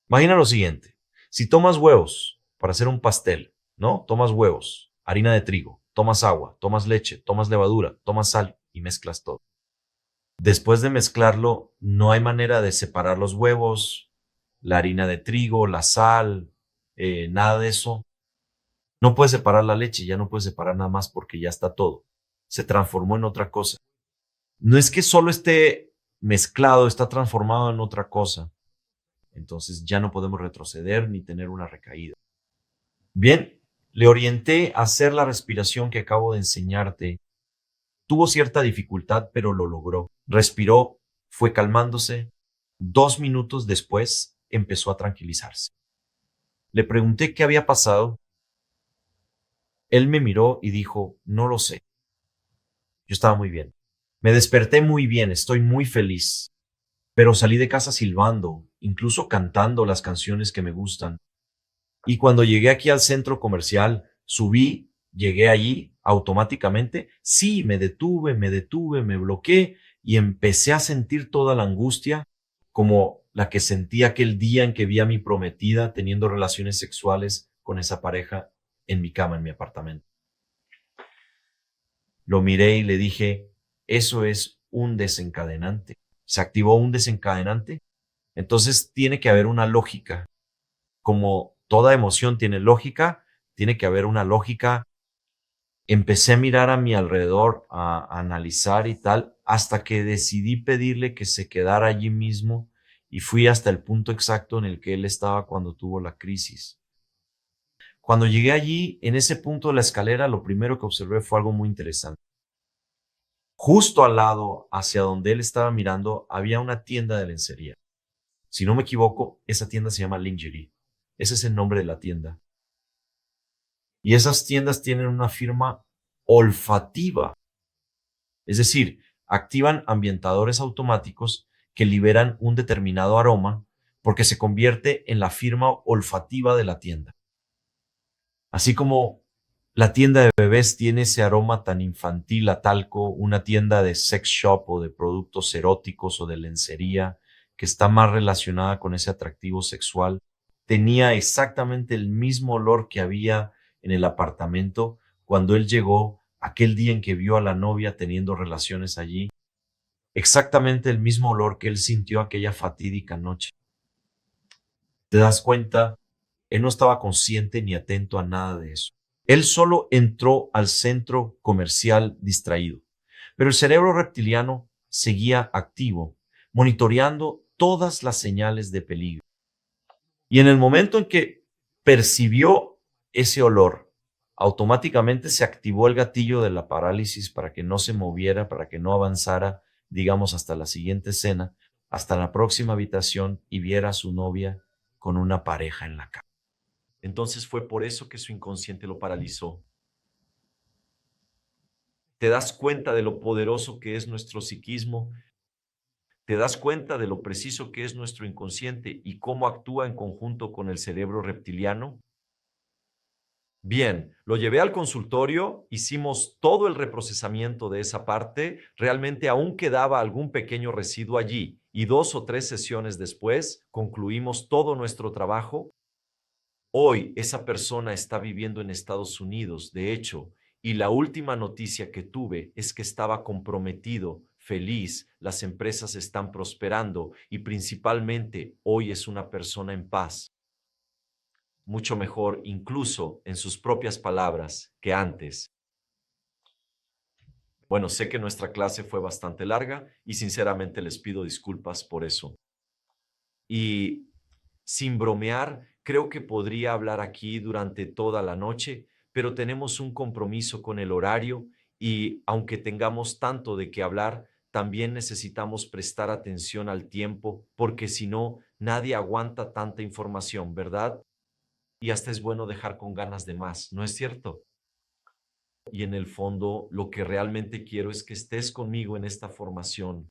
Imagina lo siguiente, si tomas huevos para hacer un pastel, ¿no? Tomas huevos, harina de trigo, tomas agua, tomas leche, tomas levadura, tomas sal y mezclas todo. Después de mezclarlo, no hay manera de separar los huevos, la harina de trigo, la sal, nada de eso. No puedes separar la leche, ya no puedes separar nada más porque ya está todo. Se transformó en otra cosa. No es que solo esté mezclado, está transformado en otra cosa. Entonces ya no podemos retroceder ni tener una recaída. Bien, le orienté a hacer la respiración que acabo de enseñarte. Tuvo cierta dificultad, pero lo logró. Respiró, fue calmándose. 2 minutos después empezó a tranquilizarse. Le pregunté qué había pasado. Él me miró y dijo, no lo sé. Yo estaba muy bien. Me desperté muy bien, estoy muy feliz. Pero salí de casa silbando, incluso cantando las canciones que me gustan. Y cuando llegué aquí al centro comercial, subí, llegué allí automáticamente. Sí, me bloqueé y empecé a sentir toda la angustia como la que sentí aquel día en que vi a mi prometida teniendo relaciones sexuales con esa pareja en mi cama, en mi apartamento. Lo miré y le dije, eso es un desencadenante. Se activó un desencadenante. Entonces tiene que haber una lógica. Como toda emoción tiene lógica, tiene que haber una lógica. Empecé a mirar a mi alrededor, a analizar y tal, hasta que decidí pedirle que se quedara allí mismo y fui hasta el punto exacto en el que él estaba cuando tuvo la crisis. Cuando llegué allí, en ese punto de la escalera, lo primero que observé fue algo muy interesante. Justo al lado, hacia donde él estaba mirando, había una tienda de lencería. Si no me equivoco, esa tienda se llama Lingerie. Ese es el nombre de la tienda. Y esas tiendas tienen una firma olfativa, es decir, activan ambientadores automáticos que liberan un determinado aroma porque se convierte en la firma olfativa de la tienda. Así como la tienda de bebés tiene ese aroma tan infantil a talco, una tienda de sex shop o de productos eróticos o de lencería que está más relacionada con ese atractivo sexual, tenía exactamente el mismo olor que había en el apartamento cuando él llegó aquel día en que vio a la novia teniendo relaciones allí, exactamente el mismo olor que él sintió aquella fatídica noche. ¿Te das cuenta? Él no estaba consciente ni atento a nada de eso. Él solo entró al centro comercial distraído, pero el cerebro reptiliano seguía activo, monitoreando todas las señales de peligro. Y en el momento en que percibió ese olor, automáticamente se activó el gatillo de la parálisis para que no se moviera, para que no avanzara, digamos, hasta la siguiente escena, hasta la próxima habitación y viera a su novia con una pareja en la cama. Entonces fue por eso que su inconsciente lo paralizó. ¿Te das cuenta de lo poderoso que es nuestro psiquismo? ¿Te das cuenta de lo preciso que es nuestro inconsciente y cómo actúa en conjunto con el cerebro reptiliano? Bien, lo llevé al consultorio, hicimos todo el reprocesamiento de esa parte, realmente aún quedaba algún pequeño residuo allí y 2 o 3 sesiones después concluimos todo nuestro trabajo. Hoy esa persona está viviendo en Estados Unidos, de hecho, y la última noticia que tuve es que estaba comprometido, feliz, las empresas están prosperando y principalmente hoy es una persona en paz, mucho mejor incluso en sus propias palabras que antes. Bueno, sé que nuestra clase fue bastante larga y sinceramente les pido disculpas por eso. Y sin bromear, creo que podría hablar aquí durante toda la noche, pero tenemos un compromiso con el horario y aunque tengamos tanto de qué hablar, también necesitamos prestar atención al tiempo, porque si no, nadie aguanta tanta información, ¿verdad? Y hasta es bueno dejar con ganas de más, ¿no es cierto? Y en el fondo, lo que realmente quiero es que estés conmigo en esta formación.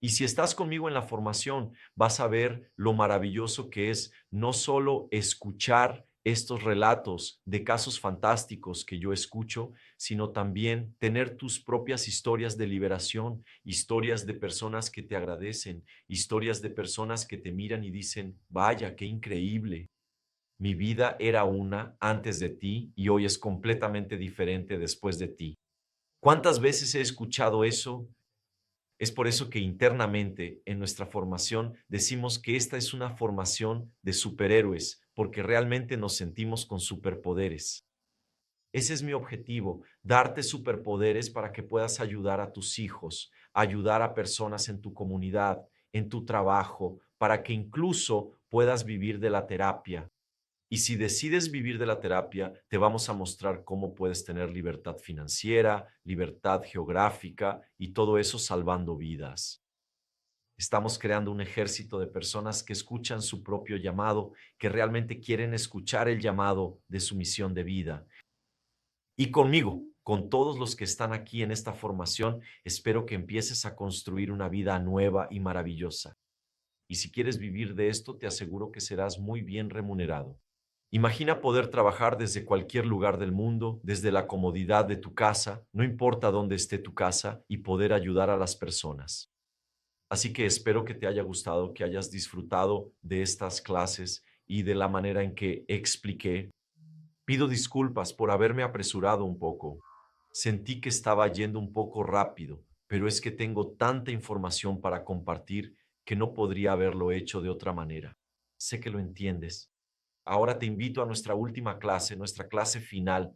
Y si estás conmigo en la formación, vas a ver lo maravilloso que es no solo escuchar estos relatos de casos fantásticos que yo escucho, sino también tener tus propias historias de liberación, historias de personas que te agradecen, historias de personas que te miran y dicen, vaya, qué increíble. Mi vida era una antes de ti y hoy es completamente diferente después de ti. ¿Cuántas veces he escuchado eso? Es por eso que internamente en nuestra formación decimos que esta es una formación de superhéroes, porque realmente nos sentimos con superpoderes. Ese es mi objetivo, darte superpoderes para que puedas ayudar a tus hijos, ayudar a personas en tu comunidad, en tu trabajo, para que incluso puedas vivir de la terapia. Y si decides vivir de la terapia, te vamos a mostrar cómo puedes tener libertad financiera, libertad geográfica y todo eso salvando vidas. Estamos creando un ejército de personas que escuchan su propio llamado, que realmente quieren escuchar el llamado de su misión de vida. Y conmigo, con todos los que están aquí en esta formación, espero que empieces a construir una vida nueva y maravillosa. Y si quieres vivir de esto, te aseguro que serás muy bien remunerado. Imagina poder trabajar desde cualquier lugar del mundo, desde la comodidad de tu casa, no importa dónde esté tu casa, y poder ayudar a las personas. Así que espero que te haya gustado, que hayas disfrutado de estas clases y de la manera en que expliqué. Pido disculpas por haberme apresurado un poco. Sentí que estaba yendo un poco rápido, pero es que tengo tanta información para compartir que no podría haberlo hecho de otra manera. Sé que lo entiendes. Ahora te invito a nuestra última clase, nuestra clase final.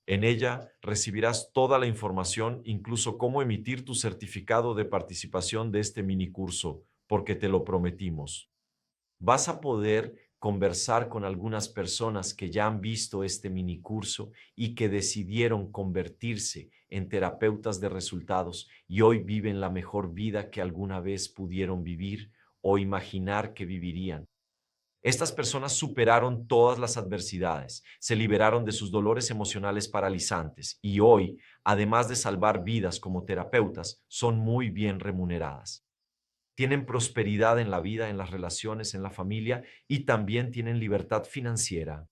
En ella recibirás toda la información, incluso cómo emitir tu certificado de participación de este mini curso, porque te lo prometimos. Vas a poder conversar con algunas personas que ya han visto este mini curso y que decidieron convertirse en terapeutas de resultados y hoy viven la mejor vida que alguna vez pudieron vivir o imaginar que vivirían. Estas personas superaron todas las adversidades, se liberaron de sus dolores emocionales paralizantes y hoy, además de salvar vidas como terapeutas, son muy bien remuneradas. Tienen prosperidad en la vida, en las relaciones, en la familia y también tienen libertad financiera.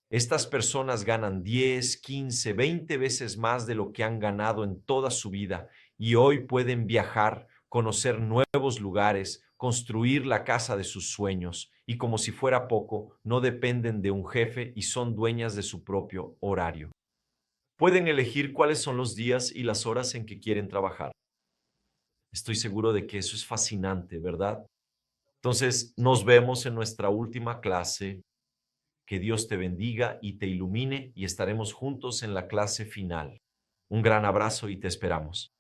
Estas personas ganan 10, 15, 20 veces más de lo que han ganado en toda su vida y hoy pueden viajar, conocer nuevos lugares, construir la casa de sus sueños y como si fuera poco, no dependen de un jefe y son dueñas de su propio horario. Pueden elegir cuáles son los días y las horas en que quieren trabajar. Estoy seguro de que eso es fascinante, ¿verdad? Entonces, nos vemos en nuestra última clase. Que Dios te bendiga y te ilumine y estaremos juntos en la clase final. Un gran abrazo y te esperamos.